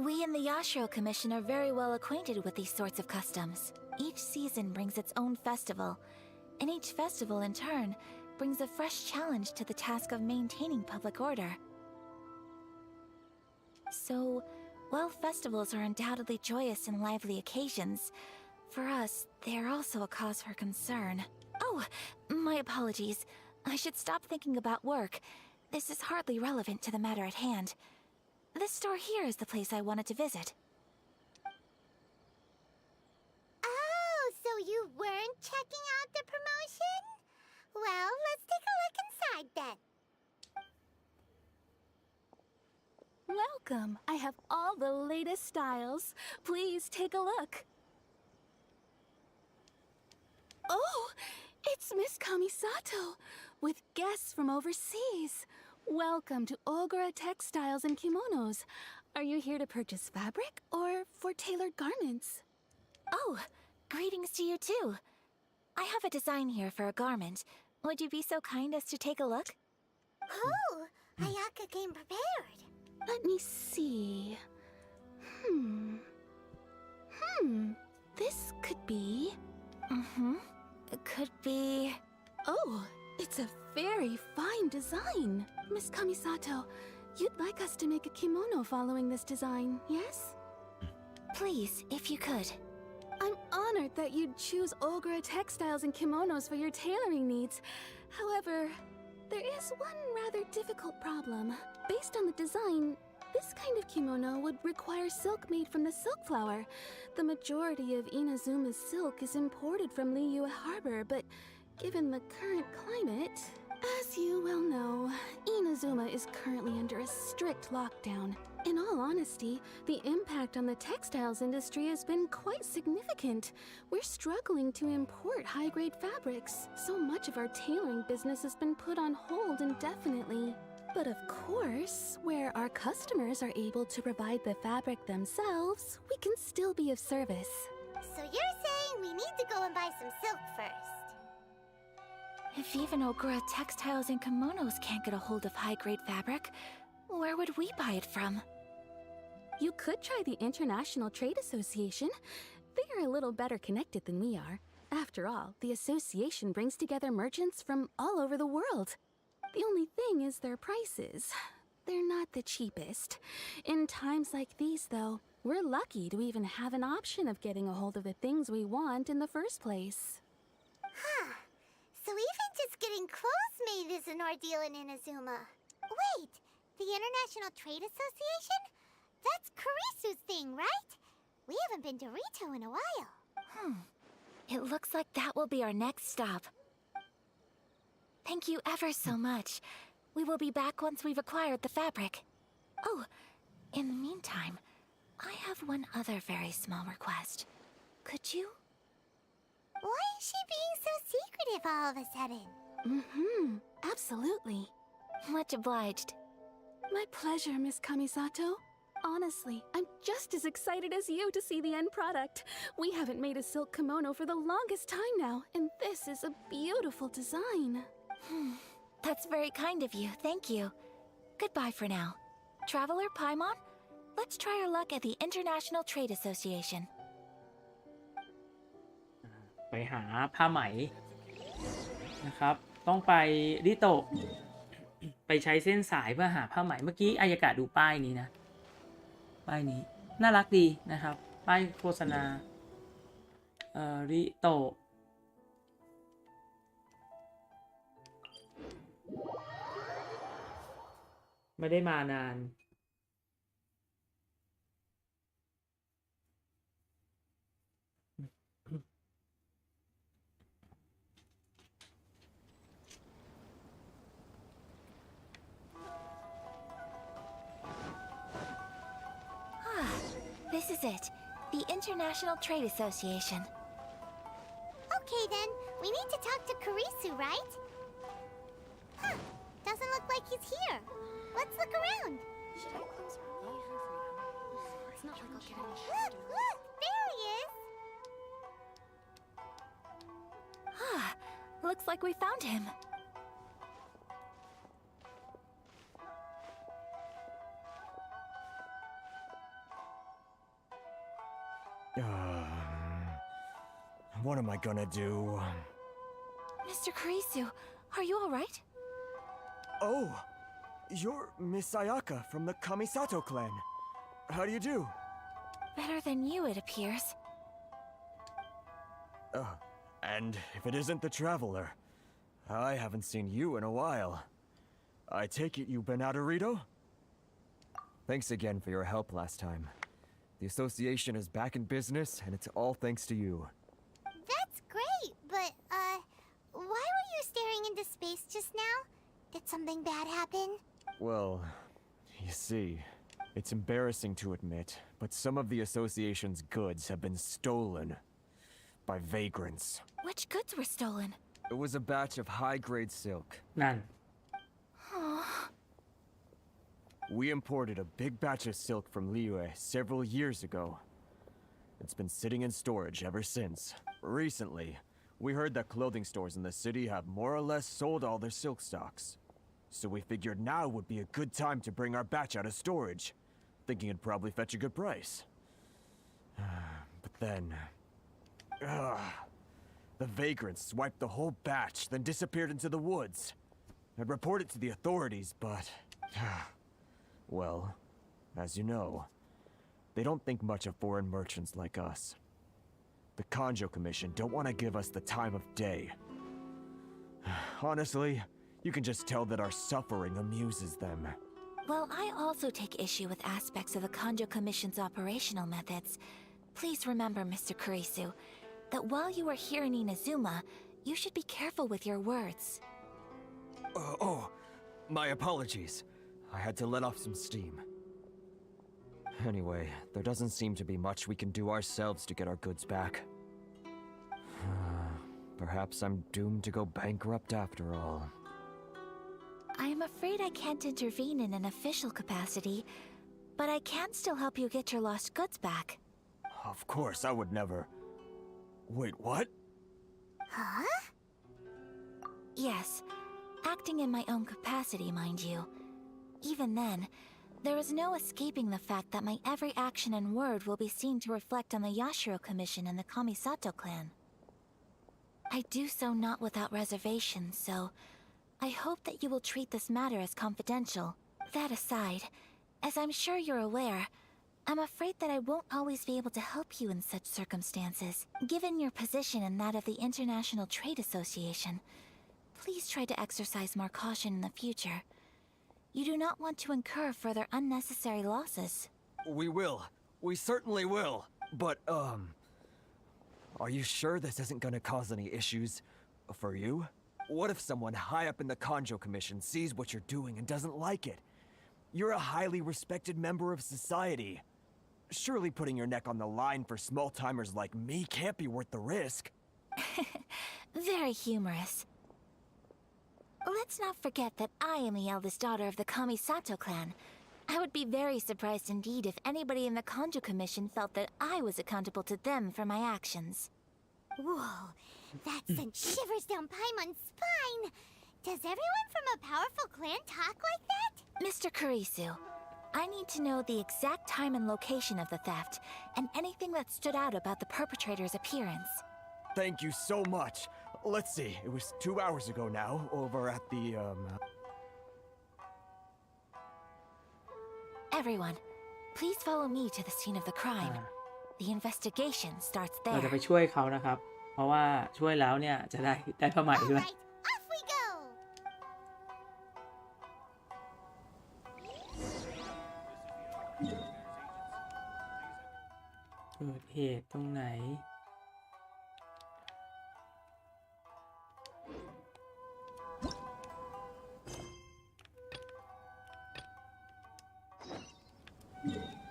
We in the Yashiro Commission are very well acquainted with these sorts of customs. Each season brings its own festival, and each festival in turn brings a fresh challenge to the task of maintaining public order. So, while festivals are undoubtedly joyous and lively occasions, for us, they are also a cause for concern. Oh, my apologies. I should stop thinking about work. This is hardly relevant to the matter at hand. This store here is the place I wanted to visit. Oh, so you weren't checking out the promotion? Well, let's take a look inside then. Welcome. I have all the latest styles. Please take a look. Oh, it's Miss Kamisato with guests from overseas. Welcome to Ogura Textiles and Kimonos. Are you here to purchase fabric or for tailored garments? Oh, greetings to you too. I have a design here for a garment. Would you be so kind as to take a look? Oh, Ayaka came prepared. Let me see. This could be... It could be... Oh, it's a very fine design. Miss Kamisato, you'd like us to make a kimono following this design, yes? Please, if you could. I'm honored that you'd choose Ogura Textiles and Kimonos for your tailoring needs. However, there is one rather difficult problem. Based on the design, this kind of kimono would require silk made from the silk flower. The majority of Inazuma's silk is imported from Liyue Harbor, but given the current climate, as you well know, Inazuma is currently under a strict lockdown. In all honesty, the impact on the textiles industry has been quite significant. We're struggling to import high-grade fabrics. So much of our tailoring business has been put on hold indefinitely. But of course, where our customers are able to provide the fabric themselves, we can still be of service. So you're saying we need to go and buy some silk first? If even Ogura Textiles and Kimonos can't get a hold of high-grade fabric, where would we buy it from? You could try the International Trade Association. They are a little better connected than we are. After all, the association brings together merchants from all over the world. The only thing is their prices. They're not the cheapest. In times like these, though, we're lucky to even have an option of getting a hold of the things we want in the first place. Huh. So even just getting clothes made is an ordeal in Inazuma. Wait, the International Trade Association? That's Kurisu's thing, right? We haven't been to Rito in a while. It looks like that will be our next stop. Thank you ever so much. We will be back once we've acquired the fabric. Oh, in the meantime, I have one other very small request. Could you? Why is she being so secretive all of a sudden? Absolutely. Much obliged. My pleasure, Miss Kamisato. Honestly, I'm just as excited as you to see the end product. We haven't made a silk kimono for the longest time now, and this is a beautiful design. That's very kind of you, thank you. Goodbye for now. Traveler Paimon, let's try our luck at the International Trade Association. ไปหาผ้าไหมนะครับต้องไปริโตะไปใช้เส้นสายเพื่อหาผ้าไหมเมื่อกี้อายากะดูป้ายนี้นะป้ายนี้น่ารักดีนะครับป้ายโฆษณาริโตะไม่ได้มานาน This is it, the International Trade Association. Okay then, we need to talk to Kurisu, right? Huh, doesn't look like he's here. Let's look around. Should I close her? It's not like I'll get any Look, there he is. Looks like we found him. What am I gonna do? Mr. Kurisu, are you alright? Oh, you're Miss Sayaka from the Kamisato clan. How do you do? Better than you, it appears. And if it isn't the Traveler, I haven't seen you in a while. I take it you've been out of Rito? Thanks again for your help last time. The association is back in business, and it's all thanks to you. That's great, but, why were you staring into space just now? Did something bad happen? Well, you see, it's embarrassing to admit, but some of the association's goods have been stolen by vagrants. Which goods were stolen? It was a batch of high-grade silk. None. We imported a big batch of silk from Liyue several years ago. It's been sitting in storage ever since. Recently, we heard that clothing stores in the city have more or less sold all their silk stocks. So we figured now would be a good time to bring our batch out of storage, thinking it'd probably fetch a good price. But then... the vagrants swiped the whole batch, then disappeared into the woods. I'd report it to the authorities, but... well, as you know, they don't think much of foreign merchants like us. The Kanjo Commission don't want to give us the time of day. Honestly, you can just tell that our suffering amuses them. Well, I also take issue with aspects of the Kanjo Commission's operational methods. Please remember, Mr. Kurisu, that while you are here in Inazuma, you should be careful with your words. My apologies. I had to let off some steam. Anyway, there doesn't seem to be much we can do ourselves to get our goods back. Perhaps I'm doomed to go bankrupt after all. I am afraid I can't intervene in an official capacity, but I can still help you get your lost goods back. Of course, I would never... Wait, what? Huh? Yes, acting in my own capacity, mind you. Even then, there is no escaping the fact that my every action and word will be seen to reflect on the Yashiro Commission and the Kamisato clan. I do so not without reservation, so I hope that you will treat this matter as confidential. That aside, as I'm sure you're aware, I'm afraid that I won't always be able to help you in such circumstances. Given your position and that of the International Trade Association, please try to exercise more caution in the future. You do not want to incur further unnecessary losses. We will. We certainly will. But, are you sure this isn't gonna cause any issues for you? What if someone high up in the Kanjo Commission sees what you're doing and doesn't like it? You're a highly respected member of society. Surely putting your neck on the line for small-timers like me can't be worth the risk. Very humorous. Let's not forget that I am the eldest daughter of the Kamisato clan. I would be very surprised indeed if anybody in the Kanjo Commission felt that I was accountable to them for my actions. Whoa, that sent shivers down Paimon's spine. Does everyone from a powerful clan talk like that? Mr. Kurisu, I need to know the exact time and location of the theft, and anything that stood out about the perpetrator's appearance. Thank you so much. Let's see, it was 2 hours ago now, over at the, Everyone, please follow me to the scene of the crime. The investigation starts เราจะ there. ไปช่วยเขานะครับ เพราะว่าช่วยแล้วเนี่ยจะได้ผ้าไหมด้วย Alright, off we go! เกิดเหตุตรงไหน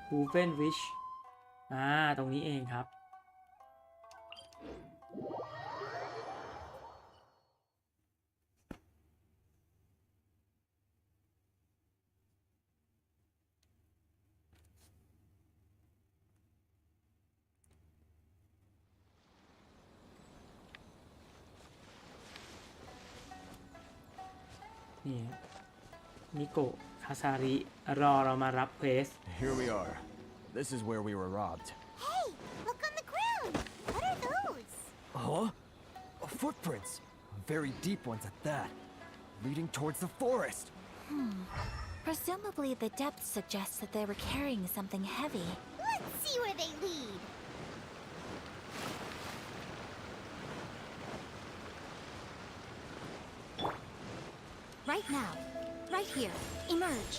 ฮูเฟนวิชตรงนี้เองครับ นี่มิโกะคาซาริรอเรามารับเควส Here we are. This is where we were robbed. Hey, look on the ground! What are those? Huh? Footprints. Very deep ones at that. Leading towards the forest. Presumably the depth suggests that they were carrying something heavy. Let's see where they lead. Right now. Right here. Emerge.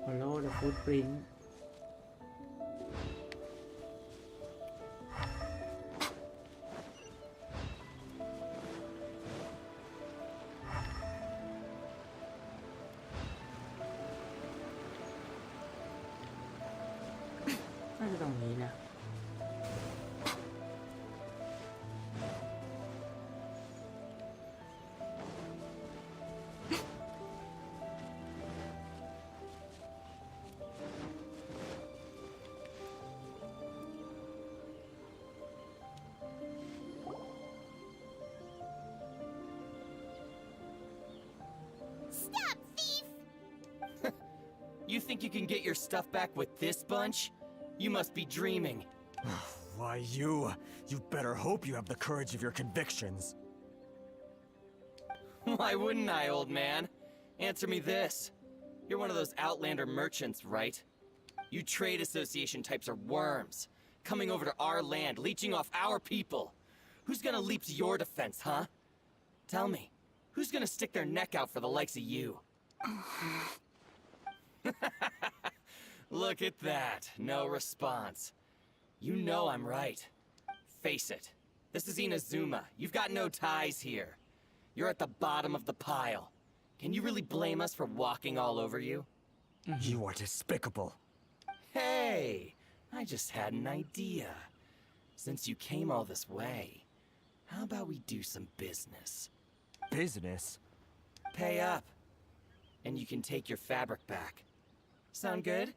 Follow the footprint น่าจะตรงนี้นะ Stop, thief! You think you can get your stuff back with this bunch? You must be dreaming. Why, you better hope you have the courage of your convictions. Why wouldn't I, old man? Answer me this. You're one of those Outlander merchants, right? You trade association types are worms. Coming over to our land, leeching off our people. Who's gonna leap to your defense, huh? Tell me, who's gonna stick their neck out for the likes of you? Look at that, no response. You know I'm right. Face it, this is Inazuma. You've got no ties here. You're at the bottom of the pile. Can you really blame us for walking all over you? You are despicable. Hey, I just had an idea. Since you came all this way, how about we do some business? Business? Pay up, and you can take your fabric back. Sound good?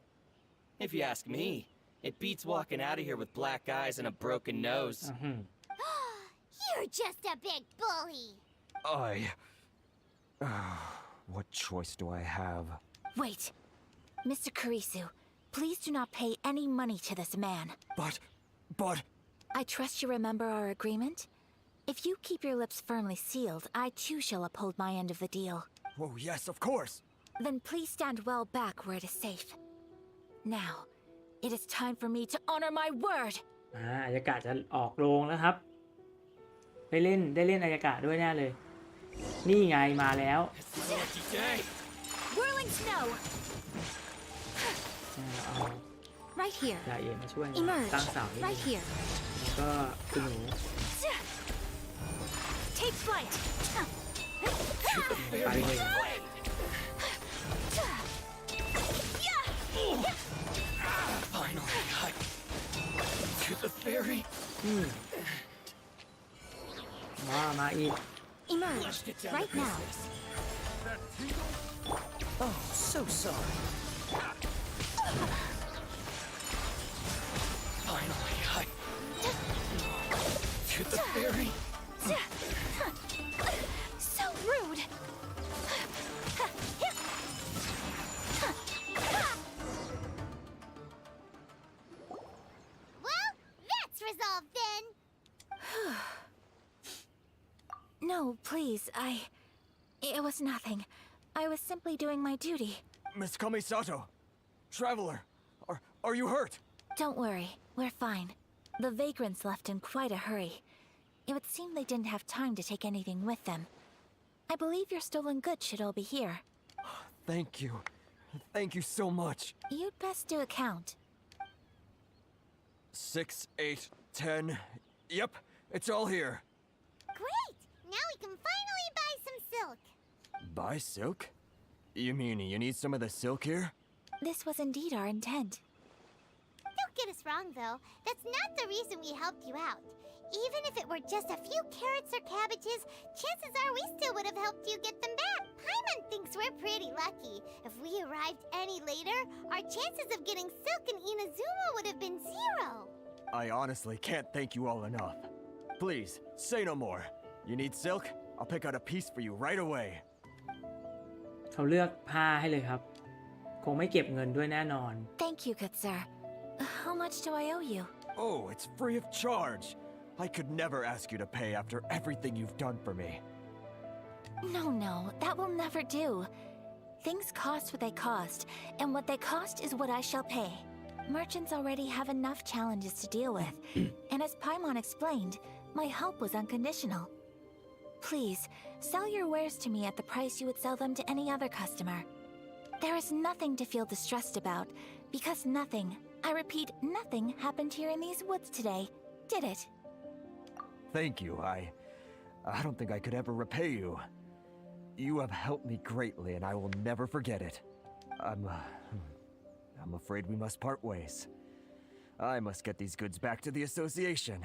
If you ask me, it beats walking out of here with black eyes and a broken nose. You're just a big bully! What choice do I have? Wait. Mr. Kurisu, please do not pay any money to this man. But... I trust you remember our agreement? If you keep your lips firmly sealed, I too shall uphold my end of the deal. Oh, yes, of course. Then please stand well back where it is safe. Now, it is time for me to honor my word. อายากะจะออกโรงแล้วครับได้เล่นอายากะด้วยแน่เลย นี่ไงมาแล้ว Whirling snow. เอา Right here. ยาเอ็นมาช่วย Emerge. ตั้งเสานี่ Right here. แล้วก็คุณหนู Take flight. ไปเลย Finally got to the ferry. มาอีก Emerge. Right now. Oh, so sorry. Finally, I hit the fairy. So rude. Well, that's resolved then. No, please, It was nothing. I was simply doing my duty. Miss Kamisato! Traveler! Are you hurt? Don't worry, we're fine. The vagrants left in quite a hurry. It would seem they didn't have time to take anything with them. I believe your stolen goods should all be here. Thank you. Thank you so much. You'd best do a count. 6, 8, 10. Yep, it's all here. Great! Now we can finally buy some silk. Buy silk? You mean you need some of the silk here? This was indeed our intent. Don't get us wrong, though. That's not the reason we helped you out. Even if it were just a few carrots or cabbages, chances are we still would have helped you get them back. Paimon thinks we're pretty lucky. If we arrived any later, our chances of getting silk in Inazuma would have been 0. I honestly can't thank you all enough. Please, say no more. You need silk? I'll pick out a piece for you right away. เขาเลือกผ้าให้เลยครับคงไม่เก็บเงินด้วยแน่นอน Thank you, good sir. How much do I owe you? Oh, it's free of charge. I could never ask you to pay after everything you've done for me. No, that will never do. Things cost what they cost, and what they cost is what I shall pay. Merchants already have enough challenges to deal with, and as Paimon explained, my help was unconditional. Please, sell your wares to me at the price you would sell them to any other customer. There is nothing to feel distressed about, because nothing, I repeat, nothing happened here in these woods today, did it? Thank you. I don't think I could ever repay you. You have helped me greatly, and I will never forget it. I'm afraid we must part ways. I must get these goods back to the association.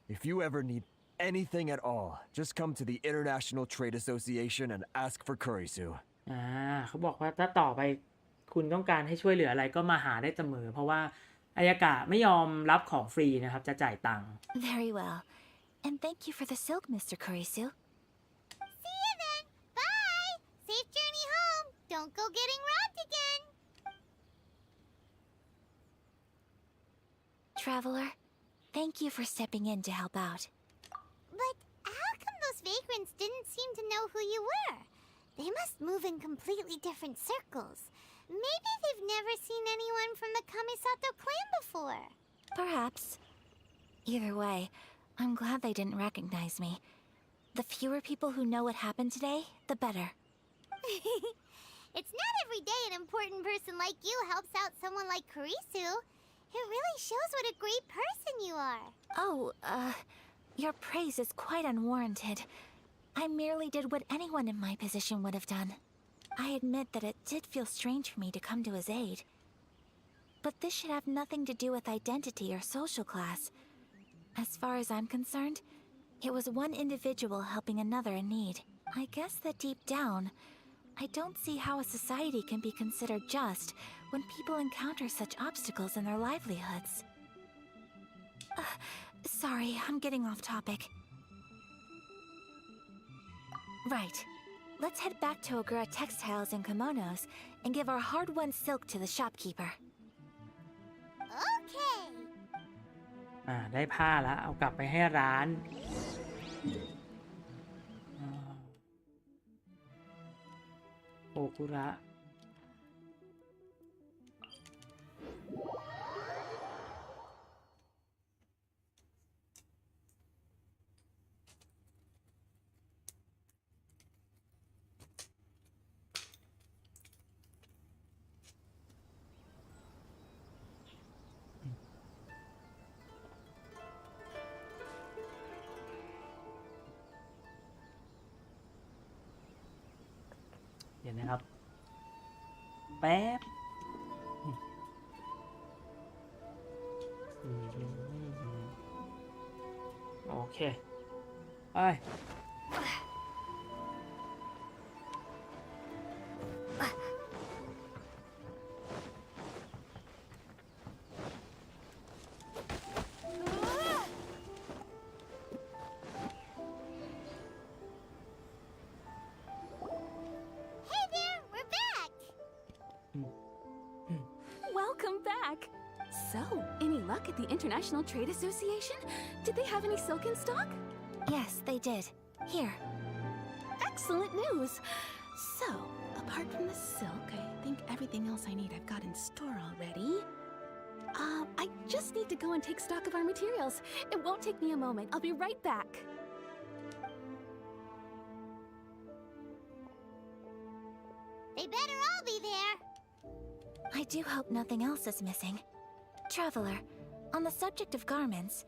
If you ever need anything at all, just come to the International Trade Association and ask for Kurisu. เขาบอกว่าถ้าต่อไปคุณต้องการให้ช่วยเหลืออะไรก็มาหาได้เสมอเพราะว่าอายากะไม่ยอมรับของฟรีนะครับจะจ่ายตังค์ Very well. And thank you for the silk, Mr. Kurisu. See you then. Bye. Safe journey home. Don't go getting robbed again. Traveler, thank you for stepping in to help out. But how come those vagrants didn't seem to know who you were? They must move in completely different circles. Maybe they've never seen anyone from the Kamisato clan before. Perhaps. Either way, I'm glad they didn't recognize me. The fewer people who know what happened today, the better. It's not every day an important person like you helps out someone like Kurisu. It really shows what a great person you are. Oh, your praise is quite unwarranted. I merely did what anyone in my position would have done. I admit that it did feel strange for me to come to his aid. But this should have nothing to do with identity or social class. As far as I'm concerned, it was one individual helping another in need. I guess that deep down, I don't see how a society can be considered just when people encounter such obstacles in their livelihoods. Sorry, I'm getting off topic. Right. Let's head back to Ogura Textiles and Kimonos and give our hard-won silk to the shopkeeper. Okay. ได้ผ้าแล้วเอากลับไปให้ร้านโอคุระเดี๋ยวนะครับแป๊บโอเคไป So, any luck at the International Trade Association? Did they have any silk in stock? Yes, they did. Here. Excellent news! So, apart from the silk, I think everything else I need I've got in store already. I just need to go and take stock of our materials. It won't take me a moment. I'll be right back. They better all be there. I do hope nothing else is missing. Traveler, on the subject of garments,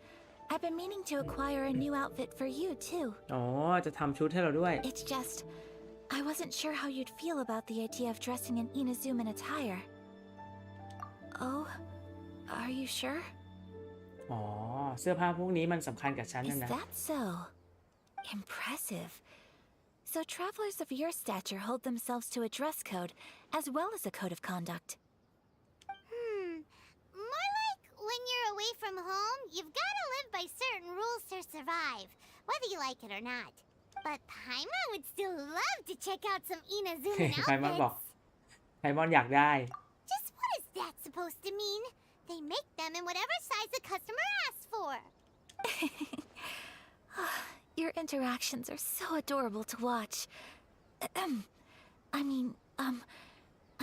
I've been meaning to acquire a new outfit for you, too. อ๋อจะทำชุดให้เราด้วย It's just, I wasn't sure how you'd feel about the idea of dressing in Inazuman attire. Oh, are you sure? อ๋อเสื้อผ้าพวกนี้มันสำคัญกับฉัน Is นะ that so? Impressive. So travelers of your stature hold themselves to a dress code, as well as a code of conduct. More like when you're away from home, you've got to live by certain rules to survive, whether you like it or not. But Paimon would still love to check out some Inazuman ไพมอนบอก outfits. ไพมอนอยากได้ Just what is that supposed to mean? They make them in whatever size the customer asks for. Your interactions are so adorable to watch.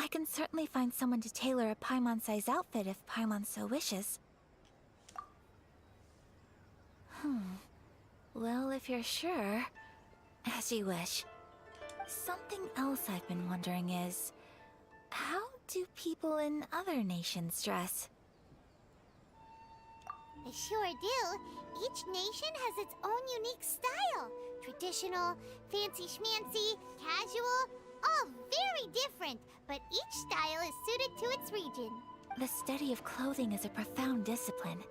I can certainly find someone to tailor a Paimon-size outfit if Paimon so wishes. Well, if you're sure, as you wish. Something else I've been wondering is, how do people in other nations dress? They sure do. Each nation has its own unique style. Traditional, fancy schmancy, casual, all very different, but each style is suited to its region. The study of clothing is a profound discipline,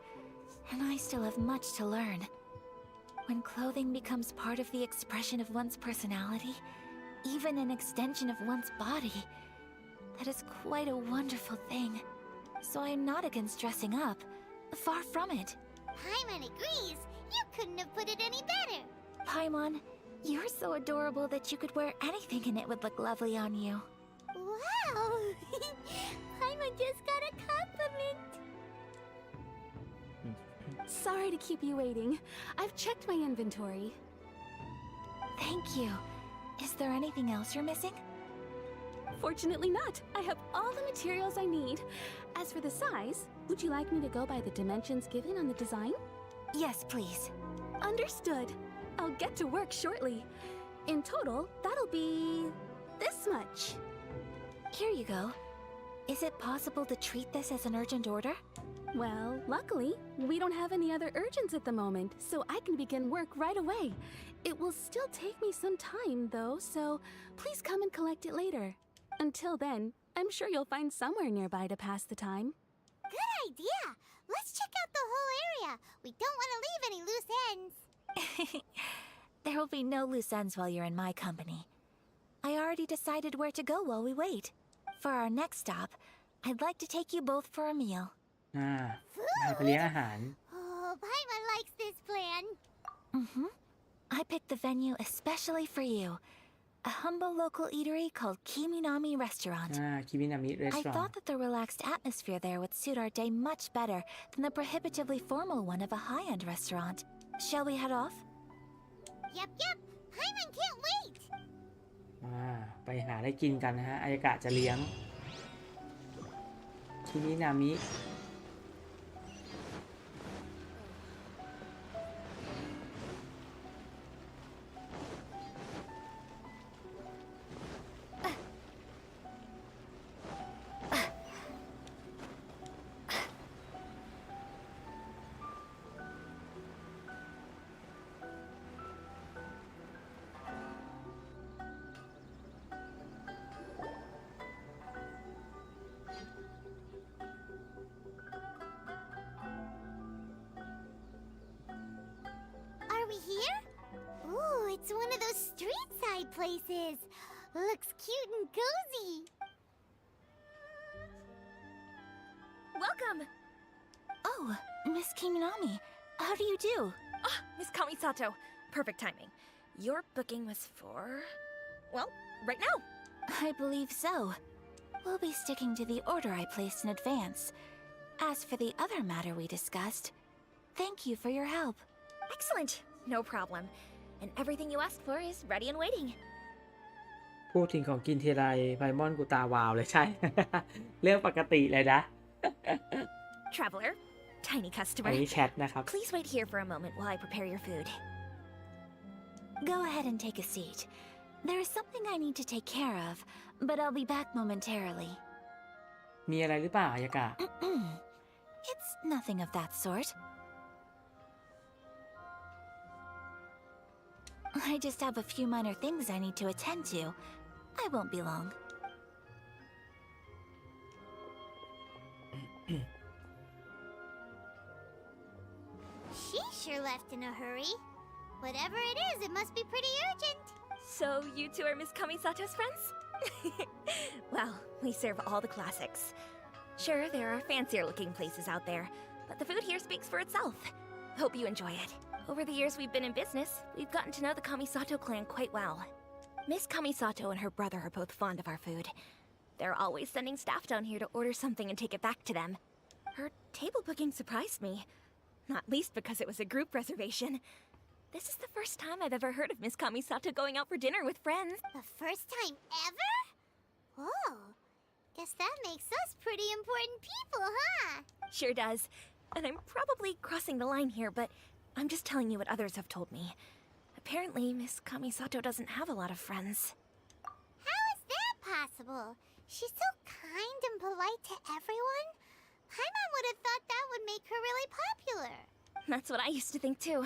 and I still have much to learn. When clothing becomes part of the expression of one's personality, even an extension of one's body, that is quite a wonderful thing. So I am not against dressing up. Far from it. Paimon agrees. You couldn't have put it any better. Paimon, you're so adorable that you could wear anything and it would look lovely on you. Wow! Paimon just got a compliment. Sorry to keep you waiting. I've checked my inventory. Thank you. Is there anything else you're missing? Fortunately not. I have all the materials I need. As for the size, would you like me to go by the dimensions given on the design? Yes, please. Understood. I'll get to work shortly. In total, that'll be this much. Here you go. Is it possible to treat this as an urgent order? Well, luckily, we don't have any other urgents at the moment, so I can begin work right away. It will still take me some time, though, so please come and collect it later. Until then, I'm sure you'll find somewhere nearby to pass the time. Good idea. Let's check out the whole area. We don't want to leave any loose ends. There will be no loose ends while you're in my company. I already decided where to go while we wait. For our next stop, I'd like to take you both for a meal. ไปเลี้ยงอาหาร Oh, Paimon likes this plan. I picked the venue especially for you. A humble local eatery called Kiminami Restaurant. คิมินามิ I Restaurant thought that the relaxed atmosphere there would suit our day much better than the prohibitively formal one of a high-end restaurant. Shall we head off? Yep. Paimon can't wait. ไปหาได้กินกันนะฮะอายากะจะเลี้ยงคิมินามิ Are we here? Ooh, it's one of those street side places. Looks cute and cozy. Welcome! Oh, Miss Kiminami, how do you do? Ah, Miss Kamisato. Perfect timing. Your booking was for... well, right now. I believe so. We'll be sticking to the order I placed in advance. As for the other matter we discussed, thank you for your help. Excellent. No problem. And everything you asked for is ready and waiting. พูดถึงของกินทีไรไพมอนกูตาวาวเลยใช่ เรื่องปกติเลยนะ Traveler, tiny อัน customer. นี้แชทนะครับ Please wait here for a moment while I prepare your food. Go ahead and take a seat. There is something I need to take care of, but I'll be back momentarily. มีอะไรหรือเปล่าอายากะ It's nothing of that sort. I just have a few minor things I need to attend to. I won't be long. She sure left in a hurry. Whatever it is, it must be pretty urgent. So you two are Miss Kamisato's friends? Well, we serve all the classics. Sure, there are fancier looking places out there, but the food here speaks for itself. Hope you enjoy it. Over the years we've been in business, we've gotten to know the Kamisato clan quite well. Miss Kamisato and her brother are both fond of our food. They're always sending staff down here to order something and take it back to them. Her table booking surprised me, not least because it was a group reservation. This is the first time I've ever heard of Miss Kamisato going out for dinner with friends. The first time ever? Whoa. Guess that makes us pretty important people, huh? Sure does. And I'm probably crossing the line here, but I'm just telling you what others have told me. Apparently, Miss Kamisato doesn't have a lot of friends. How is that possible? She's so kind and polite to everyone. Paimon would have thought that would make her really popular. That's what I used to think too.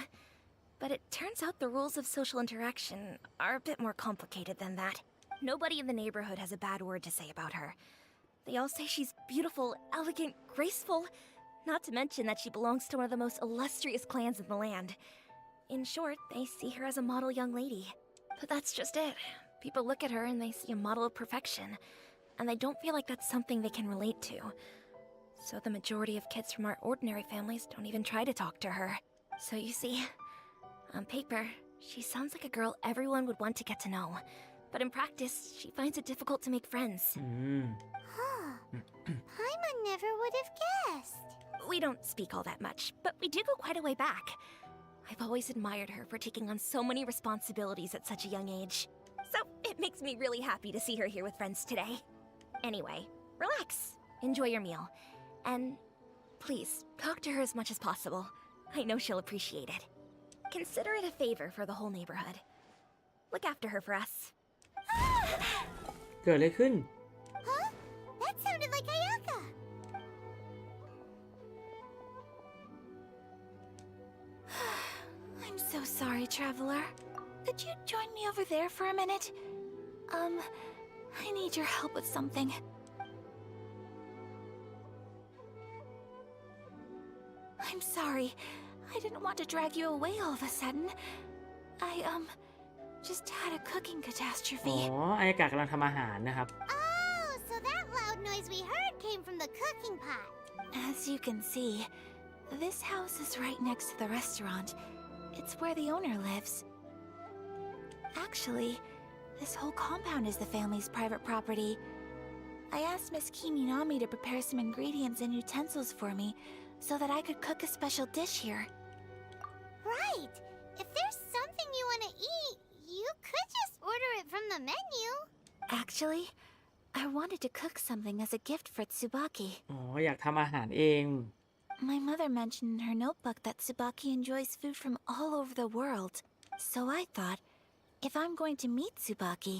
But it turns out the rules of social interaction are a bit more complicated than that. Nobody in the neighborhood has a bad word to say about her. They all say she's beautiful, elegant, graceful, not to mention that she belongs to one of the most illustrious clans in the land. In short, they see her as a model young lady. But that's just it. People look at her and they see a model of perfection, and they don't feel like that's something they can relate to. So the majority of kids from our ordinary families don't even try to talk to her. So you see, on paper, she sounds like a girl everyone would want to get to know. But in practice, she finds it difficult to make friends. Huh. Paimon never would have guessed. We don't speak all that much, but we do go quite a way back. I've always admired her for taking on so many responsibilities at such a young age. So it makes me really happy to see her here with friends today. Anyway, relax, enjoy your meal, and please, talk to her as much as possible. I know she'll appreciate it. Consider it a favor for the whole neighborhood. Look after her for us. เกิดอะไรขึ้น Huh? That sounded like Ayaka. I'm so sorry, traveler. Could you join me over there for a minute? I need your help with something. I'm sorry. I didn't want to drag you away all of a sudden. I, just had a cooking อ๋อ catastrophe. อายากะกำลังทำอาหารนะครับ Oh, so that loud noise we heard came from the cooking pot. As you can see, this house is right next to the restaurant. It's where the owner lives. Actually, this whole compound is the family's private property. I asked Miss Kiminami to prepare some ingredients and utensils for me so that I could cook a special dish here. Right. If there's something you want to eat, you could just order it from the menu. Actually, I wanted to cook something as a gift for Tsubaki. อ๋อ อยากทำอาหารเอง My mother mentioned in her notebook that Tsubaki enjoys food from all over the world. So I thought, if I'm going to meet Tsubaki,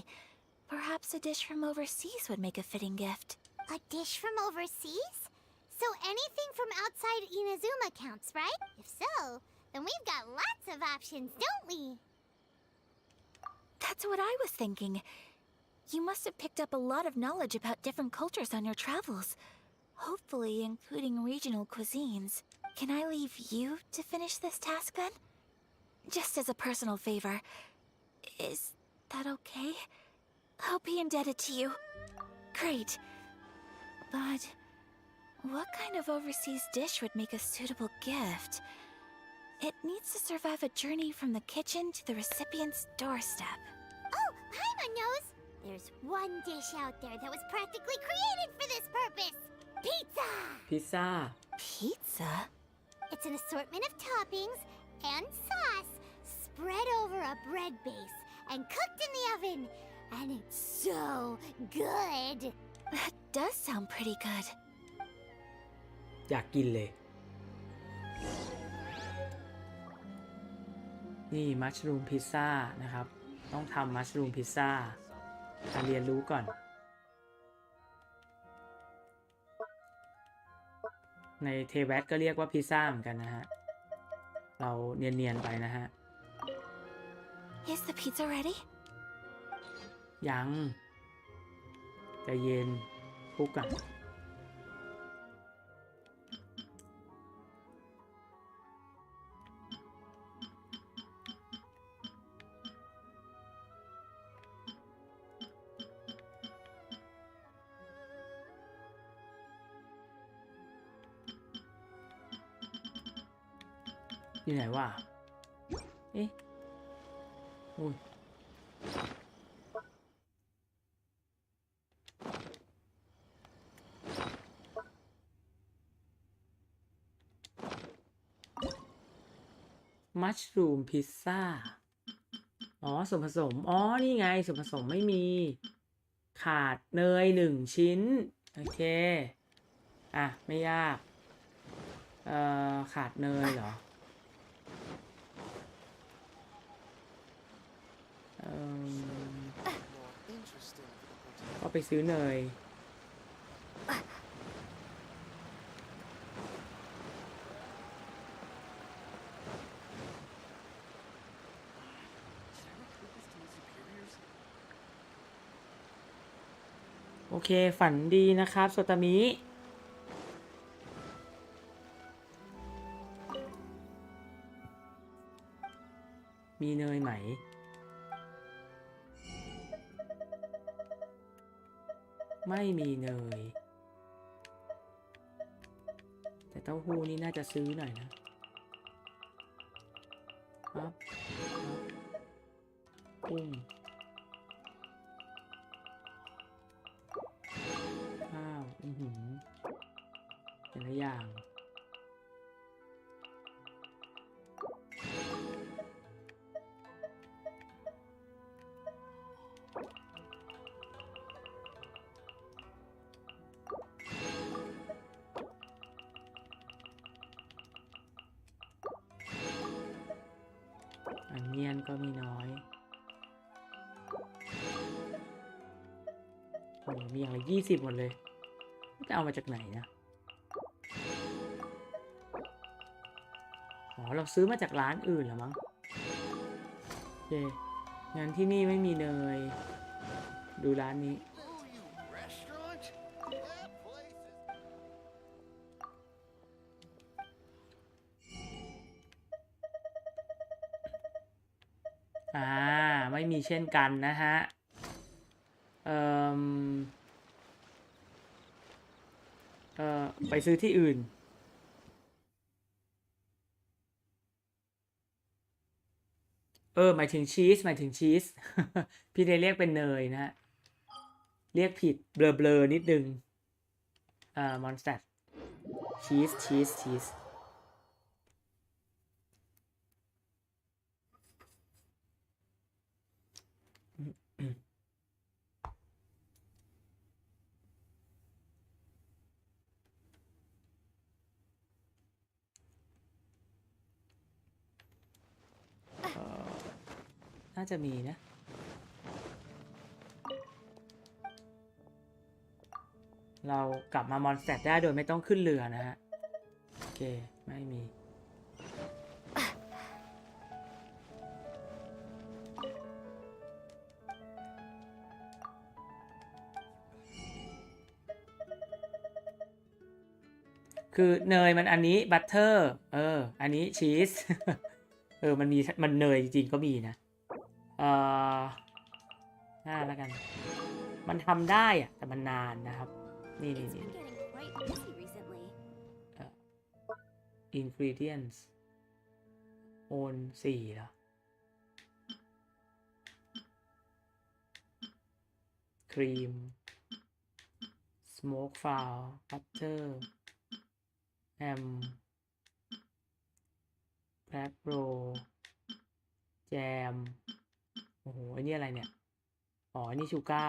perhaps a dish from overseas would make a fitting gift. A dish from overseas? So anything from outside Inazuma counts, right? If so, then we've got lots of options, don't we? That's what I was thinking. You must have picked up a lot of knowledge about different cultures on your travels. Hopefully including regional cuisines. Can I leave you to finish this task then? Just as a personal favor. Is that okay? I'll be indebted to you. Great. But what kind of overseas dish would make a suitable gift? It needs to survive a journey from the kitchen to the recipient's doorstep. Oh, Paimon knows! There's one dish out there that was practically created for this purpose! Pizza! พิซซ่า Pizza? It's an assortment of toppings and sauce spread over a bread base and cooked in the oven. And it's so good. That does sound pretty good. อยากกินเลยนี่มัชรูมพิซซ่านะครับต้องทำมัชรูมพิซซ่าเรียนรู้ก่อนในเทแวตก็เรียกว่าพิซซ่าเหมือนกันนะฮะเราเนียนๆไปนะฮะ Is the pizza ready? ยังใจเย็นคลุกก่อนอยู่ไหนวะเอ๊ะอุ้ยมัชรูมพิซซ่าอ๋อส่วนผสมอ๋อนี่ไงส่วนผสมไม่มีขาดเนย1 ชิ้นโอเคอ่ะไม่ยากขาดเนยเหรอก็ไปซื้อเนยโอเคฝันดีนะครับโซตามิมีเนยไหมไม่มีเนยแต่เต้าหู้นี่น่าจะซื้อหน่อยนะครับกุ้งข้าวแต่ละอย่างอันเนียนก็มีน้อยโอ้มีอย่างละ20หมดเลยจะเอามาจากไหนนะอ๋อเราซื้อมาจากร้านอื่นเหรอมั้งโอเคงั้นที่นี่ไม่มีเนยดูร้านนี้ไม่มีเช่นกันนะฮะไปซื้อที่อื่นหมายถึงชีส พี่ได้เรียกเป็นเนยนะฮะเรียกผิดเบลอนิดนึงมอนสเตอร์ชีสน่าจะมีนะเรากลับมามอนสเตอร์ได้โดยไม่ต้องขึ้นเรือนะฮะโอเคไม่มีคือเนยมันอันนี้บัตเตอร์อันนี้ชีส มันเนยจริงๆก็มีนะน่าแล้วกันมันทำได้อะแต่มันนานนะครับนี่ ingredients โอน4แล้วครีม smoke fowl butter แฮมแครบโรแจมโอ้โหอันนี้อะไรเนี่ยอ๋อนี่ชูก้า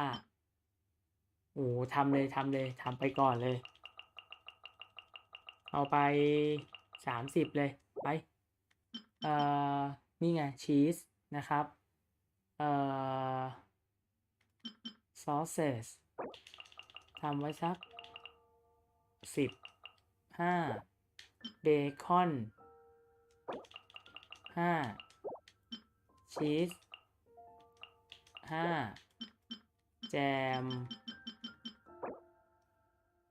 โอ้ทำเลยทำไปก่อนเลยเอาไป30เลยไปนี่ไงชีสนะครับซอสเซสทำไว้สัก15เบคอน5ชีส5แจม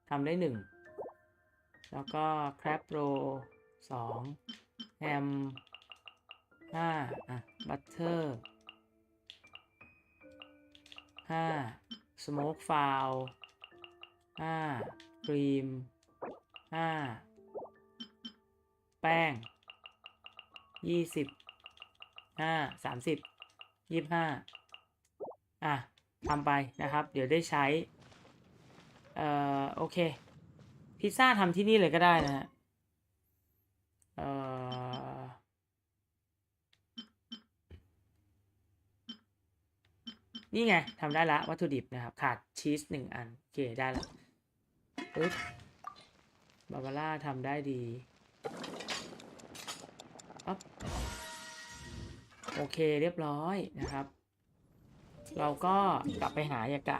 ทำได้1แล้วก็แครบโร2แฮม5บัตเตอร์5สโมกฟาว5ครีม5แป้ง20 30 25ทำไปนะครับเดี๋ยวได้ใช้โอเคพิซซ่าทำที่นี่เลยก็ได้นะฮะนี่ไงทำได้ละวัตถุดิบนะครับขาดชีส1อันโอเคได้ละปึ๊บบาบาร่าทำได้ดีอ๊อโอเคเรียบร้อยนะครับเราก็กลับไปหายากะ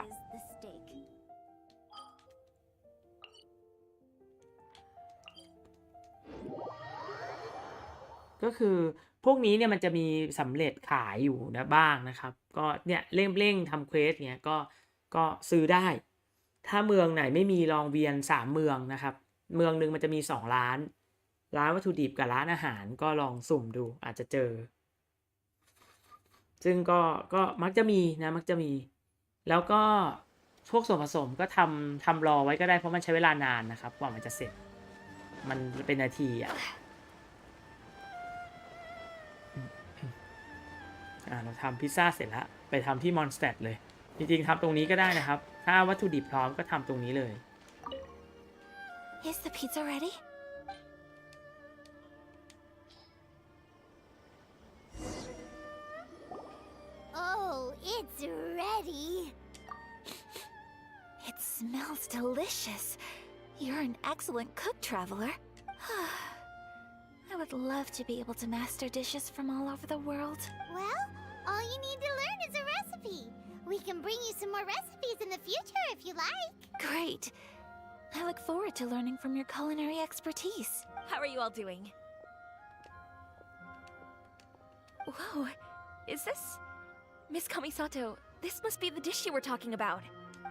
ก็คือพวกนี้เนี่ยมันจะมีสำเร็จขายอยู่นะบ้างนะครับก็เนี่ยเร่งทำเควสเนี่ยก็ซื้อได้ถ้าเมืองไหนไม่มีลองเวียน3เมืองนะครับเมืองนึงมันจะมี2ร้านวัตถุดิบกับร้านอาหารก็ลองสุ่มดูอาจจะเจอซึ่งก็มักจะมีนะแล้วก็พวกส่วนผสมก็ทำรอไว้ก็ได้เพราะมันใช้เวลานานนะครับกว่ามันจะเสร็จมันเป็นนาทีเราทำพิซซ่าเสร็จแล้วไปทำที่มอนสเตดเลยจริงๆทำตรงนี้ก็ได้นะครับถ้าวัตถุดิบพร้อมก็ทำตรงนี้เลย Is the pizza ready? Oh, it's ready. It smells delicious. You're an excellent cook, traveler. I would love to be able to master dishes from all over the world. Well, all you need to learn is a recipe. We can bring you some more recipes in the future if you like. Great. I look forward to learning from your culinary expertise. How are you all doing? Whoa, is this... Miss Kamisato, this must be the dish you were talking about.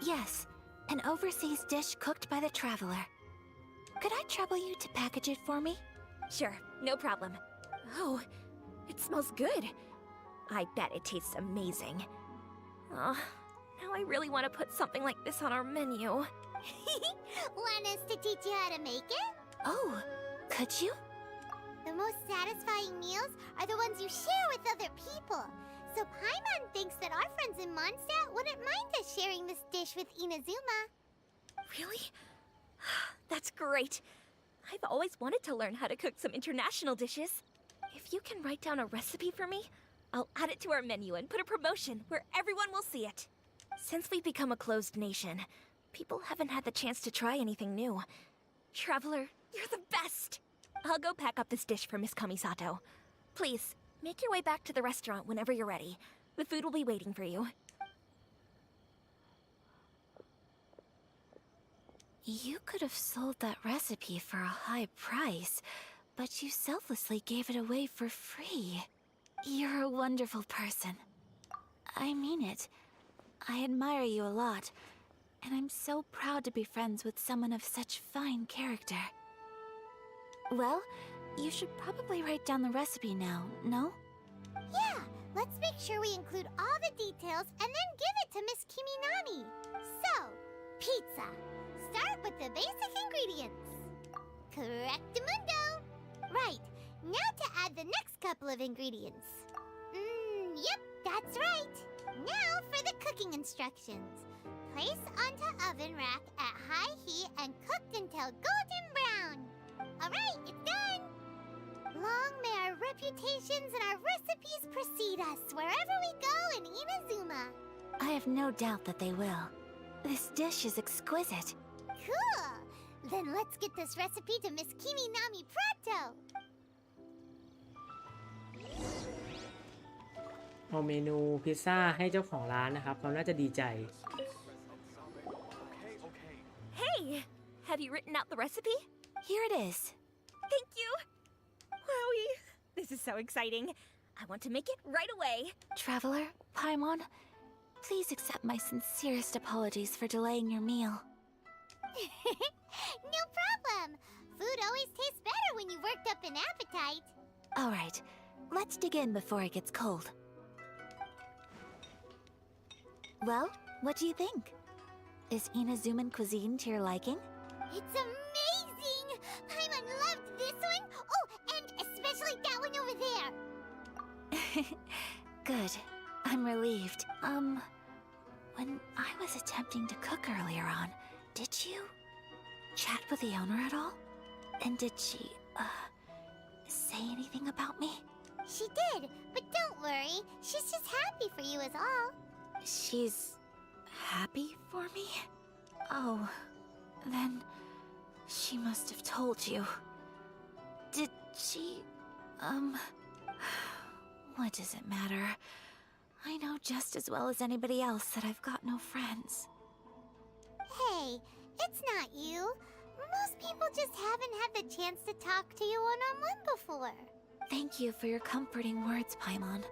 Yes, an overseas dish cooked by the traveler. Could I trouble you to package it for me? Sure, no problem. Oh, it smells good. I bet it tastes amazing. Oh, now I really want to put something like this on our menu. Want us to teach you how to make it? Oh, could you? The most satisfying meals are the ones you share with other people. So Paimon thinks that our friends in Mondstadt wouldn't mind us sharing this dish with Inazuma. Really? That's great. I've always wanted to learn how to cook some international dishes. If you can write down a recipe for me, I'll add it to our menu and put a promotion where everyone will see it. Since we've become a closed nation, people haven't had the chance to try anything new. Traveler, you're the best! I'll go pack up this dish for Miss Kamisato. Please, make your way back to the restaurant whenever you're ready. The food will be waiting for you. You could have sold that recipe for a high price, but you selflessly gave it away for free. You're a wonderful person. I mean it. I admire you a lot, and I'm so proud to be friends with someone of such fine character. Well, you should probably write down the recipe now, no? Yeah, let's make sure we include all the details and then give it to Miss Kiminani. So, pizza. Start with the basic ingredients. Correctamundo. Right, now to add the next couple of ingredients. Yep, that's right. Now for the cooking instructions. Place onto oven rack at high heat and cooked until golden brown. A reputations and our recipes precede us wherever we go in Inazuma. I have no doubt that they will. This dish is exquisite. Cool! Then let's get this recipe to Miss Kiminami pronto! เอาเมนูพิซซ่าให้เจ้าของร้านนะครับเขาน่าจะดีใจ Hey! Have you written out the recipe? Here it is. Thank you! Wowie! This is so exciting. I want to make it right away. Traveler, Paimon, please accept my sincerest apologies for delaying your meal. No problem! Food always tastes better when you worked up an appetite. All right, let's dig in before it gets cold. Well, what do you think? Is Inazuman cuisine to your liking? It's amazing! Paimon loved this one! Oh, and especially that one over there! Good. I'm relieved. When I was attempting to cook earlier on, did you chat with the owner at all? And did she, say anything about me? She did, but don't worry. She's just happy for you is all. She's happy for me? Oh, then she must have told you. Did she, what does it matter? I know just as well as anybody else that I've got no friends. Hey, it's not you. Most people just haven't had the chance to talk to you one-on-one before. Thank you for your comforting words, Paimon.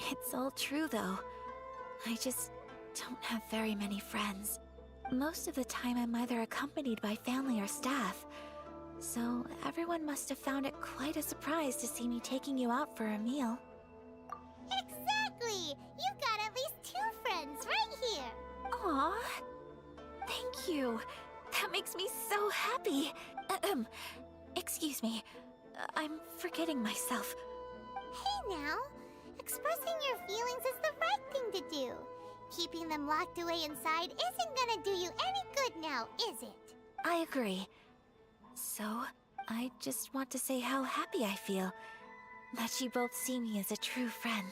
It's all true, though. I just don't have very many friends. Most of the time I'm either accompanied by family or staff. So everyone must have found it quite a surprise to see me taking you out for a meal. Exactly! You've got at least 2 friends right here. Aw, thank you. That makes me so happy. Excuse me. I'm forgetting myself. Hey now, expressing your feelings is the right thing to do. Keeping them locked away inside isn't gonna do you any good now, is it? I agree. So, I just want to say how happy I feel that you both see me as a true friend.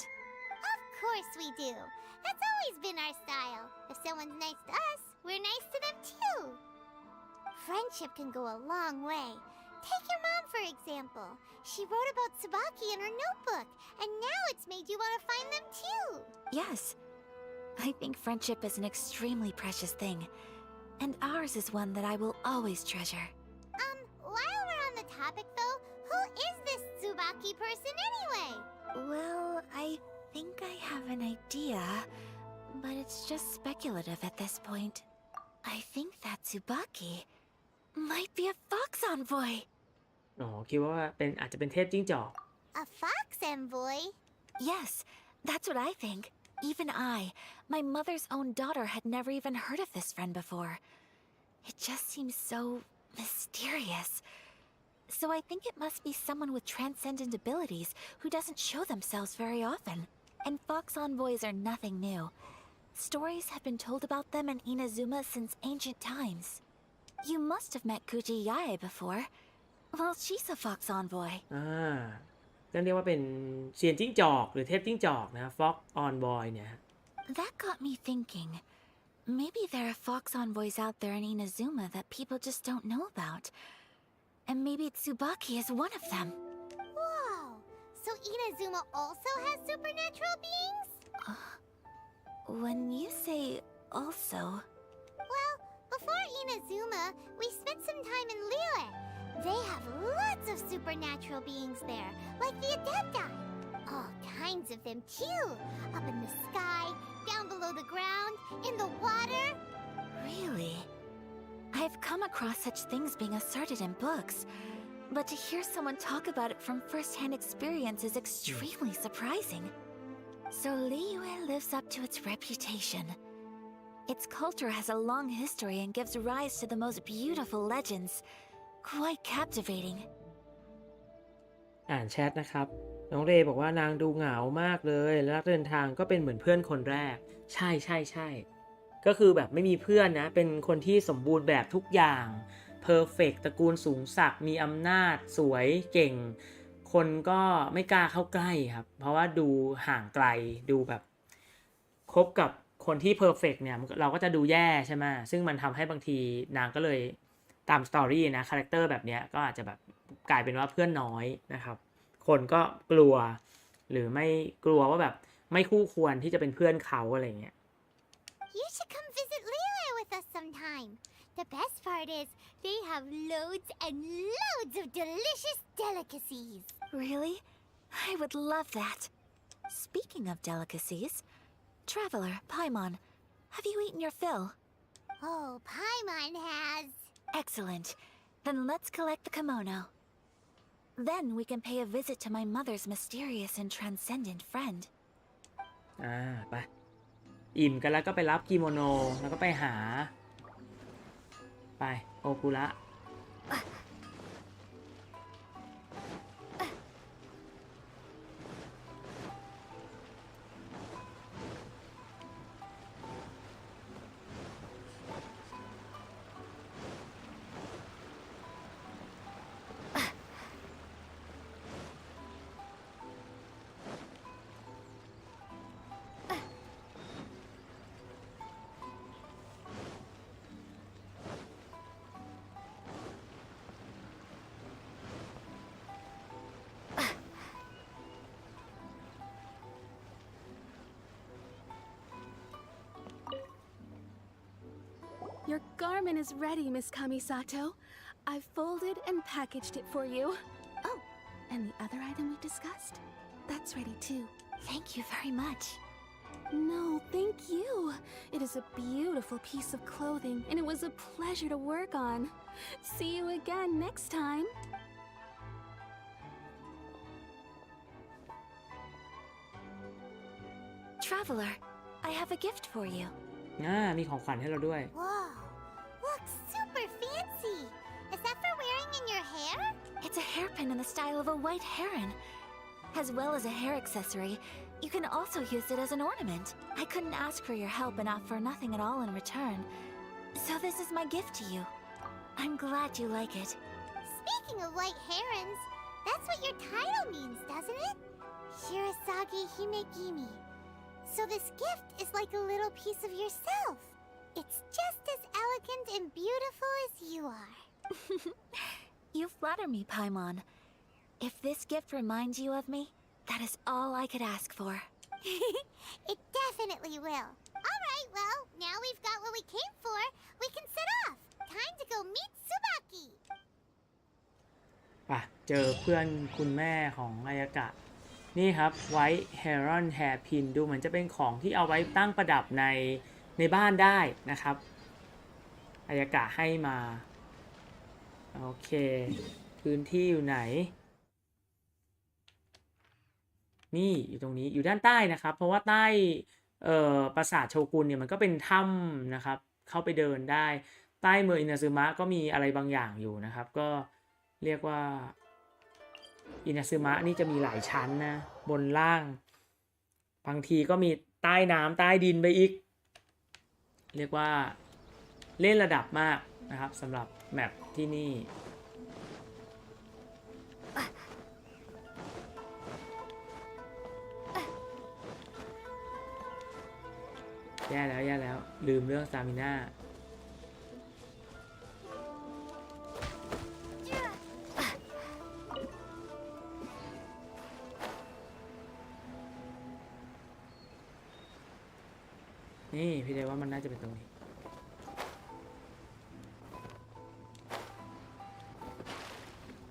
Of course we do. That's always been our style. If someone's nice to us, we're nice to them too. Friendship can go a long way. Take your mom, for example. She wrote about Tsubaki in her notebook, and now it's made you want to find them too. Yes. I think friendship is an extremely precious thing, and ours is one that I will always treasure. While we're on the topic though, who is this Tsubaki person anyway? Well, I think I have an idea, but it's just speculative at this point. I think that Tsubaki might be a fox envoy. อ๋อคิดว่าอาจจะเป็นเทพจิ้งจอก A fox envoy? Yes, that's what I think. Even I, my mother's own daughter, had never even heard of this friend before. It just seems so mysterious. So I think it must be someone with transcendent abilities who doesn't show themselves very often. And fox envoys are nothing new. Stories have been told about them in Inazuma since ancient times. You must have met Kuji Yae before. Well, she's a fox envoy. เรียกว่าเป็นเซียนจิ้งจอกหรือเทพจิ้งจอกนะ Fox Envoy เนี่ย That got me thinking. Maybe there are fox envoys out there in Inazuma that people just don't know about. And maybe Tsubaki is one of them. Whoa! So Inazuma also has supernatural beings? When you say also... Well, before Inazuma, we spent some time in Liyue. They have lots of supernatural beings there, like the Adepti. All kinds of them too. Up in the sky, down below the ground, in the water. Really? I've come across such things being asserted in books, but to hear someone talk about it from first-hand experience is extremely surprising. So Liyue lives up to its reputation. Its culture has a long history and gives rise to the most beautiful legends. Quite captivating. อ่านแชทนะครับน้องเรย์บอกว่านางดูเหงามากเลยและนักเดินทางก็เป็นเหมือนเพื่อนคนแรกใช่ก็คือแบบไม่มีเพื่อนนะเป็นคนที่สมบูรณ์แบบทุกอย่างเพอร์เฟกต์ตระกูลสูงศักดิ์มีอำนาจสวยเก่ง คนก็ไม่กล้าเข้าใกล้ครับเพราะว่าดูห่างไกลดูแบบคบกับคนที่เพอร์เฟกต์เนี่ยเราก็จะดูแย่ใช่ไหมซึ่งมันทำให้บางทีนางก็เลยตามสตอรี่นะคาแรคเตอร์แบบเนี้ยก็อาจจะแบบกลายเป็นว่าเพื่อนน้อยนะครับคนก็กลัวหรือไม่กลัวว่าแบบไม่คู่ควรที่จะเป็นเพื่อนเขาอะไรเงี้ย You should come visit Liyue with us sometime. The best part is they have loads and loads of delicious delicacies. Really? I would love that. Speaking of delicacies, Traveler, Paimon, have you eaten your fill? Oh, Paimon has. Excellent. Then let's collect the kimono. Then we can pay a visit to my mother's mysterious and transcendent friend. ไปอิ่มกันแล้วก็ไปรับกิโมโนแล้วก็ไปหาไปโอคุระ Your garment is ready, Miss Kamisato. I've folded and packaged it for you. Oh, and the other item we discussed? That's ready too. Thank you very much. No, thank you. It is a beautiful piece of clothing, and it was a pleasure to work on. See you again next time. Traveler, I have a gift for you. มีของขวัญให้เราด้วย Whoa, looks super fancy. Is that for wearing in your hair? It's a hairpin in the style of a white heron. As well as a hair accessory, you can also use it as an ornament. I couldn't ask for your help and offer nothing at all in return. So this is my gift to you. I'm glad you like it. Speaking of white herons, that's what your title means, doesn't it? Shirasagi Himegimi. So this gift is like a little piece of yourself. It's just as elegant and beautiful as you are. You flatter me, Paimon. If this gift reminds you of me, that is all I could ask for. It definitely will. All right, well, now we've got what we came for. We can set off. Time to go meet Tsubaki. ป่ะเจอเพื่อนคุณแม่ของอายากะนี่ครับไว้ Heron Hairpin ดูเหมือนจะเป็นของที่เอาไว้ตั้งประดับในบ้านได้นะครับอายากะให้มาโอเคพื้นที่อยู่ไหนนี่อยู่ตรงนี้อยู่ด้านใต้นะครับเพราะว่าใต้ปราสาทโชกุนเนี่ยมันก็เป็นถ้ำนะครับเข้าไปเดินได้ใต้เมืองอินาซึมะก็มีอะไรบางอย่างอยู่นะครับก็เรียกว่าอินาซึมะนี่จะมีหลายชั้นนะบนล่างบางทีก็มีใต้น้ำใต้ดินไปอีกเรียกว่าเล่นระดับมากนะครับสำหรับแมปที่นี่แย่แล้วลืมเรื่องสตามิน่านี่พี่เดว่ามันน่าจะเป็นตรงนี้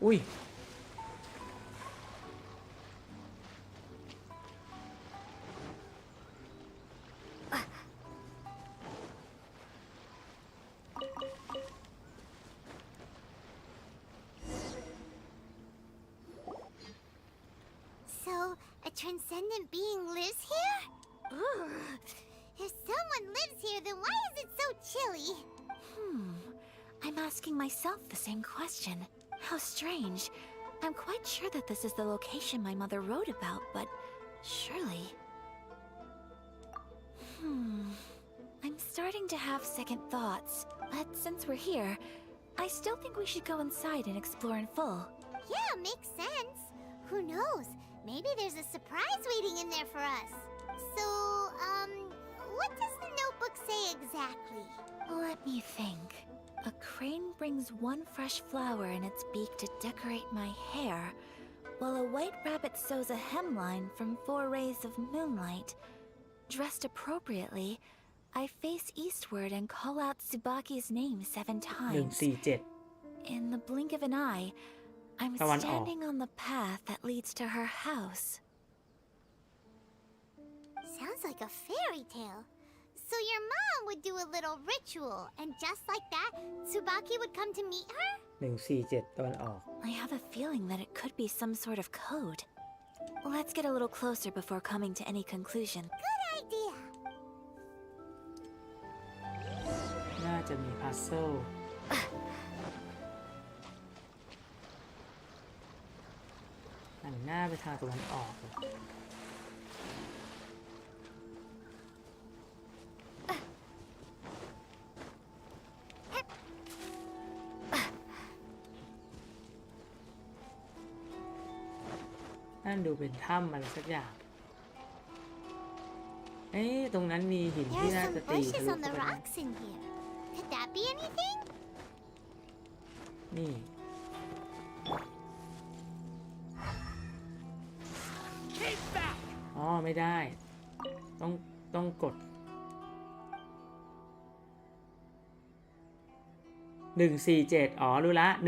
อุ้ยSo, a transcendent being lives here? Ugh. If someone lives here, then why is it so chilly? I'm asking myself the same question. How strange. I'm quite sure that this is the location my mother wrote about, but surely... I'm starting to have second thoughts, but since we're here, I still think we should go inside and explore in full. Yeah, makes sense. Who knows? Maybe there's a surprise waiting in there for us. So, what does the notebook say exactly? Let me think. A crane brings one fresh flower in its beak to decorate my hair, while a white rabbit sews a hemline from 4 rays of moonlight. Dressed appropriately, I face eastward and call out Tsubaki's name 7 times. 147 In the blink of an eye, I'm standing on the path that leads to her house. Sounds like a fairy tale. So your mom would do a little ritual, and just like that, Tsubaki would come to meet her? 147 ตะวันออก I have a feeling that it could be some sort of code. Let's get a little closer before coming to any conclusion. Good idea. น่าจะมีพัซเซิลหันหน้าไปทางตะวันออกเลยนั่นดูเป็นถ้ำอะไรสักอย่างตรงนั้นมีหินที่ There น่า are จะ some ตีทะ bushes ลุ on เข้า the ไปได้ rocks in here. Could that be anything? นี่ อ๋อ ไม่ได้ ต้องกด 147 อ๋อ รู้ละ 1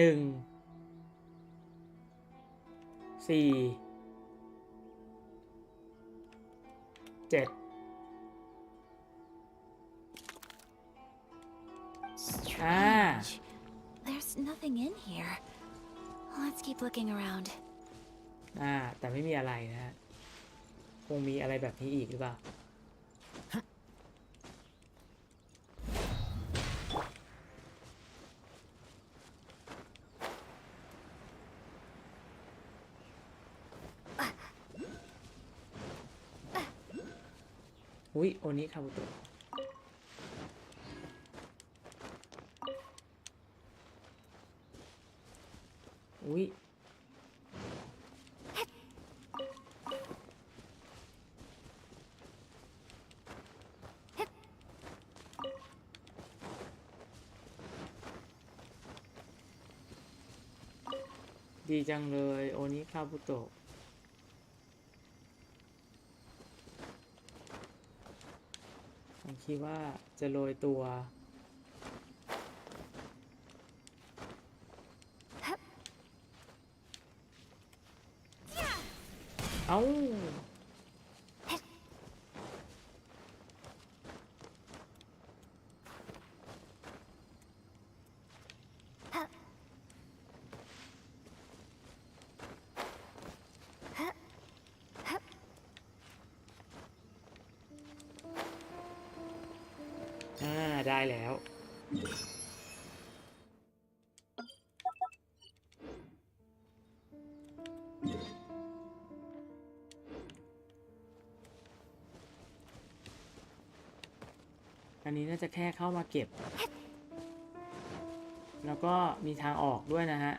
4 7 Strange. There's nothing in here. Let's keep looking around. แต่ไม่มีอะไรนะฮะ คงมีอะไรแบบนี้อีกหรือเปล่า อุ๊ย โอนิคาบุโตะอุ๊ย ดีจังเลยโอนิคาบุโตะผมคิดว่าจะโรยตัวเอ้าได้แล้ว อันนี้น่าจะแค่เข้ามาเก็บ แล้วก็มีทางออกด้วยนะฮะ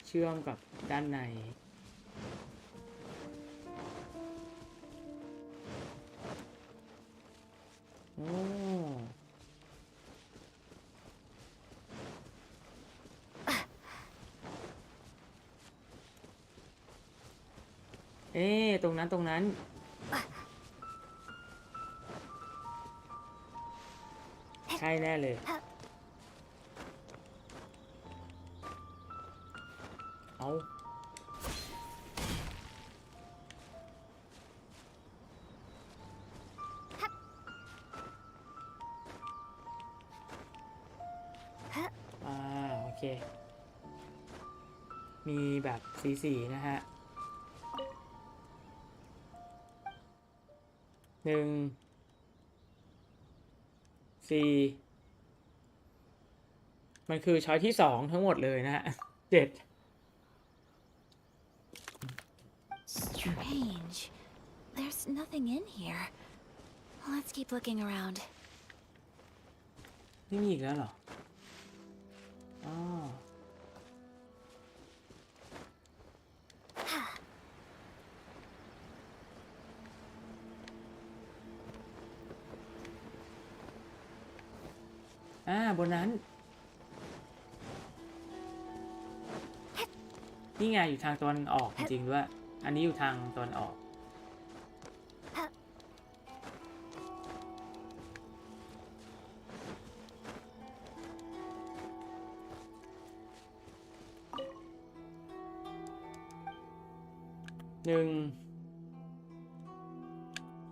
เชื่อมกับด้านในโอ้ตรงนั้นใช่แน่เลยเอาโอเคมีแบบสีนะฮะ1 4มันคือช้อยที่2ทั้งหมดเลยนะฮะ7 Strange. There's nothing in here. Let's keep looking around. ไม่มีอีกแล้วเหรออ๋อ บนนั้นนี่ไงอยู่ทางตะวันออกจริงๆด้วยอันนี้อยู่ทางตะวันออก1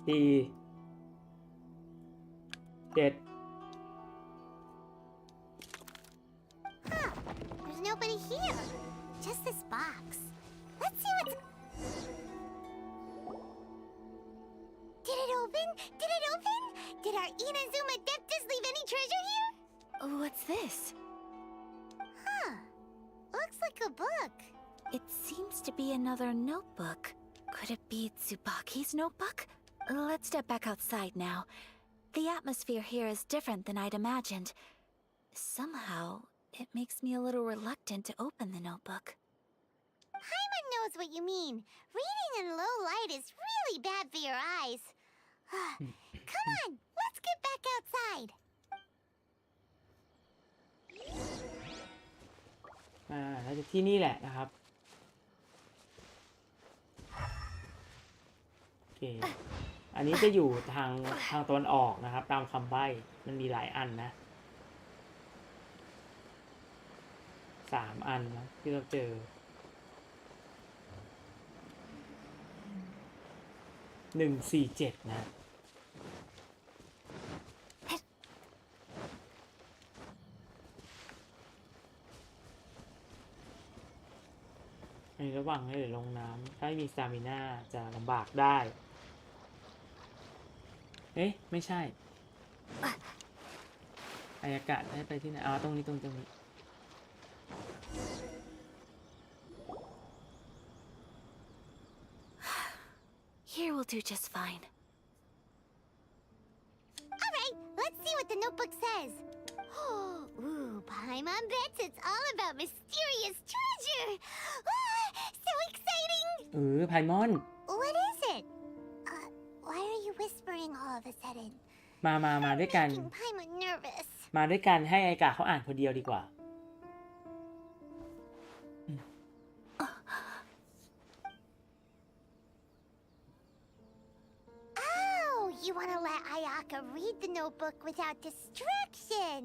4 7 There's nobody here. Just this box. Let's see what's... Did it open? Did it open? Did our Inazuma Adeptus leave any treasure here? What's this? Huh. Looks like a book. It seems to be another notebook. Could it be Tsubaki's notebook? Let's step back outside now. The atmosphere here is different than I'd imagined. Somehow, it makes me a little reluctant to open the notebook. Paimon knows what you mean. Reading in low light is really bad for your eyes. Come on, let's get back outside. น่าจะที่นี่แหละนะครับโอเคอันนี้จะอยู่ทางตะวันออกนะครับตามคำใบ้มันมีหลายอันนะ3 อันนะที่เราเจอ147นะระหว่างให้ลงน้ำถ้าไม่มีสตามิน่าจะลำบากได้เอ๊ะไม่ใช่อายากะให้ไปที่ไหนตรงนี้ตรงนี้ Here will do just fine. Alright, let's see what the notebook says. Ooh, Paimon bets it's all about mysterious treasure. So exciting! ไพมอน What is it? Why are you whispering all of a sudden? มาด้วยกัน Making Paimon nervous. มาด้วยกันให้ไอกะเขาอ่านคนเดียวดีกว่า You want to let Ayaka read the notebook without distraction.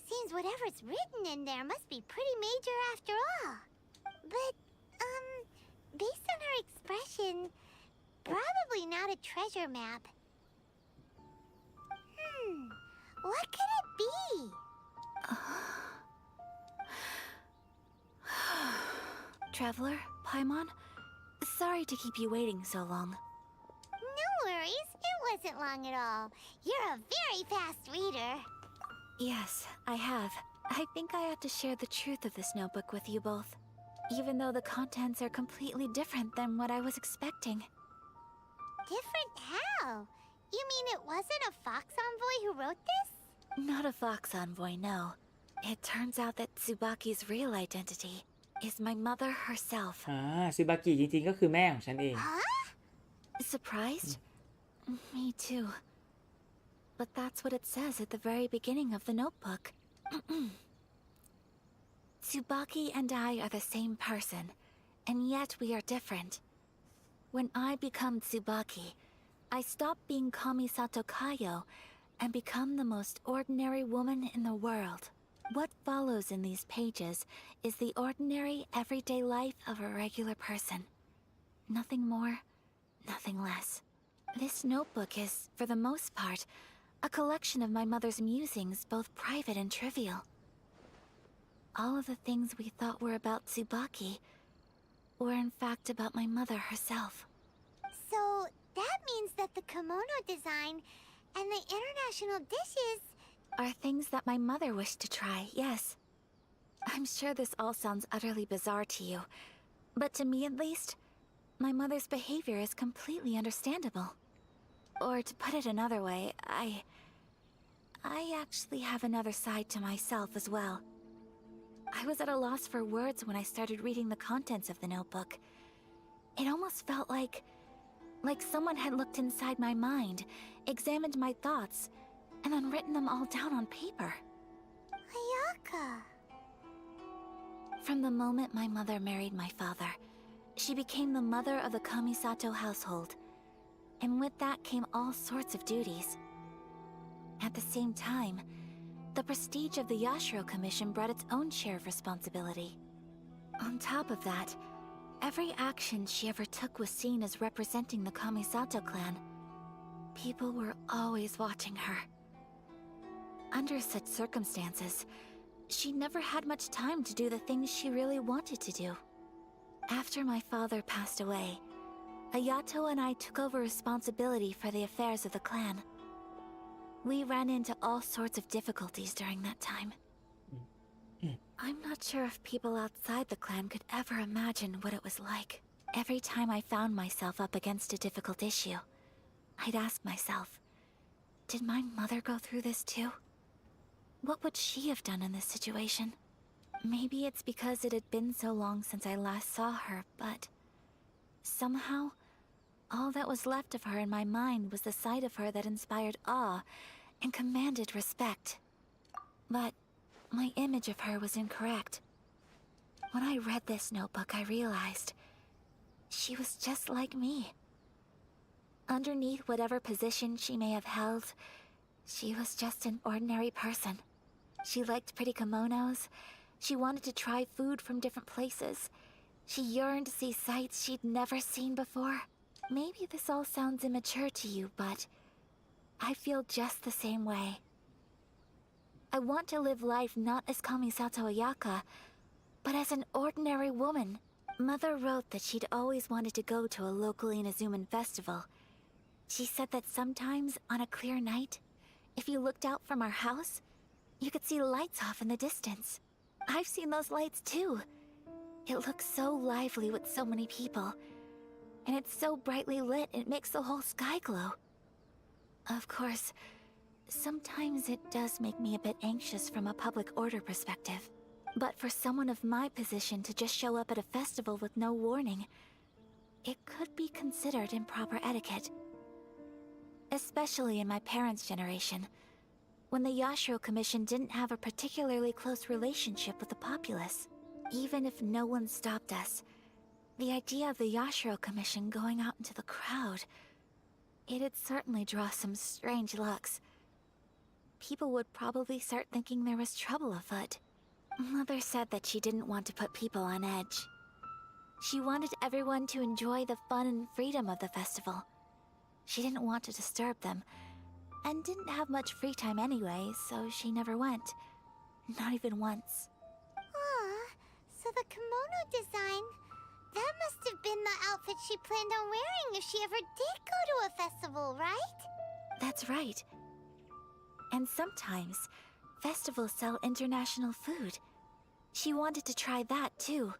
Seems whatever's written in there must be pretty major after all. But, based on her expression, probably not a treasure map. What could it be? Traveler, Paimon, sorry to keep you waiting so long. No worries, it wasn't long at all. You're a very fast reader. Yes, I have. I think I ought to share the truth of this notebook with you both, even though the contents are completely different than what I was expecting. Different how? You mean it wasn't a fox envoy who wrote this? Not a fox envoy, no. It turns out that Tsubaki's real identity is my mother herself. ซูบากิจริงๆก็คือแม่ของฉันเอง Surprised? Me too. But that's what it says at the very beginning of the notebook. Tsubaki and I are the same person, and yet we are different. When I become Tsubaki, I stop being Kamisato Kayo and become the most ordinary woman in the world. What follows in these pages is the ordinary, everyday life of a regular person. Nothing more, nothing less. This notebook is, for the most part, a collection of my mother's musings, both private and trivial. All of the things we thought were about Tsubaki were in fact about my mother herself. So that means that the kimono design and the international dishes are things that my mother wished to try, yes. I'm sure this all sounds utterly bizarre to you, but to me at least, my mother's behavior is completely understandable. Or to put it another way, I actually have another side to myself as well. I was at a loss for words when I started reading the contents of the notebook. It almost felt like someone had looked inside my mind, examined my thoughts, and then written them all down on paper. Ayaka. From the moment my mother married my father, she became the mother of the Kamisato household, and with that came all sorts of duties. At the same time, the prestige of the Yashiro Commission brought its own share of responsibility. On top of that, every action she ever took was seen as representing the Kamisato clan. People were always watching her. Under such circumstances, she never had much time to do the things she really wanted to do. After my father passed away, Ayato and I took over responsibility for the affairs of the clan. We ran into all sorts of difficulties during that time. I'm not sure if people outside the clan could ever imagine what it was like. Every time I found myself up against a difficult issue, I'd ask myself, did my mother go through this too? What would she have done in this situation? Maybe it's because it had been so long since I last saw her, but somehow, all that was left of her in my mind was the sight of her that inspired awe and commanded respect. But my image of her was incorrect. When I read this notebook, I realized she was just like me. Underneath whatever position she may have held, she was just an ordinary person. She liked pretty kimonos. She wanted to try food from different places. She yearned to see sights she'd never seen before. Maybe this all sounds immature to you, but I feel just the same way. I want to live life not as Kamisato Ayaka, but as an ordinary woman. Mother wrote that she'd always wanted to go to a local Inazuman festival. She said that sometimes, on a clear night, if you looked out from our house, you could see lights off in the distance. I've seen those lights too. It looks so lively with so many people. And it's so brightly lit, it makes the whole sky glow. Of course, sometimes it does make me a bit anxious from a public order perspective. But for someone of my position to just show up at a festival with no warning, it could be considered improper etiquette. Especially in my parents' generation, when the Yashiro Commission didn't have a particularly close relationship with the populace. Even if no one stopped us, the idea of the Yashiro Commission going out into the crowd, it'd certainly draw some strange looks. People would probably start thinking there was trouble afoot. Mother said that she didn't want to put people on edge. She wanted everyone to enjoy the fun and freedom of the festival. She didn't want to disturb them, and didn't have much free time anyway, so she never went. Not even once. So the kimono design, that must have been the outfit she planned on wearing if she ever did go to a festival, right? That's right. And sometimes, festivals sell international food. She wanted to try that too.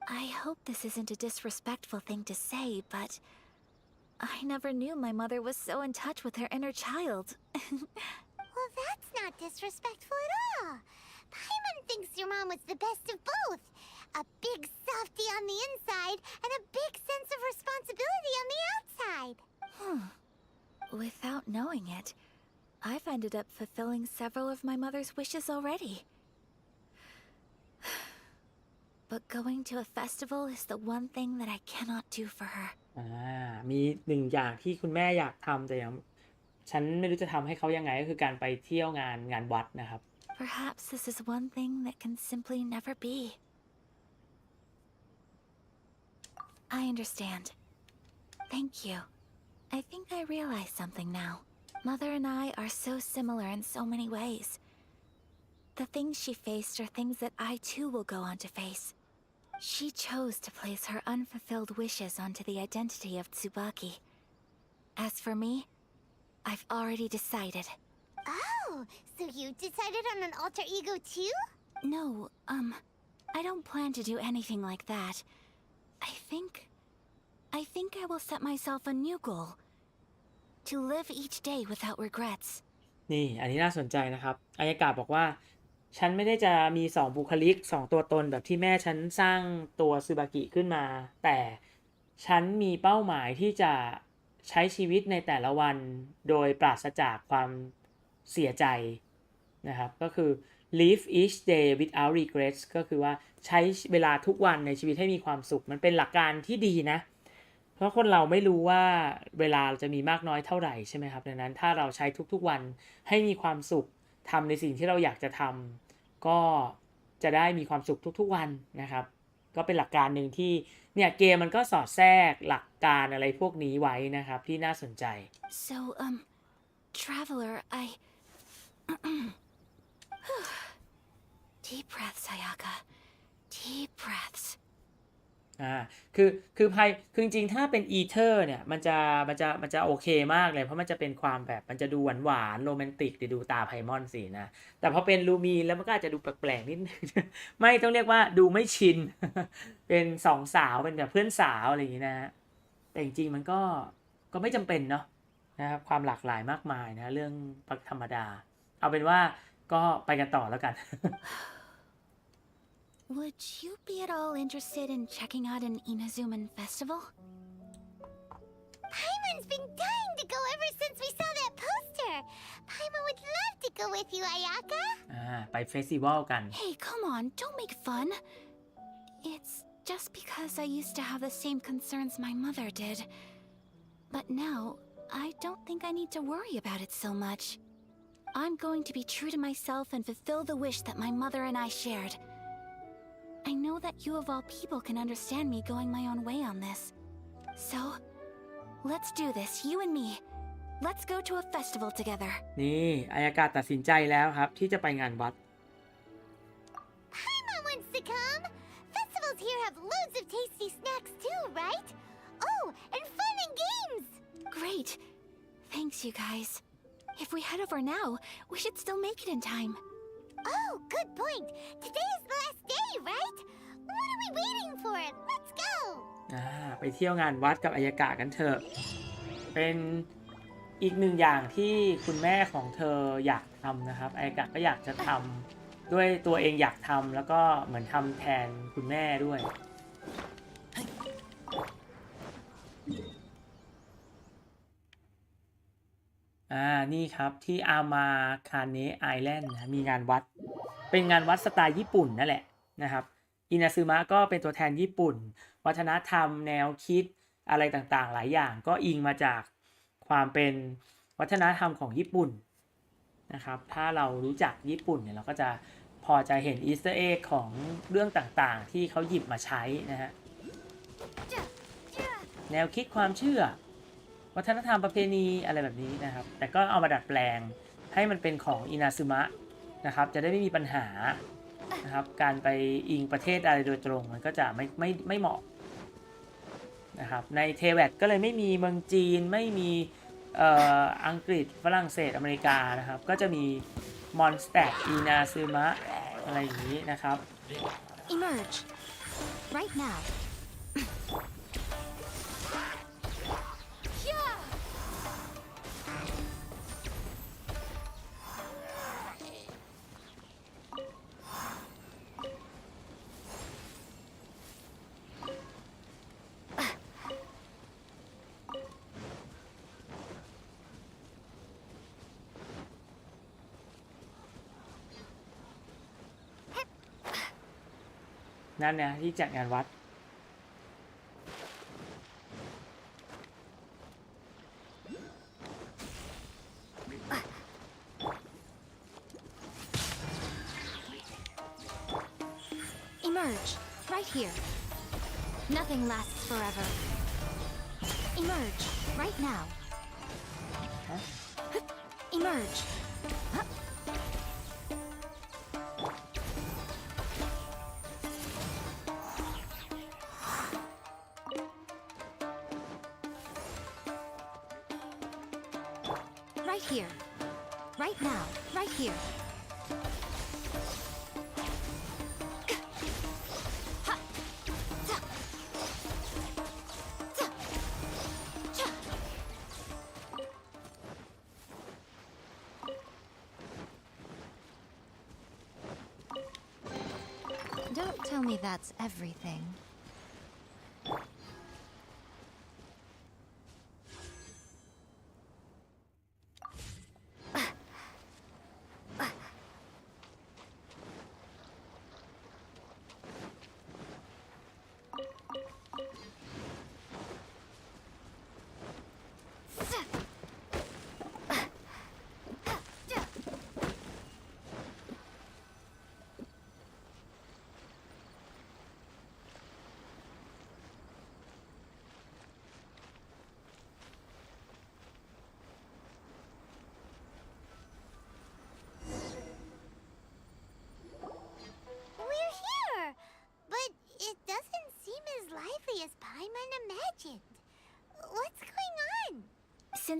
I hope this isn't a disrespectful thing to say, but I never knew my mother was so in touch with her inner child. Well, that's not disrespectful at all. Paimon thinks your mom was the best of both. A big softie on the inside and a big sense of responsibility on the outside. Without knowing it, I've ended up fulfilling several of my mother's wishes already. But going to a festival is the one thing that I cannot do for her. มีหนึ่งอย่างที่คุณแม่อยากทำแต่ยังฉันไม่รู้จะทำให้เขายังไงก็คือการไปเที่ยวงานวัดนะครับ Perhaps this is one thing that can simply never be. I understand. Thank you. I think I realize something now. Mother and I are so similar in so many ways. The things she faced are things that I too will go on to face. She chose to place her unfulfilled wishes onto the identity of Tsubaki. As for me, I've already decided. Oh, so you decided on an alter ego too? No, I don't plan to do anything like that. I think I will set myself a new goal. To live each day without regrets. นี่อันนี้น่าสนใจนะครับอายากาบอกว่าฉันไม่ได้จะมี2บุคลิก2ตัวตนแบบที่แม่ฉันสร้างตัวซึบากิขึ้นมาแต่ฉันมีเป้าหมายที่จะใช้ชีวิตในแต่ละวันโดยปราศจากความเสียใจนะครับก็คือ live each day without regrets ก็คือว่าใช้เวลาทุกวันในชีวิตให้มีความสุขมันเป็นหลักการที่ดีนะเพราะคนเราไม่รู้ว่าเวลาจะมีมากน้อยเท่าไหร่ใช่ไหมครับดังนั้นถ้าเราใช้ทุกๆวันให้มีความสุขทำในสิ่งที่เราอยากจะทำก็จะได้มีความสุขทุกๆวันนะครับก็เป็นหลักการหนึ่งที่เนี่ยเกมมันก็สอดแทรกหลักการอะไรพวกนี้ไว้นะครับที่น่าสนใจ So traveler, I deep breaths, Ayaka. Deep breaths. คือจริงๆถ้าเป็นอีเทอร์เนี่ยมันจะโอเคมากเลยเพราะมันจะเป็นความแบบมันจะดูหวานโรแมนติกดูตาไพมอนสินะแต่พอเป็นลูมีนแล้วมันก็อาจจะดูแปลกๆนิดนึง ไม่ต้องเรียกว่าดูไม่ชิน เป็นสองสาวเป็นแบบเพื่อนสาวอะไรอย่างนี้นะแต่จริงๆมันก็ไม่จำเป็นเนาะนะครับความหลากหลายมากมายนะเรื่องธรรมดาเอาเป็นว่าก็ไปกันต่อแล้วกัน Would you be at all interested in checking out an Inazuman festival? Paimon's been dying to go ever since we saw that poster. Paimon would love to go with you, Ayaka. ไปเฟสติวัลกัน Hey, come on, don't make fun. It's just because I used to have the same concerns my mother did. But now, I don't think I need to worry about it so much. I'm going to be true to myself and fulfill the wish that my mother and I shared. I know that you of all people can understand me going my own way on this. So, let's do this, you and me. Let's go to a festival together. นี่อายากาศตัดสินใจแล้วครับที่จะไปงานวัด Paimon wants to come. Festivals here have loads of tasty snacks too, right? Oh, and fun and games. Great. Thanks, you guys. If we head over now, we should still make it in time. Oh, good point. Today is the last day, right? What are we waiting for? Let's go. ไปเที่ยวงานวัดกับอายากากันเถอะเป็นอีกหนึ่งอย่างที่คุณแม่ของเธออยากทำนะครับอายากาก็อยากจะทำด้วยตัวเองอยากทำแล้วก็เหมือนทำแทนคุณแม่ด้วยนี่ครับที่อามาคาเนะไอแลนด์นะมีงานวัดเป็นงานวัดสไตล์ญี่ปุ่นนั่นแหละนะครับอินาซึมะก็เป็นตัวแทนญี่ปุ่นวัฒนธรรมแนวคิดอะไรต่างๆหลายอย่างก็อิงมาจากความเป็นวัฒนธรรมของญี่ปุ่นนะครับถ้าเรารู้จักญี่ปุ่นเนี่ยเราก็จะพอจะเห็นอีสเตอร์เอ็กของเรื่องต่างๆที่เขาหยิบมาใช้นะฮะแนวคิดความเชื่อวัฒนธรรมประเพณีอะไรแบบนี้นะครับแต่ก็เอามาดัดแปลงให้มันเป็นของอินาซึมะนะครับจะได้ไม่มีปัญหานะครับการไปอิงประเทศอะไรโดยตรงมันก็จะไม่เหมาะนะครับในเทแวดก็เลยไม่มีเมืองจีนไม่มีอังกฤษฝรั่งเศสอเมริกานะครับก็จะมีมอนสเตอร์อินาซึมะอะไรอย่างนี้นะครับ Emerge right now.นั่นนะที่จัดงานวัด Emerge right here. Nothing lasts forever. Emerge right now. Emerge. Right here. Right now. Right here. Don't tell me that's everything.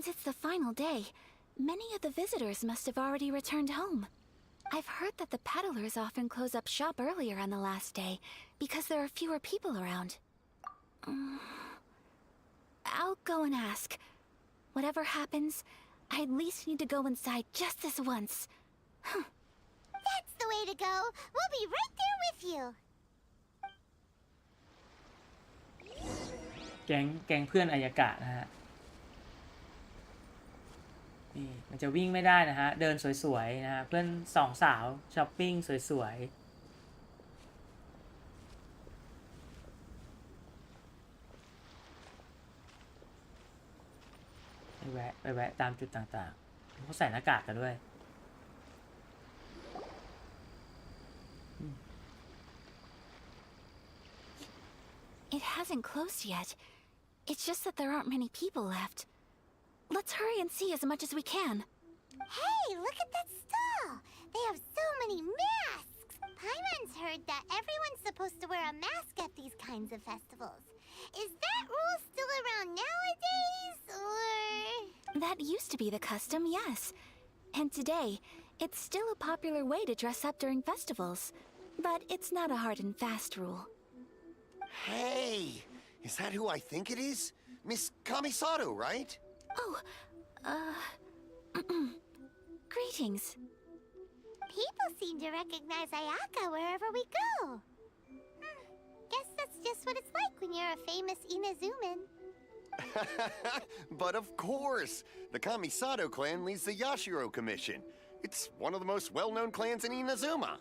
Since it's the final day, many of the visitors must have already returned home. I've heard that the peddlers often close up shop earlier on the last day because there are fewer people around. I'll go and ask. Whatever happens, I at least need to go inside just this once. That's the way to go. We'll be right there with you. แก๊งเพื่อนอายากะนะฮะนี่มันจะวิ่งไม่ได้นะฮะเดินสวยๆนะฮะเพื่อนสองสาวช้อปปิ้งสวยๆไปแวะตามจุดต่างๆเขาใส่หน้ากากกันด้วยIt hasn't closed yet. It's just that there aren't many people left. Let's hurry and see as much as we can. Hey, look at that stall! They have so many masks! Paimon's heard that everyone's supposed to wear a mask at these kinds of festivals. Is that rule still around nowadays, or...? That used to be the custom, yes. And today, it's still a popular way to dress up during festivals. But it's not a hard and fast rule. Hey! Is that who I think it is? Miss Kamisato, right? Oh, greetings. People seem to recognize Ayaka wherever we go. Guess that's just what it's like when you're a famous Inazuman. But of course! The Kamisato clan leads the Yashiro Commission. It's one of the most well-known clans in Inazuma.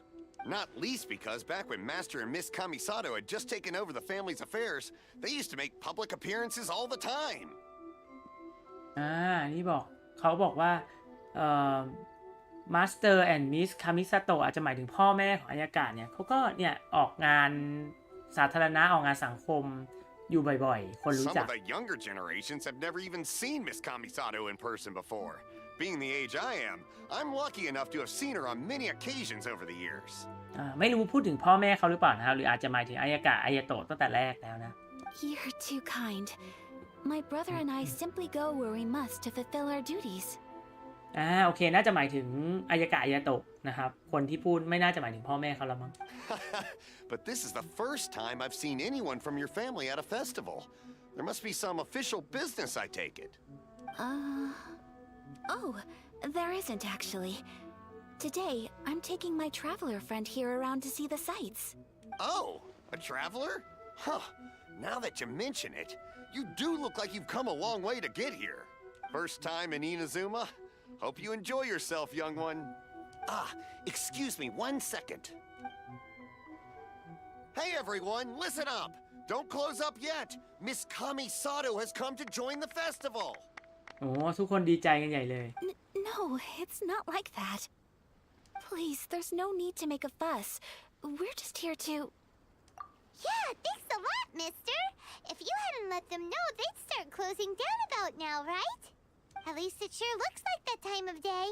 Not least because back when Master and Miss Kamisato had just taken over the family's affairs, they used to make public appearances all the time. นี่เขาบอกว่าMaster and Miss Kamisato อาจจะหมายถึงพ่อแม่ของอายากะเนี่ยเขาก็เนี่ยออกงานสาธารณะออกงานสังคมอยู่บ่อยๆคนรู้จัก Some of the younger generations have never even seen Miss Kamisato in person before. Being the age I am, I'm lucky enough to have seen her on many occasions over the years. ไม่รู้พูดถึงพ่อแม่เขาหรือเปล่านะครับหรืออาจจะหมายถึงอายากะอายาโตะตั้งแต่แรกแล้วนะ You're too kind. My brother and I simply go where we must to fulfill our duties. โอเคน่าจะหมายถึงอายากะอายาโตะนะครับคนที่พูดไม่น่าจะหมายถึงพ่อแม่เขาแล้วมั้ง But this is the first time I've seen anyone from your family at a festival. There must be some official business, I take it. Oh, there isn't actually. Today, I'm taking my traveler friend here around to see the sights. Oh, a traveler? Huh. Now that you mention it, you do look like you've come a long way to get here. First time in Inazuma? Hope you enjoy yourself, young one. Excuse me 1 second. Hey everyone, listen up. Don't close up yet. Miss Kamisato has come to join the festival. ทุกคนดีใจกันใหญ่เลย No, it's not like that. Please, there's no need to make a fuss. We're just here to... Yeah, thanks a lot, mister. If you hadn't let them know, they'd start closing down about now, right? At least it sure looks like that time of day.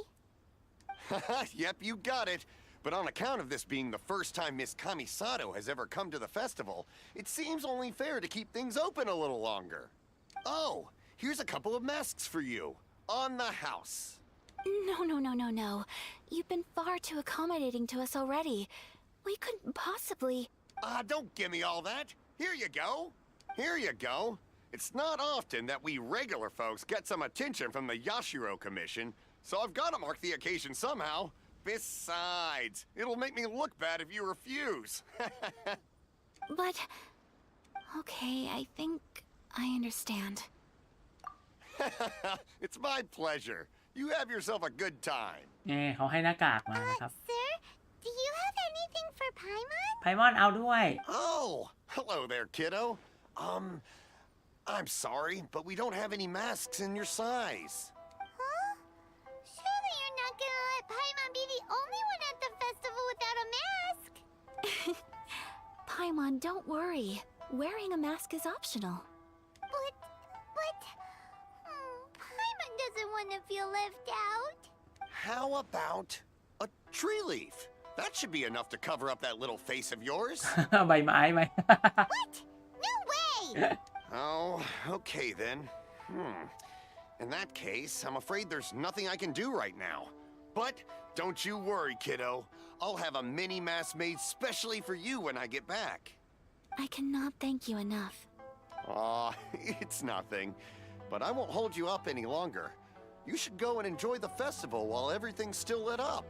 Yep, you got it. But on account of this being the first time Miss Kamisato has ever come to the festival, it seems only fair to keep things open a little longer. Oh, here's a couple of masks for you. On the house. No. You've been far too accommodating to us already. We couldn't possibly... Don't give me all that. Here you go. Here you go. It's not often that we regular folks get some attention from the Yashiro Commission, so I've got to mark the occasion somehow. Besides, it'll make me look bad if you refuse. But... Okay, I think I understand. It's my pleasure. You have yourself a good time. เขาให้หน้ากากมานะครับ Sir, do you have anything for Paimon? ไพมอนเอาด้วย Oh, hello there, kiddo. I'm sorry, but we don't have any masks in your size. Huh? Surely you're not gonna let Paimon be the only one at the festival without a mask? Paimon, don't worry. Wearing a mask is optional. But... Paimon doesn't want to feel left out. How about a tree leaf? That should be enough to cover up that little face of yours. ใบไม้ไหม What? No way! Oh, okay then. In that case, I'm afraid there's nothing I can do right now. But don't you worry, kiddo. I'll have a mini mask made specially for you when I get back. I cannot thank you enough. Aw, it's nothing. But I won't hold you up any longer. You should go and enjoy the festival while everything's still lit up.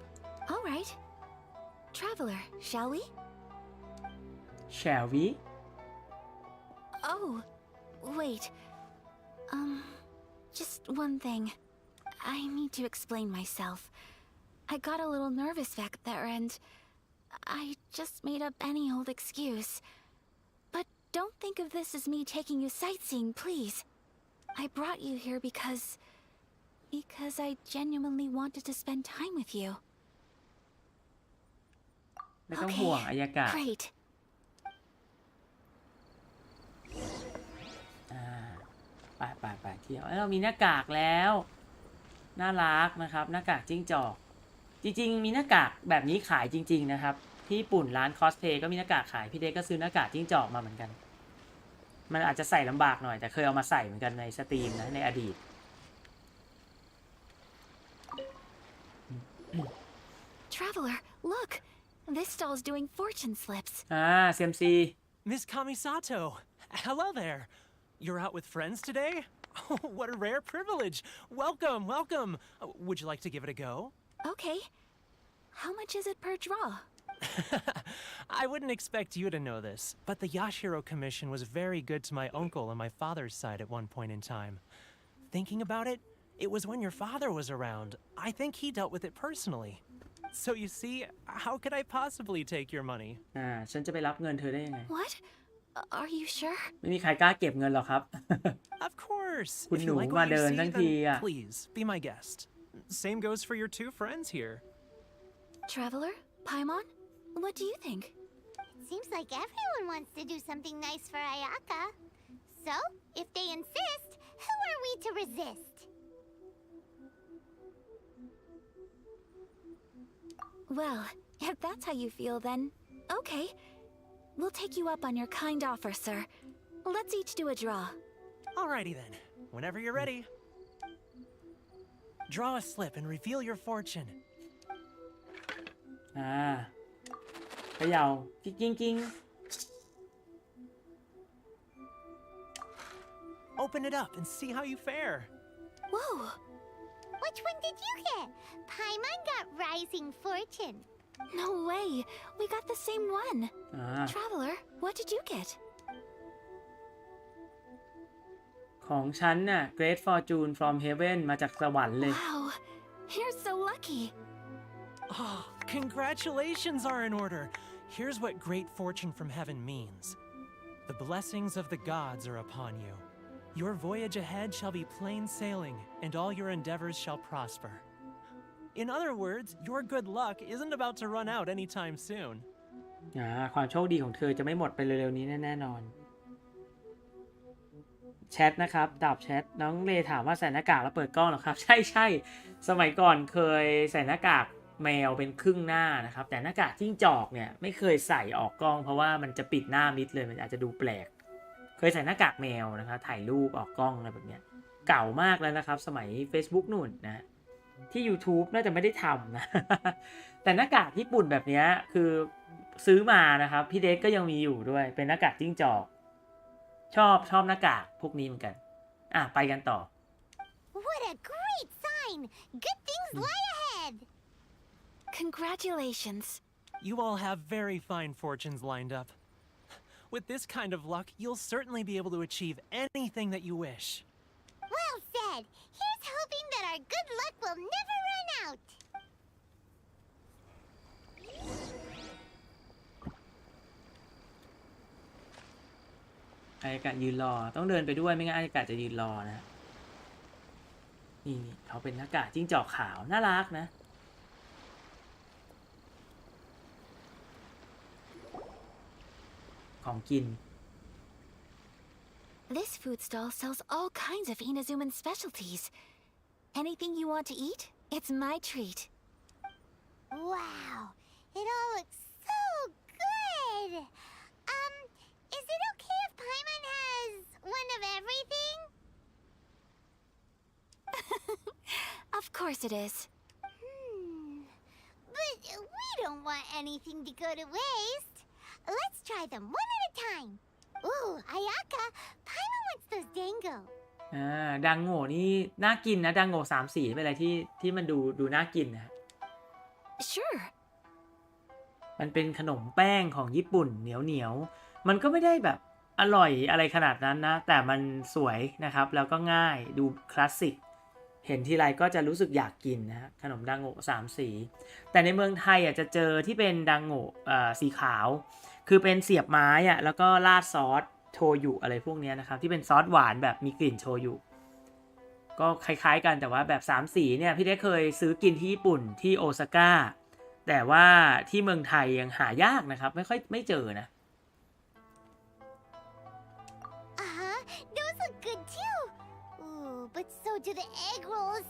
All right. Traveler, shall we? Shall we? Oh, wait. Just one thing. I need to explain myself. I got a little nervous back there and I just made up any old excuse. But don't think of this as me taking you sightseeing, please. I brought you here because I genuinely wanted to spend time with you. ไม่ต้องห่วงอายากาศ Great. ไปเที่ยวเรามีหน้ากากแล้วน่ารักนะครับหน้ากากจิ้งจอกจริงๆมีหน้ากากแบบนี้ขายจริงๆนะครับที่ญี่ปุ่นร้านคอสเพลย์ก็มีหน้ากากขายพี่เด็กก็ซื้อหน้ากากจิ้งจอกมาเหมือนกันมันอาจจะใส่ลำบากหน่อยแต่เคยเอามาใส่เหมือนกันในสตรีมนะในอดีต Traveler, look. This stall's doing fortune slips. CMC Miss Kamisato, hello there. You're out with friends today? Oh, what a rare privilege. Welcome, welcome. Would you like to give it a go? Okay. How much is it per draw? I wouldn't expect you to know this, but the Yashiro Commission was very good to my uncle on my father's side at one point in time. Thinking about it, it was when your father was around. I think he dealt with it personally. So you see, how could I possibly take your money? ฉันจะไปรับเงินเธอได้ยังไง What? Are you sure? ไม่มีใครกล้าเก็บเงินหรอกครับ Of course. คุณ If หนู you like มา what you เดิน see, ทั้งที then please be my guest. Same goes for your two friends here. Traveler, Paimon, what do you think? It seems like everyone wants to do something nice for Ayaka. So, if they insist, who are we to resist? Well, if that's how you feel, then okay. We'll take you up on your kind offer, sir. Let's each do a draw. Alrighty then. Whenever you're ready. Draw a slip and reveal your fortune. เขย่ากิ้ง Open it up and see how you fare. Whoa! Which one did you get? Paimon got Rising Fortune. No way! We got the same one. Traveler, what did you get? ของฉันน่ะ Great Fortune from Heaven มาจากสวรรค์เลย Wow! You're so lucky. Oh, congratulations are in order. Here's what great fortune from heaven means. The blessings of the gods are upon you. Your voyage ahead shall be plain sailing, and all your endeavors shall prosper. In other words, your good luck isn't about to run out anytime soon. ความโชคดีของเธอจะไม่หมดไปเร็วๆนี้แน่นอนแชทนะครับดาบแชทน้องเลถามว่าใส่หน้ากากแล้วเปิดกล้องหรอครับใช่สมัยก่อนเคยใส่หน้ากากแมวเป็นครึ่งหน้านะครับแต่หน้ากากจิ้งจอกเนี่ยไม่เคยใส่ออกกล้องเพราะว่ามันจะปิดหน้ามิดเลยมันอาจจะดูแปลกเคยใส่หน้ากากแมวนะครับถ่ายรูปออกกล้องอะไรแบบเนี้ยเก่ามากแล้วนะครับสมัย Facebook นู่นนะที่ YouTube น่าจะไม่ได้ทำนะ แต่หน้ากากญี่ปุ่นแบบนี้คือซื้อมานะครับพี่เด็กก็ยังมีอยู่ด้วยเป็นหน้ากากจิ้งจอกชอบหน้ากากพวกนี้เหมือนกันไปกันต่อ What a great sign! Good things lie ahead! Congratulations. You all have very fine fortunes lined up. With this kind of luck, you'll certainly be able to achieve anything that you wish. Well said. Here's hoping that our good luck will never run out. อายากาศยืนรอต้องเดินไปด้วยไม่งั้นอายากาศจะยืนรอนะนี่เขาเป็นหน้ากากจิ้งจอกขาวน่ารักนะของกิน This food stall sells all kinds of Inazuman specialties. Anything you want to eat, it's my treat. Wow, it all looks so good. Is it okay if Paimon has one of everything? Of course it is. But we don't want anything to go to waste. Let's try them one at a time. Ooh, Ayaka, Paimon wants those dango. ดังโง่นี่น่ากินนะดังโง่3 สีเป็นอะไรที่มันดูน่ากินนะ Sure. มันเป็นขนมแป้งของญี่ปุ่นเหนียวมันก็ไม่ได้แบบอร่อยอะไรขนาดนั้นนะแต่มันสวยนะครับแล้วก็ง่ายดูคลาสสิกเห็นทีไรก็จะรู้สึกอยากกินนะขนมดังโง่3 สีแต่ในเมืองไทยจะเจอที่เป็นดังโง่สีขาวคือเป็นเสียบไม้แล้วก็ราดซอสโชยุอะไรพวกนี้นะครับที่เป็นซอสหวานแบบมีกลิ่นโชยุก็คล้ายๆกันแต่ว่าแบบ3 สีเนี่ยพี่ได้เคยซื้อกินที่ญี่ปุ่นที่โอซาก้าแต่ว่าที่เมืองไทยยังหายากนะครับไม่เจอนะ Those look good too. Ooh, but so do the egg rolls.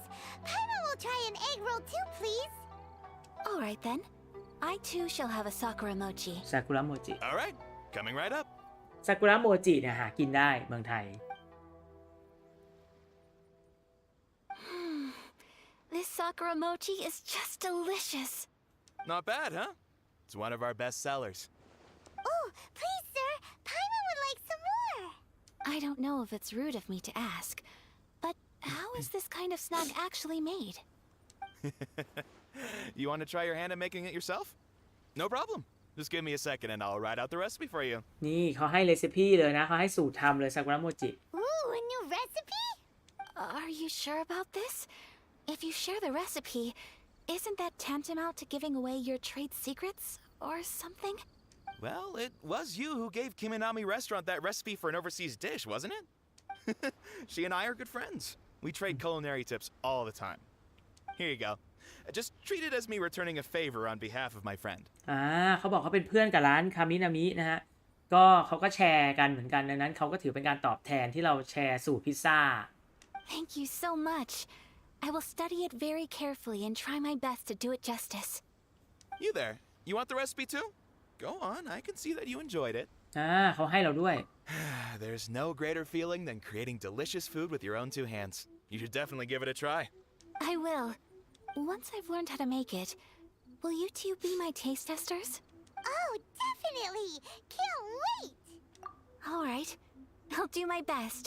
Paimon will try an egg roll too, please. All right then. I too shall have a sakura mochi. ซากุระโมจิ All right, coming right up. ซากุระโมจิเนี่ยหากินได้เมืองไทย This sakura mochi is just delicious. Not bad, huh? It's one of our best sellers. Oh, please, sir. Paimon would like some more. I don't know if it's rude of me to ask, but how is this kind of snack actually made? You want to try your hand at making it yourself? No problem. Just give me a second and I'll write out the recipe for you. นี่เขาให้เรซิปี้เลยนะเขาให้สูตรทำเลยซากุระโมจิ Ooh, a new recipe? Are you sure about this? If you share the recipe, isn't that tantamount to giving away your trade secrets or something? Well, it was you who gave Kiminami Restaurant that recipe for an overseas dish, wasn't it? She and I are good friends. We trade culinary tips all the time. Here you go. Just treat it as me returning a favor on behalf of my friend. เขาบอกเขาเป็นเพื่อนกับร้านคามินามินะฮะก็เขาก็แชร์กันเหมือนกันดังนั้นเขาก็ถือเป็นการตอบแทนที่เราแชร์สูตรพิซซ่า Thank you so much. I will study it very carefully and try my best to do it justice. You there? You want the recipe too? Go on, I can see that you enjoyed it. เขาให้เราด้วย There's no greater feeling than creating delicious food with your own 2 hands. You should definitely give it a try. I will. Once I've learned how to make it, will you two be my taste testers? Oh, definitely. Can't wait. All right. I'll do my best.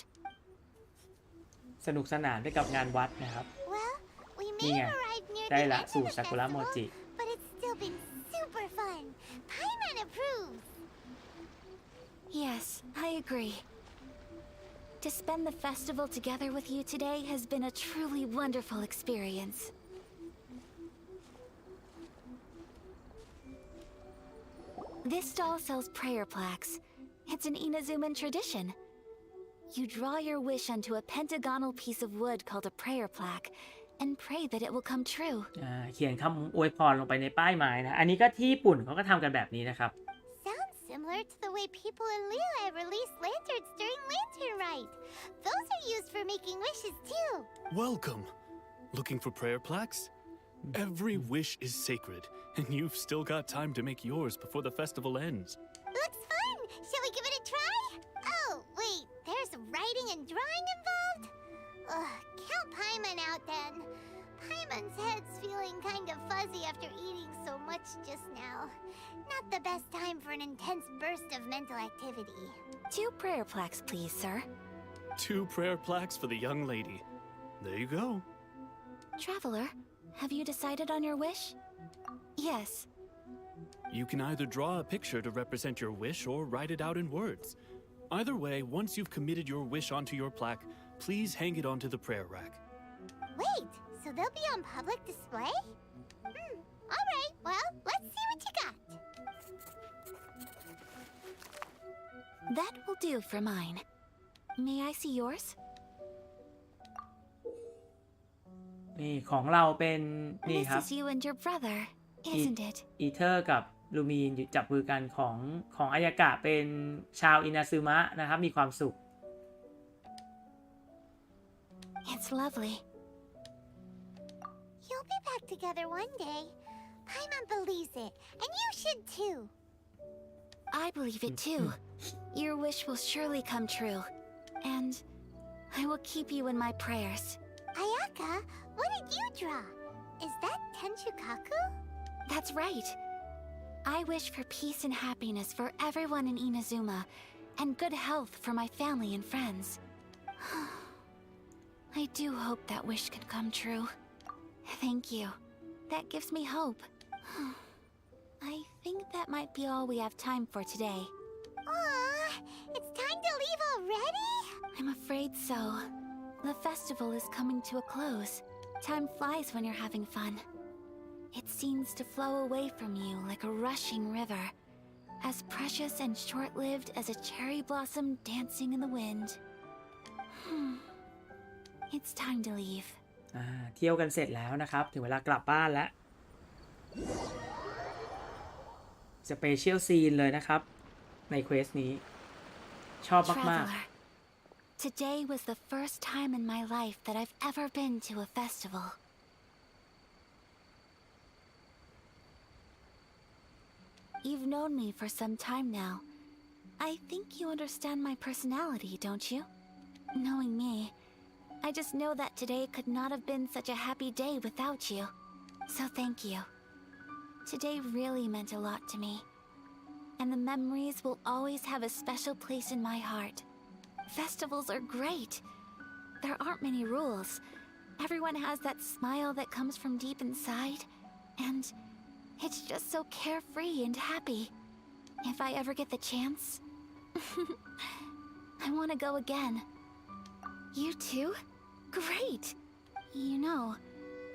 สนุกสนานไปกับงานวัดนะครับ Well, we นี่ may ไง have arrived near ได้ the ละ end สู of ต the รซากุระโม festival, จิ but it's still been super fun. Paimon approves. Yes, I agree. To spend the festival together with you today has been a truly wonderful experience. This stall sells prayer plaques. It's an Inazuman tradition. You draw your wish onto a pentagonal piece of wood called a prayer plaque and pray that it will come true. เขียนคำอวยพรลงไปในป้ายไม้นะอันนี้ก็ที่ญี่ปุ่นเขาก็ทำกันแบบนี้นะครับ Sounds similar to the way people in Liyue release lanterns during Lantern Rite. Those are used for making wishes too. Welcome. Looking for prayer plaques? Every wish is sacred, and you've still got time to make yours before the festival ends. Looks fun. Shall we give it a try? Oh, wait. There's writing and drawing involved? Ugh, count Paimon out then. Paimon's head's feeling kind of fuzzy after eating so much just now. Not the best time for an intense burst of mental activity. 2 prayer plaques, please, sir. 2 prayer plaques for the young lady. There you go. Traveler, have you decided on your wish? Yes. You can either draw a picture to represent your wish or write it out in words. Either way, once you've committed your wish onto your plaque, please hang it onto the prayer rack. Wait, so they'll be on public display? All right, well, let's see what you got. That will do for mine. May I see yours? นี่ของเราเป็นนี่ This ครับ is you and your brother, isn't it? อีเทอร์กับลูมีนจับมือกันของอายากะเป็นชาวอินาซึมะนะครับมีความสุข It's lovely. You'll be back together one day. Paimon believes it, and you should too. I believe it too. Your wish will surely come true. And I will keep you in my prayers. Ayaka, what did you draw? Is that Tenshukaku? That's right. I wish for peace and happiness for everyone in Inazuma, and good health for my family and friends. I do hope that wish can come true. Thank you. That gives me hope. I think that might be all we have time for today. Aw, it's time to leave already? I'm afraid so. The festival is coming to a close. Time flies when you're having fun. It seems to flow away from you like a rushing river, as precious and short-lived as a cherry blossom dancing in the wind. It's time to leave. เที่ยวกันเสร็จแล้วนะครับถึงเวลากลับบ้านแล้วสเปเชียลซีนเลยนะครับในเควสนี้ชอบมาก Today was the first time in my life that I've ever been to a festival. You've known me for some time now. I think you understand my personality, don't you? Knowing me, I just know that today could not have been such a happy day without you. So thank you. Today really meant a lot to me. And the memories will always have a special place in my heart. Festivals are great. There aren't many rules. Everyone has that smile that comes from deep inside. And it's just so carefree and happy. If I ever get the chance, I want to go again. You too? Great! You know,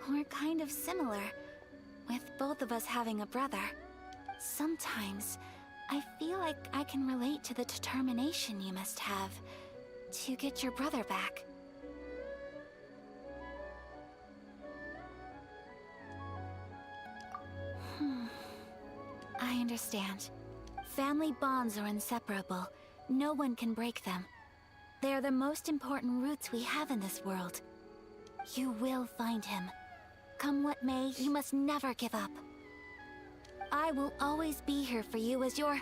we're kind of similar, with both of us having a brother. Sometimes, I feel like I can relate to the determination you must have to get your brother back. I understand. Family bonds are inseparable. No one can break them. They are the most important roots we have in this world. You will find him. Come what may, you must never give up. I will always be here for you as your...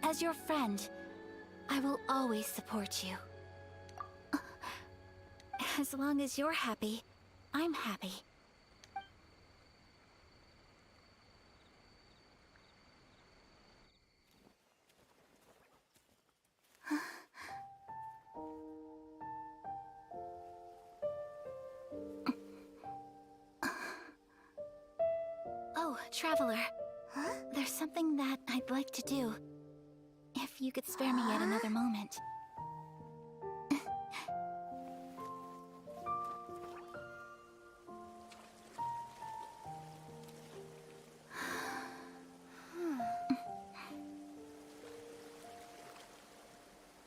as your friend. I will always support you. As long as you're happy, I'm happy. Oh, Traveler. Huh? There's something that I'd like to do. If you could spare me yet another moment.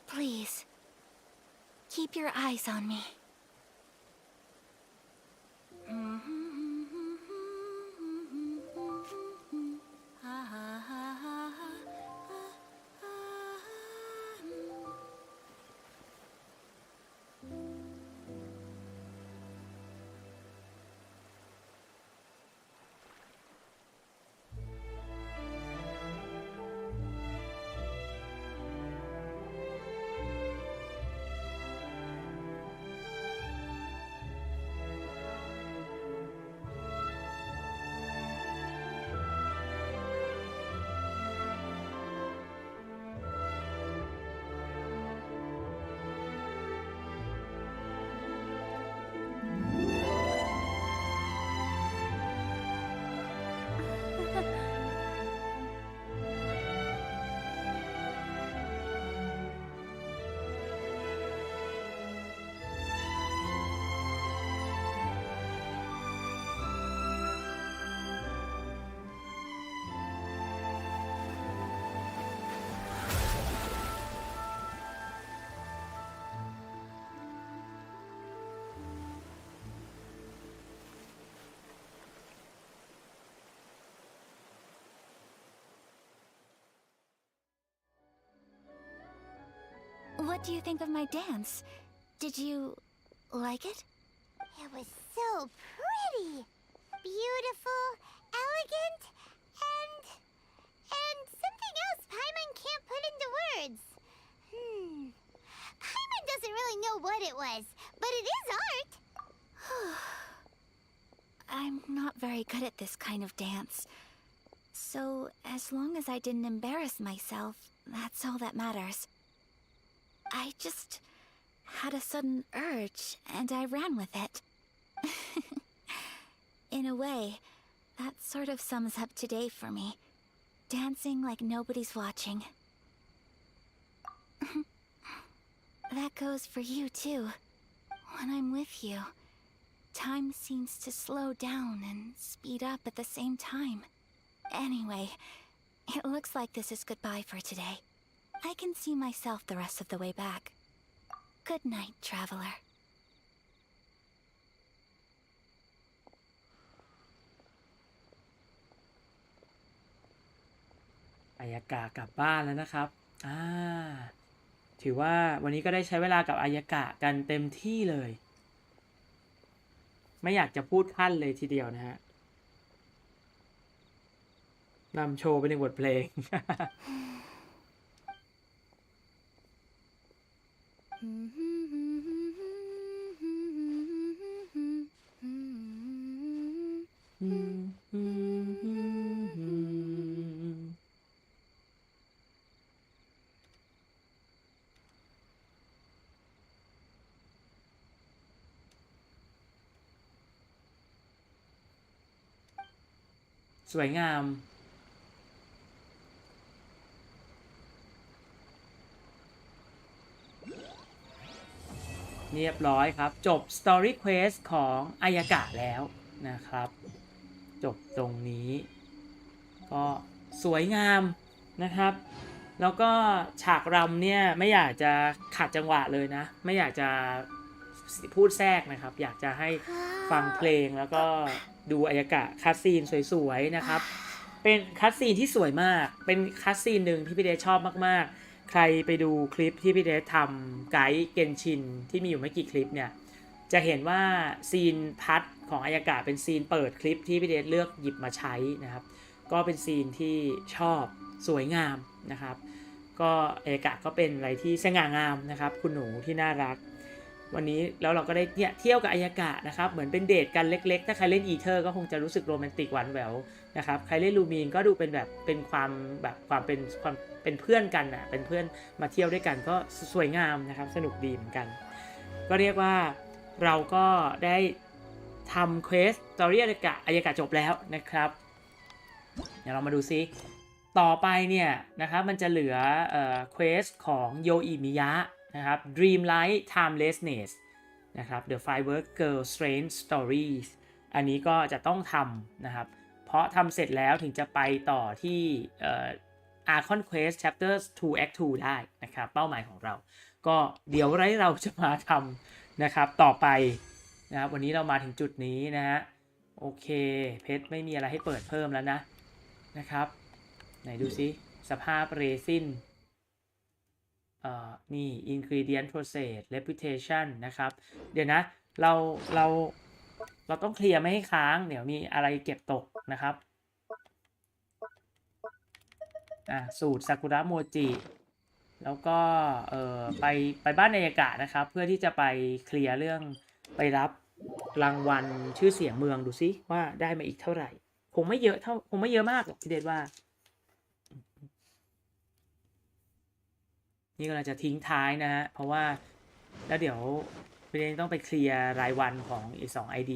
Please, keep your eyes on me. What do you think of my dance? Did you like it? It was so pretty. Beautiful, elegant, and something else Paimon can't put into words. Paimon doesn't really know what it was, but it is art. I'm not very good at this kind of dance. So, as long as I didn't embarrass myself, that's all that matters. I just had a sudden urge, and I ran with it. In a way, that sort of sums up today for me. Dancing like nobody's watching. That goes for you, too. When I'm with you, time seems to slow down and speed up at the same time. Anyway, it looks like this is goodbye for today. I can see myself the rest of the way back. Good night, traveler. อายากะกลับบ้านแล้วนะครับถือว่าวันนี้ก็ได้ใช้เวลากับอายากะกันเต็มที่เลย ไม่อยากจะพูดขั้นเลยทีเดียวนะฮะนำโชว์ไปในบทเพลง สวยงามเรียบร้อยครับจบ Story Quest ของอายากะแล้วนะครับจบตรงนี้ก็สวยงามนะครับแล้วก็ฉากรำเนี่ยไม่อยากจะขัดจังหวะเลยนะไม่อยากจะพูดแทรกนะครับอยากจะให้ฟังเพลงแล้วก็ดูอายากะคัสซีนสวยๆนะครับเป็นคัสซีนที่สวยมากเป็นคัสซีนหนึ่งที่พี่เดชชอบมากๆใครไปดูคลิปที่พี่เดชทำไกด์เกนชินที่มีอยู่ไม่กี่คลิปเนี่ยจะเห็นว่าซีนพัดของอายากะเป็นซีนเปิดคลิปที่พี่เดชเลือกหยิบมาใช้นะครับก็เป็นซีนที่ชอบสวยงามนะครับก็อายากะก็เป็นอะไรที่สง่างามนะครับคุณหนูที่น่ารักวันนี้แล้วเราก็ได้เนี่ยเที่ยวกับอายากะนะครับเหมือนเป็นเดทกันเล็กๆถ้าใครเล่นอีเทอร์ก็คงจะรู้สึกโรแมนติกหวานแหววนะครับใครเล่นลูมีนก็ดูเป็นแบบเป็นความแบบความเป็นเพื่อนกันอ่ะเป็นเพื่อนมาเที่ยวด้วยกันก็สวยงามนะครับสนุกดีเหมือนกันก็เรียกว่าเราก็ได้ทำเควสสตอรี่อายากะจบแล้วนะครับเดี๋ยวเรามาดูซิต่อไปเนี่ยนะครับมันจะเหลือเควสของโยอิมิยะนะครับ Dreamlight Timelessness นะครับ The Firework Girl Strange Stories อันนี้ก็จะต้องทำนะครับเพราะทำเสร็จแล้วถึงจะไปต่อที่Archon Quest Chapter 2 Act 2 ได้นะครับเป้าหมายของเราก็เดี๋ยวเราจะมาทำนะครับต่อไปนะครับวันนี้เรามาถึงจุดนี้นะฮะโอเคเพชรไม่มีอะไรให้เปิดเพิ่มแล้วนะครับไหนดูซิสภาพเรซินนี่ ingredient process reputation นะครับเดี๋ยวนะเราต้องเคลียร์ไม่ให้ค้างเดี๋ยวมีอะไรเก็บตกนะครับสูตรซากุระโมจิแล้วก็ไปบ้านอายากะนะครับเพื่อที่จะไปเคลียร์เรื่องไปรับรางวัลชื่อเสียงเมืองดูซิว่าได้มาอีกเท่าไหร่คงไม่เยอะมากหรอกพี่เดชว่านี่ก็เราจะทิ้งท้ายนะฮะเพราะว่าแล้วเดี๋ยวพี่เดชต้องไปเคลียร์รายวันของอีก2 ID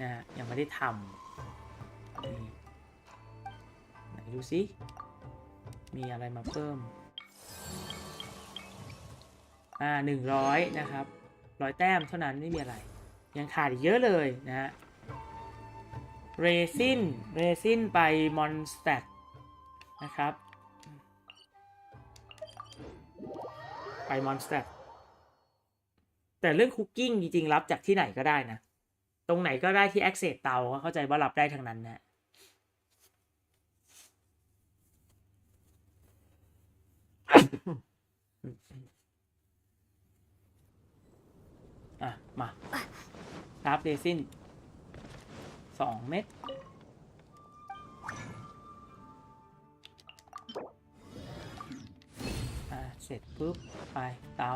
นะฮะยังไม่ได้ทำไหนดูซิมีอะไรมาเพิ่ม100นะครับ100แต้มเท่านั้นไม่มีอะไรยังขาดอีกเยอะเลยนะฮะเรซินไปมอนสเตทนะครับไปมอนสเตทแต่เรื่องคุกกิ้งจริงๆรับจากที่ไหนก็ได้นะตรงไหนก็ได้ที่ access เตาเข้าใจว่ารับได้ทั้งนั้นนะมาครับเรซิน2 เม็ดเสร็จปุ๊บไปเตา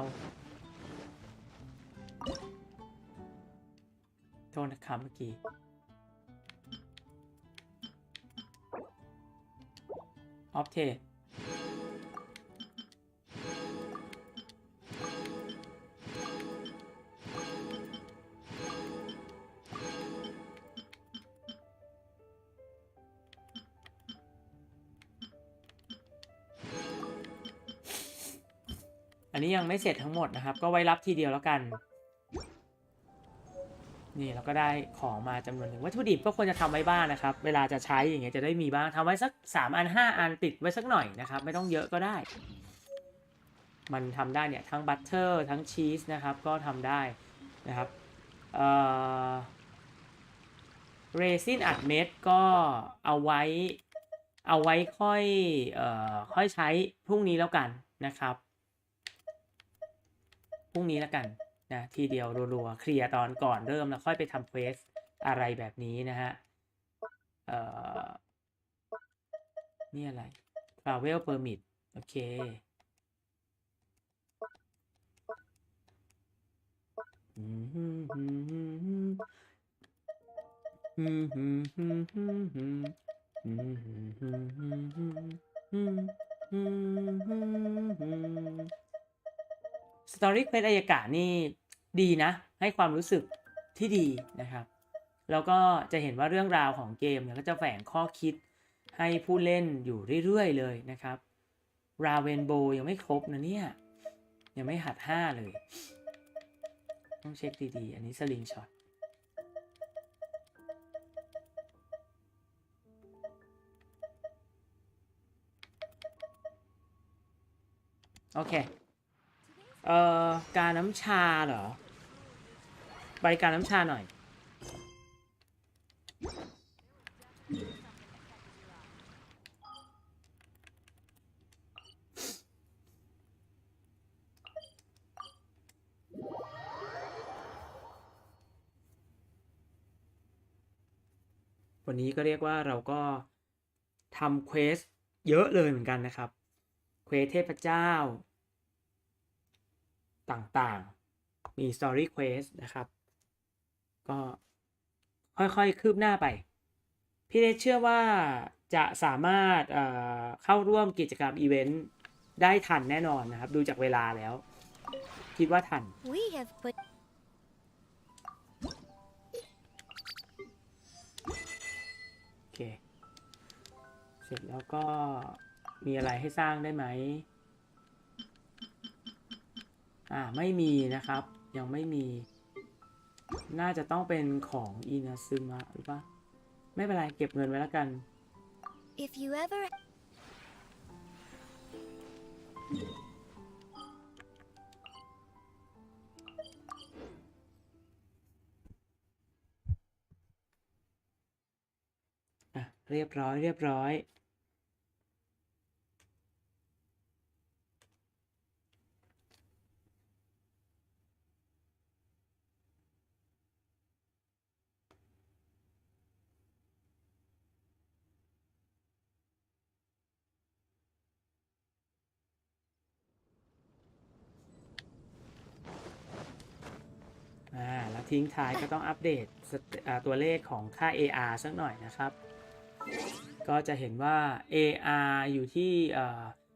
ทษนะครับเมื่อกี้ออฟเทสอันนี้ยังไม่เสร็จทั้งหมดนะครับก็ไว้รับทีเดียวแล้วกันนี่เราก็ได้ของมาจำนวนหนึ่งวัตถุดิบก็ควรจะทำไว้บ้างนะครับเวลาจะใช้อย่างเงี้ยจะได้มีบ้างทำไว้สัก3 อัน 5 อันติดไว้สักหน่อยนะครับไม่ต้องเยอะก็ได้มันทำได้เนี่ยทั้งบัตเตอร์ทั้งชีสนะครับก็ทำได้นะครับเรซินอัดเม็ดก็เอาไว้ค่อยใช้พรุ่งนี้แล้วกันนะครับพรุ่งนี้แล้วกันนะทีเดียวรัวๆเคลียร์ตอนก่อนเริ่มแล้วค่อยไปทำเควสอะไรแบบนี้นะฮะนี่อะไร Travel Permit โอเคสตอรี่เควสอายกะนี่ดีนะให้ความรู้สึกที่ดีนะครับแล้วก็จะเห็นว่าเรื่องราวของเกมเนี่ยก็จะแฝงข้อคิดให้ผู้เล่นอยู่เรื่อยๆเลยนะครับราเวนโบยังไม่ครบนะเนี่ยยังไม่หัด5เลยต้องเช็คดีๆอันนี้สลิงช็อตโอเคการน้ำชาเหรอใบการน้ำชาหน่อยวันนี้ก็เรียกว่าเราก็ทำเควสเยอะเลยเหมือนกันนะครับเควสเทพเจ้าต่างๆมี Story Quest นะครับก็ค่อยๆคืบหน้าไปพี่เล็กเชื่อว่าจะสามารถเข้าร่วมกิจกรรมอีเวนต์ได้ทันแน่นอนนะครับดูจากเวลาแล้วคิดว่าทันโอเคเสร็จแล้วก็มีอะไรให้สร้างได้ไหมไม่มีนะครับยังไม่มีน่าจะต้องเป็นของอินาซึมะหรือเปล่าไม่เป็นไรเก็บเงินไว้แล้วกัน If you ever เรียบร้อยแล้วทิ้งท้ายก็ต้องอัปเดตตัวเลขของค่า AR สักหน่อยนะครับก็จะเห็นว่า AR อยู่ที่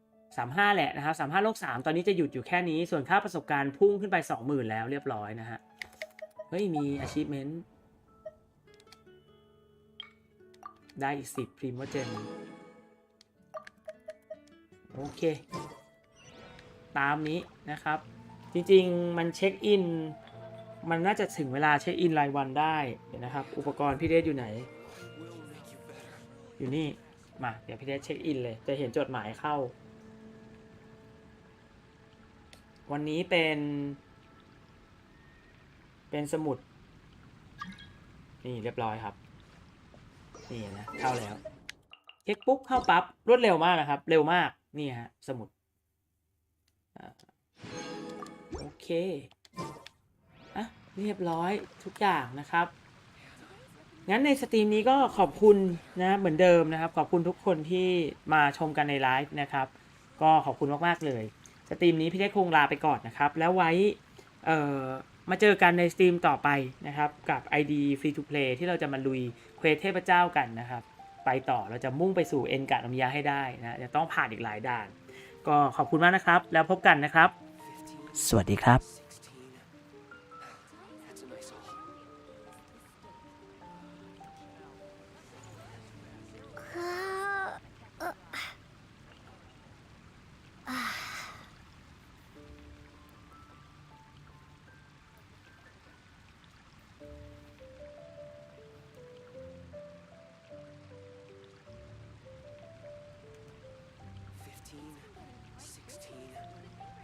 35แหละนะครับ35 ลบ 3ตอนนี้จะหยุดอยู่แค่นี้ส่วนค่าประสบการณ์พุ่งขึ้นไป 20,000 แล้วเรียบร้อยนะฮะเฮ้ยมี achievement ได้อีก10 Primo Gem โอเคตามนี้นะครับจริงๆมันเช็คอินมันน่าจะถึงเวลาเช็คอินรายวันได้เดี๋ยวนะครับอุปกรณ์พี่เดชอยู่ไหนอยู่นี่มาเดี๋ยวพี่เดชเช็คอินเลยจะเห็นจดหมายเข้าวันนี้เป็นสมุดนี่เรียบร้อยครับนี่นะเข้าแล้วเช็คปุ๊บเข้าปั๊บรวดเร็วมากนะครับเร็วมากนี่ฮะสมุดโอเคเรียบร้อยทุกอย่างนะครับงั้นในสตรีมนี้ก็ขอบคุณนะเหมือนเดิมนะครับขอบคุณทุกคนที่มาชมกันในไลฟ์นะครับก็ขอบคุณมากๆเลยสตรีมนี้พี่ได้คงลาไปก่อนนะครับแล้วไว้ มาเจอกันในสตรีมต่อไปนะครับกับ ID Free to Play ที่เราจะมาลุยเควสเทพเจ้ากันนะครับไปต่อเราจะมุ่งไปสู่เอ็นกะนมิยะให้ได้นะจะต้องผ่านอีกหลายด่านก็ขอบคุณมากนะครับแล้วพบกันนะครับสวัสดีครับ